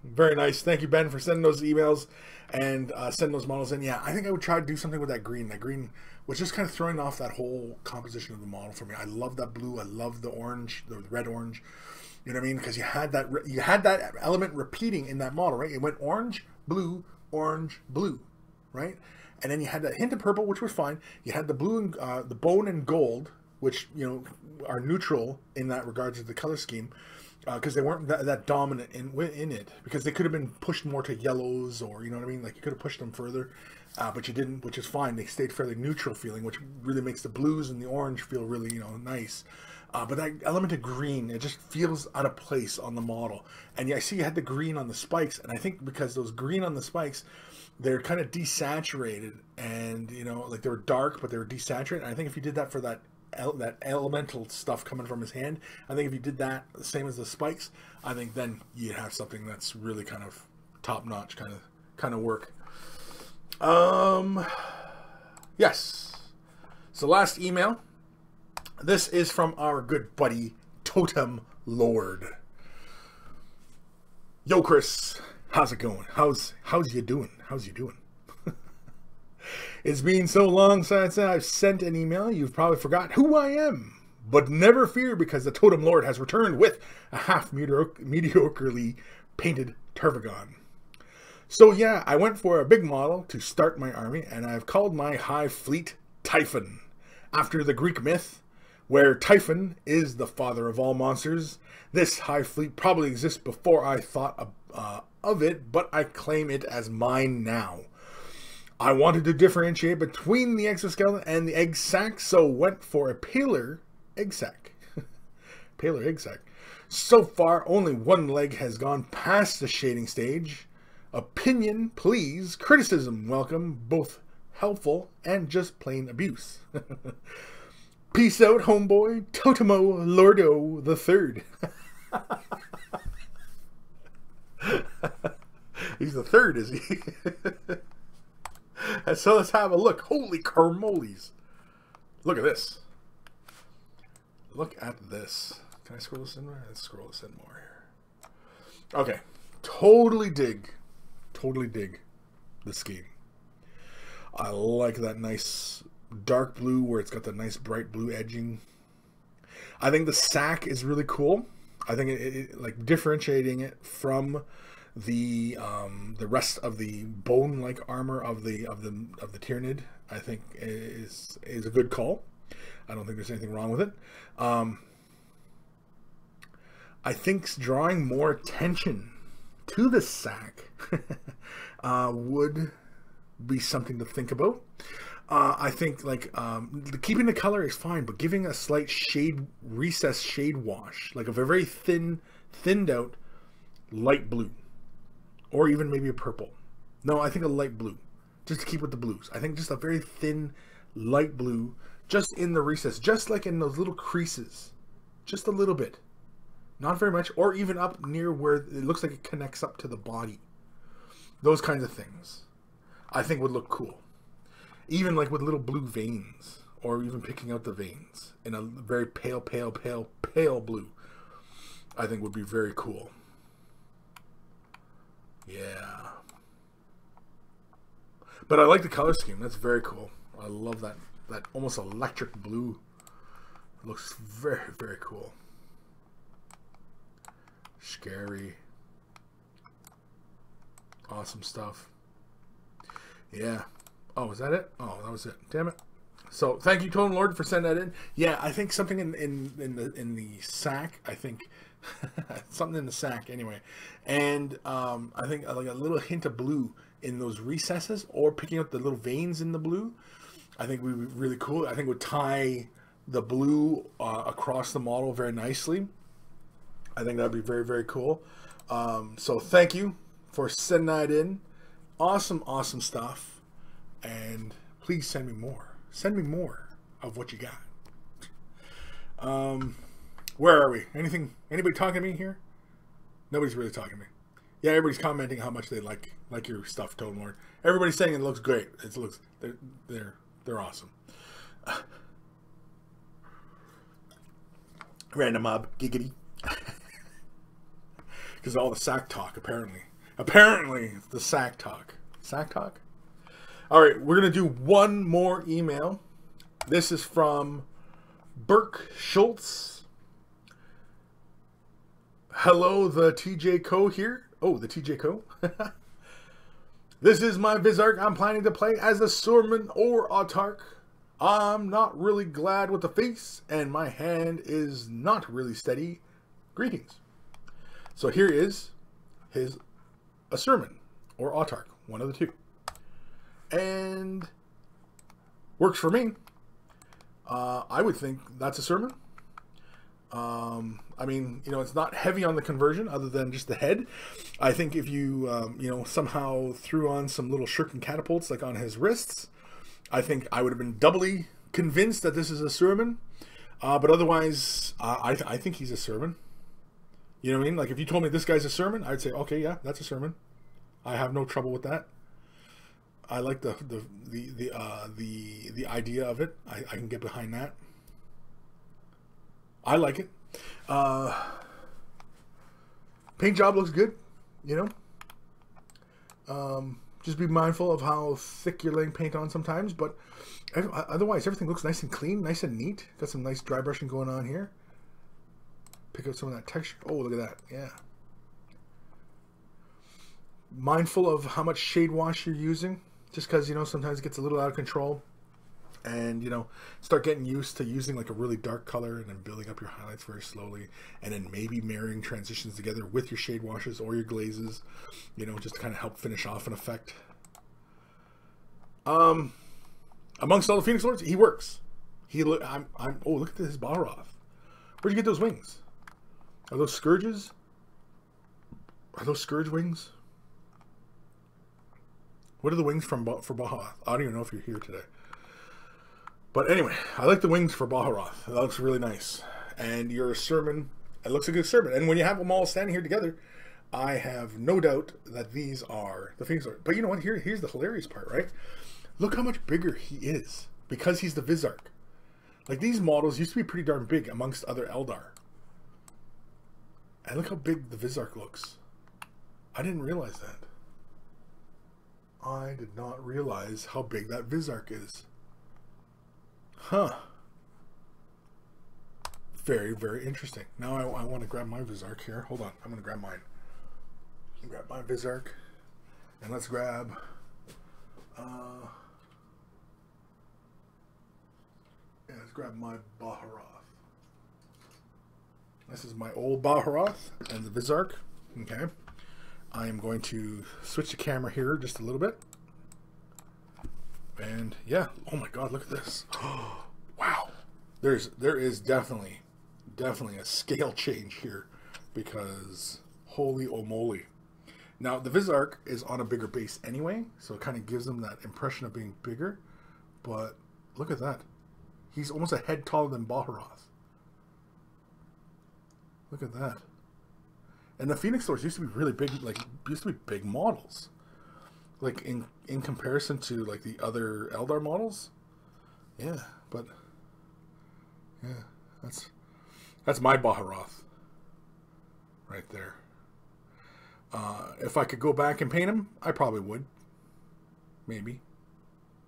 Very nice. Thank you, Ben, for sending those emails and sending those models in. Yeah, I think I would try to do something with that green. That green was just kind of throwing off that whole composition of the model for me. I love that blue. I love the orange, the red orange. You know what I mean? Because you had that element repeating in that model, right? It went orange, blue, orange, blue. right? And then you had that hint of purple, which was fine. You had the blue and the bone and gold, which, you know, are neutral in that regards to the color scheme, because they weren't that dominant in it, because they could have been pushed more to yellows, or, you know what I mean, like you could have pushed them further, but you didn't, which is fine. They stayed fairly neutral feeling, which really makes the blues and the orange feel really, you know, nice. But that element of green, it just feels out of place on the model. And yeah, I see you had the green on the spikes, and I think because those green on the spikes, they're kind of desaturated, and, you know, like they were dark, but they were desaturated. And I think if you did that for that elemental stuff coming from his hand, I think if you did that the same as the spikes, I think then you'd have something that's really kind of top-notch kind of work. Yes. So last email. This is from our good buddy Totem Lord. Yo, Kris, how's it going? How's you doing? How's you doing? It's been so long since I've sent an email, you've probably forgot who I am. But never fear, because the Totem Lord has returned with a half mediocrely painted Tervagon. So yeah, I went for a big model to start my army, and I've called my Hive Fleet Typhon, after the Greek myth, where Typhon is the father of all monsters. This Hive Fleet probably exists before I thought of it, but I claim it as mine now. I wanted to differentiate between the exoskeleton and the egg sac, so went for a paler egg sac. Paler egg sac. So far, only one leg has gone past the shading stage. Opinion, please. Criticism, welcome. Both helpful and just plain abuse. Peace out, homeboy. Totemo Lordo the Third. He's the third, is he? And so let's have a look. Holy carmolies. Look at this. Look at this. Can I scroll this in more? Let's scroll this in more here. Okay. Totally dig the scheme. I like that nice dark blue where it's got the nice bright blue edging. I think the sack is really cool. I think it like differentiating it from the rest of the bone-like armor of the Tyranid, I think is a good call. I don't think there's anything wrong with it. I think drawing more attention to the sack would be something to think about. I think like keeping the color is fine, but giving a slight recessed shade wash, like a very thinned out light blue, or even maybe a purple. No, I think a light blue, just to keep with the blues. I think just a very thin light blue, just in the recess, just like in those little creases, just a little bit, not very much, or even up near where it looks like it connects up to the body. Those kinds of things, I think would look cool. Even like with little blue veins, or even picking out the veins in a very pale blue, I think would be very cool. Yeah. But I like the color scheme. That's very cool. I love that almost electric blue. It looks very, very cool. Scary. Awesome stuff. Yeah. Oh, was that it? Oh, that was it. Damn it. So thank you, Totem Lord, for sending that in. Yeah, I think something in the sack. I think something in the sack anyway, and I think like a little hint of blue in those recesses, or picking up the little veins in the blue. I think would be really cool. I think would tie the blue across the model very nicely. I think that'd be very, very cool. So thank you for sending that in. Awesome stuff. And please send me more. Send me more of what you got. Where are we? Anybody talking to me here? Nobody's really talking to me. Yeah, everybody's commenting how much they like your stuff, Totem Lord. Everybody's saying it looks great. It looks they're awesome. Random mob giggity. Because all the sack talk, apparently the sack talk. Sack talk. All right, we're going to do one more email. This is from Burke Schultz. Hello, the TJ Co here. Oh, the TJ Co. This is my Vizark. I'm planning to play as a Surman or Autark. I'm not really glad with the face, and my hand is not really steady. Greetings. So here is his a Surman or Autark, one of the two. And works for me. I would think that's a Surman. I mean, you know, it's not heavy on the conversion other than just the head. I think if you, you know, somehow threw on some little shuriken catapults like on his wrists, I think I would have been doubly convinced that this is a Surman. But otherwise, I think he's a Surman. You know what I mean? Like if you told me this guy's a Surman, I'd say, okay, yeah, that's a Surman. I have no trouble with that. I like the idea of it. I can get behind that. I like it. Paint job looks good, you know. Just be mindful of how thick you're laying paint on sometimes, but otherwise everything looks nice and clean, nice and neat. Got some nice dry brushing going on here. Pick up some of that texture. Oh, look at that. Yeah. Mindful of how much shade wash you're using, just because, you know, sometimes it gets a little out of control. And, you know, start getting used to using like a really dark color and then building up your highlights very slowly, and then maybe marrying transitions together with your shade washes or your glazes, you know, just to kind of help finish off an effect. Amongst all the Phoenix Lords, he works. Oh, look at this Balroth. Where'd you get those wings? Are those Scourges? Are those Scourge wings? What are the wings for Balroth? I don't even know if you're here today. But anyway, I like the wings for Balroth. That looks really nice. And your Surman, it looks like a Surman. And when you have them all standing here together, I have no doubt that these are the Phoenix Lord. But you know what? Here's the hilarious part, right? Look how much bigger he is because he's the Vizark. Like, these models used to be pretty darn big amongst other Eldar. And look how big the Vizark looks. I didn't realize that. I did not realize how big that Vizark is. Huh. Very, very interesting. Now I want to grab my Vizark here. Hold on. I'm going to grab mine. Grab my Vizark. And let's grab... yeah, let's grab my Baharoth. This is my old Baharoth and the Vizark. Okay. I am going to switch the camera here just a little bit. And yeah, oh my god, look at this. Wow. There is definitely a scale change here, because holy oh moly. Now the Vizark is on a bigger base anyway, so it kind of gives them that impression of being bigger, but look at that. He's almost a head taller than Baharoth. Look at that. And the Phoenix Lords used to be really big, like used to be big models. Like in comparison to like the other Eldar models. Yeah, but yeah, that's my Baharoth right there. If I could go back and paint him, I probably would. Maybe.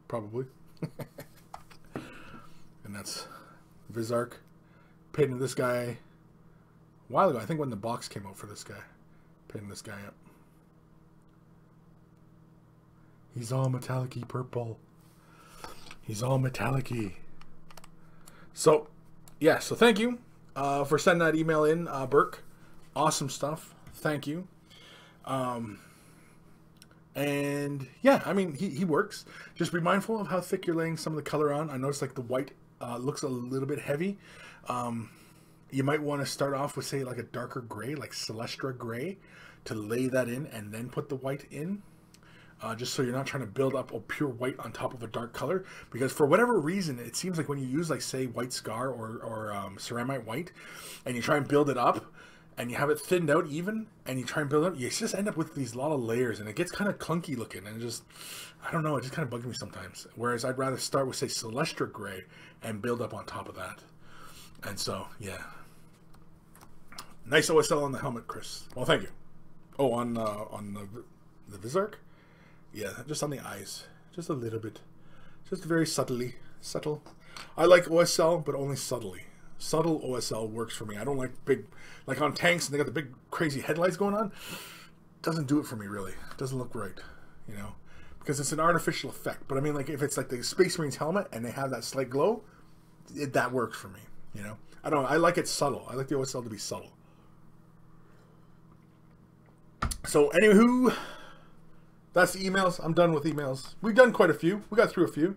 Probably. And that's Vizark. Painted this guy a while ago. I think when the box came out for this guy. Painted this guy up. He's all metallic-y purple. He's all metallic-y. So, yeah, so thank you for sending that email in, Burke. Awesome stuff. Thank you. And, yeah, I mean, he works. Just be mindful of how thick you're laying some of the color on. I noticed, like, the white looks a little bit heavy. You might want to start off with, say, like a darker gray, like Celestra gray, to lay that in and then put the white in. Just so you're not trying to build up a pure white on top of a dark color, because for whatever reason it seems like when you use, like, say, White Scar or Ceramite White, and you try and build it up and you have it thinned out even, and you try and build it up, you just end up with these lot of layers, and it gets kind of clunky looking, and just, I don't know, it just kind of bugs me sometimes. Whereas I'd rather start with, say, Celestra Gray and build up on top of that. And so, yeah, nice OSL on the helmet, Chris. Well, thank you. Oh, on the Vizark. Yeah, just on the eyes. Just a little bit. Just very subtle. I like OSL, but only subtly. Subtle OSL works for me. I don't like big, like on tanks, and they got the big crazy headlights going on. Doesn't do it for me, really. Doesn't look right, you know. because it's an artificial effect. But I mean, like if it's like the Space Marines helmet and they have that slight glow, that works for me. You know, I don't know. I like it subtle. I like the OSL to be subtle. So anywho, that's the emails. I'm done with emails. We've done quite a few. We got through a few.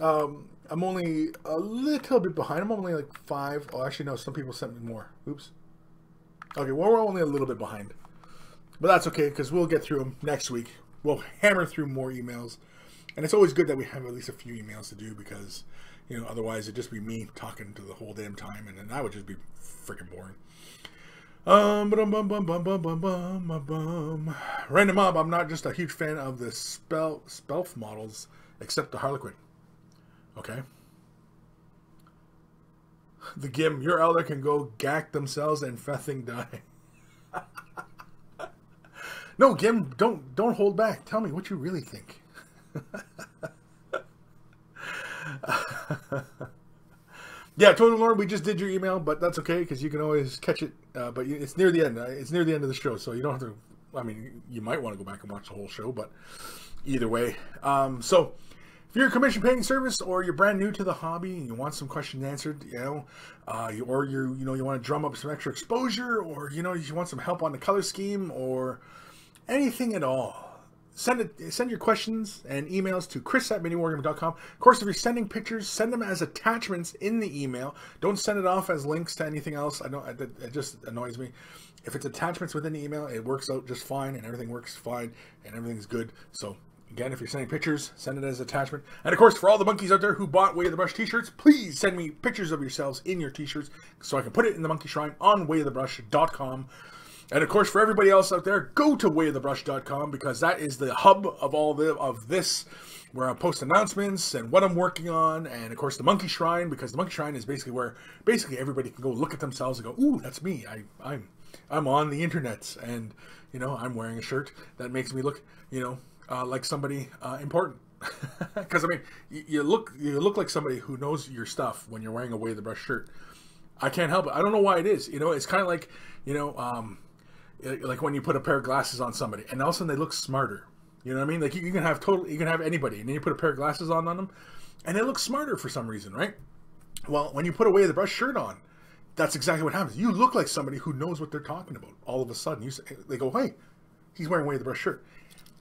I'm only a little bit behind. I'm only like 5. Oh, actually, no. Some people sent me more. Oops. Okay, well, we're only a little bit behind. But that's okay, because we'll get through them next week. We'll hammer through more emails. And it's always good that we have at least a few emails to do, because, you know, otherwise it'd just be me talking to the whole damn time, and then that would just be freaking boring. Random Mob, I'm not just a huge fan of the Spelf models, except the Harlequin. Okay. The Gim, your elder can go gack themselves and fething die. No, Gim, don't hold back. Tell me what you really think. Yeah, Total Lord, we just did your email, but that's okay, because you can always catch it. But it's near the end. It's near the end of the show, so you don't have to... I mean, you might want to go back and watch the whole show, but either way. So, if you're a commission painting service, or you're brand new to the hobby and you want some questions answered, you know, or you want to drum up some extra exposure, or you want some help on the color scheme, or anything at all, send your questions and emails to Kris@miniwargaming.com. Of course, if you're sending pictures, send them as attachments in the email. Don't send it off as links to anything else. It just annoys me. If it's attachments within the email, it works out just fine, and everything works fine, and everything's good. So again, if you're sending pictures, send it as attachment. And of course, for all the monkeys out there who bought Way of the Brush t-shirts, please send me pictures of yourselves in your t-shirts so I can put it in the monkey shrine on wayofthebrush.com. And of course, for everybody else out there, go to wayofthebrush.com, because that is the hub of all of this, where I post announcements and what I'm working on, and of course the monkey shrine, because the monkey shrine is basically where everybody can go look at themselves and go, ooh, that's me. I'm on the internet, and I'm wearing a shirt that makes me look like somebody important. Because I mean, you look like somebody who knows your stuff when you're wearing a Way of the Brush shirt. I can't help it. I don't know why it is. It's kind of like like when you put a pair of glasses on somebody and all of a sudden they look smarter. You know what I mean? Like you can have anybody, and then you put a pair of glasses on them and they look smarter for some reason, right? Well, when you put a Way of the Brush shirt on, that's exactly what happens. You look like somebody who knows what they're talking about. All of a sudden, they go, hey, he's wearing Way of the Brush shirt.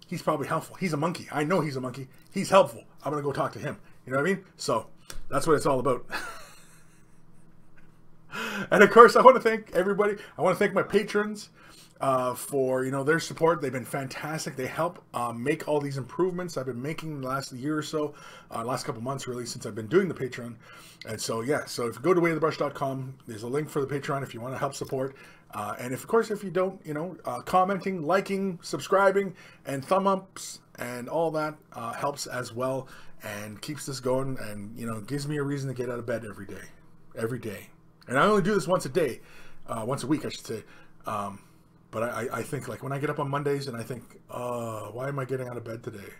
He's probably helpful. He's a monkey. I know he's a monkey. He's helpful. I'm going to go talk to him. You know what I mean? So that's what it's all about. And of course, I want to thank everybody. I want to thank my patrons for their support. They've been fantastic. They help make all these improvements I've been making the last year or so, last couple months really, since I've been doing the Patreon. And so yeah, so if you go to wayofthebrush.com, there's a link for the Patreon if you want to help support. And of course, if you don't, commenting, liking, subscribing, and thumb ups and all that helps as well, and keeps this going, and gives me a reason to get out of bed every day. And I only do this once a day, once a week, I should say. But I think, like, when I get up on Mondays and I think, why am I getting out of bed today?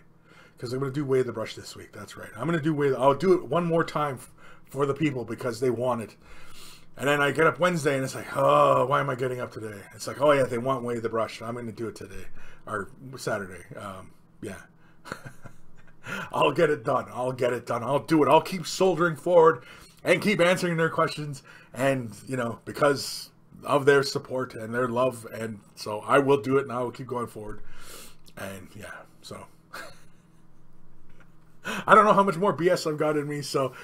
Because I'm going to do Way of the Brush this week. That's right. I'm going to do I'll do it one more time for the people because they want it. And then I get up Wednesday and it's like, oh, why am I getting up today? It's like, oh yeah, they want Way of the Brush. I'm going to do it today. Or Saturday. Yeah. I'll get it done. I'll do it. I'll keep soldiering forward and keep answering their questions. And, because of their support and their love, and so I will do it, and I will keep going forward. And yeah, so I don't know how much more BS I've got in me, so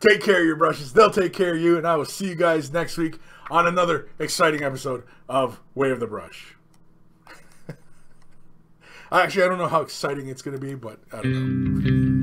take care of your brushes, they'll take care of you, and I will see you guys next week on another exciting episode of Way of the Brush. Actually, I don't know how exciting it's going to be, but I don't know.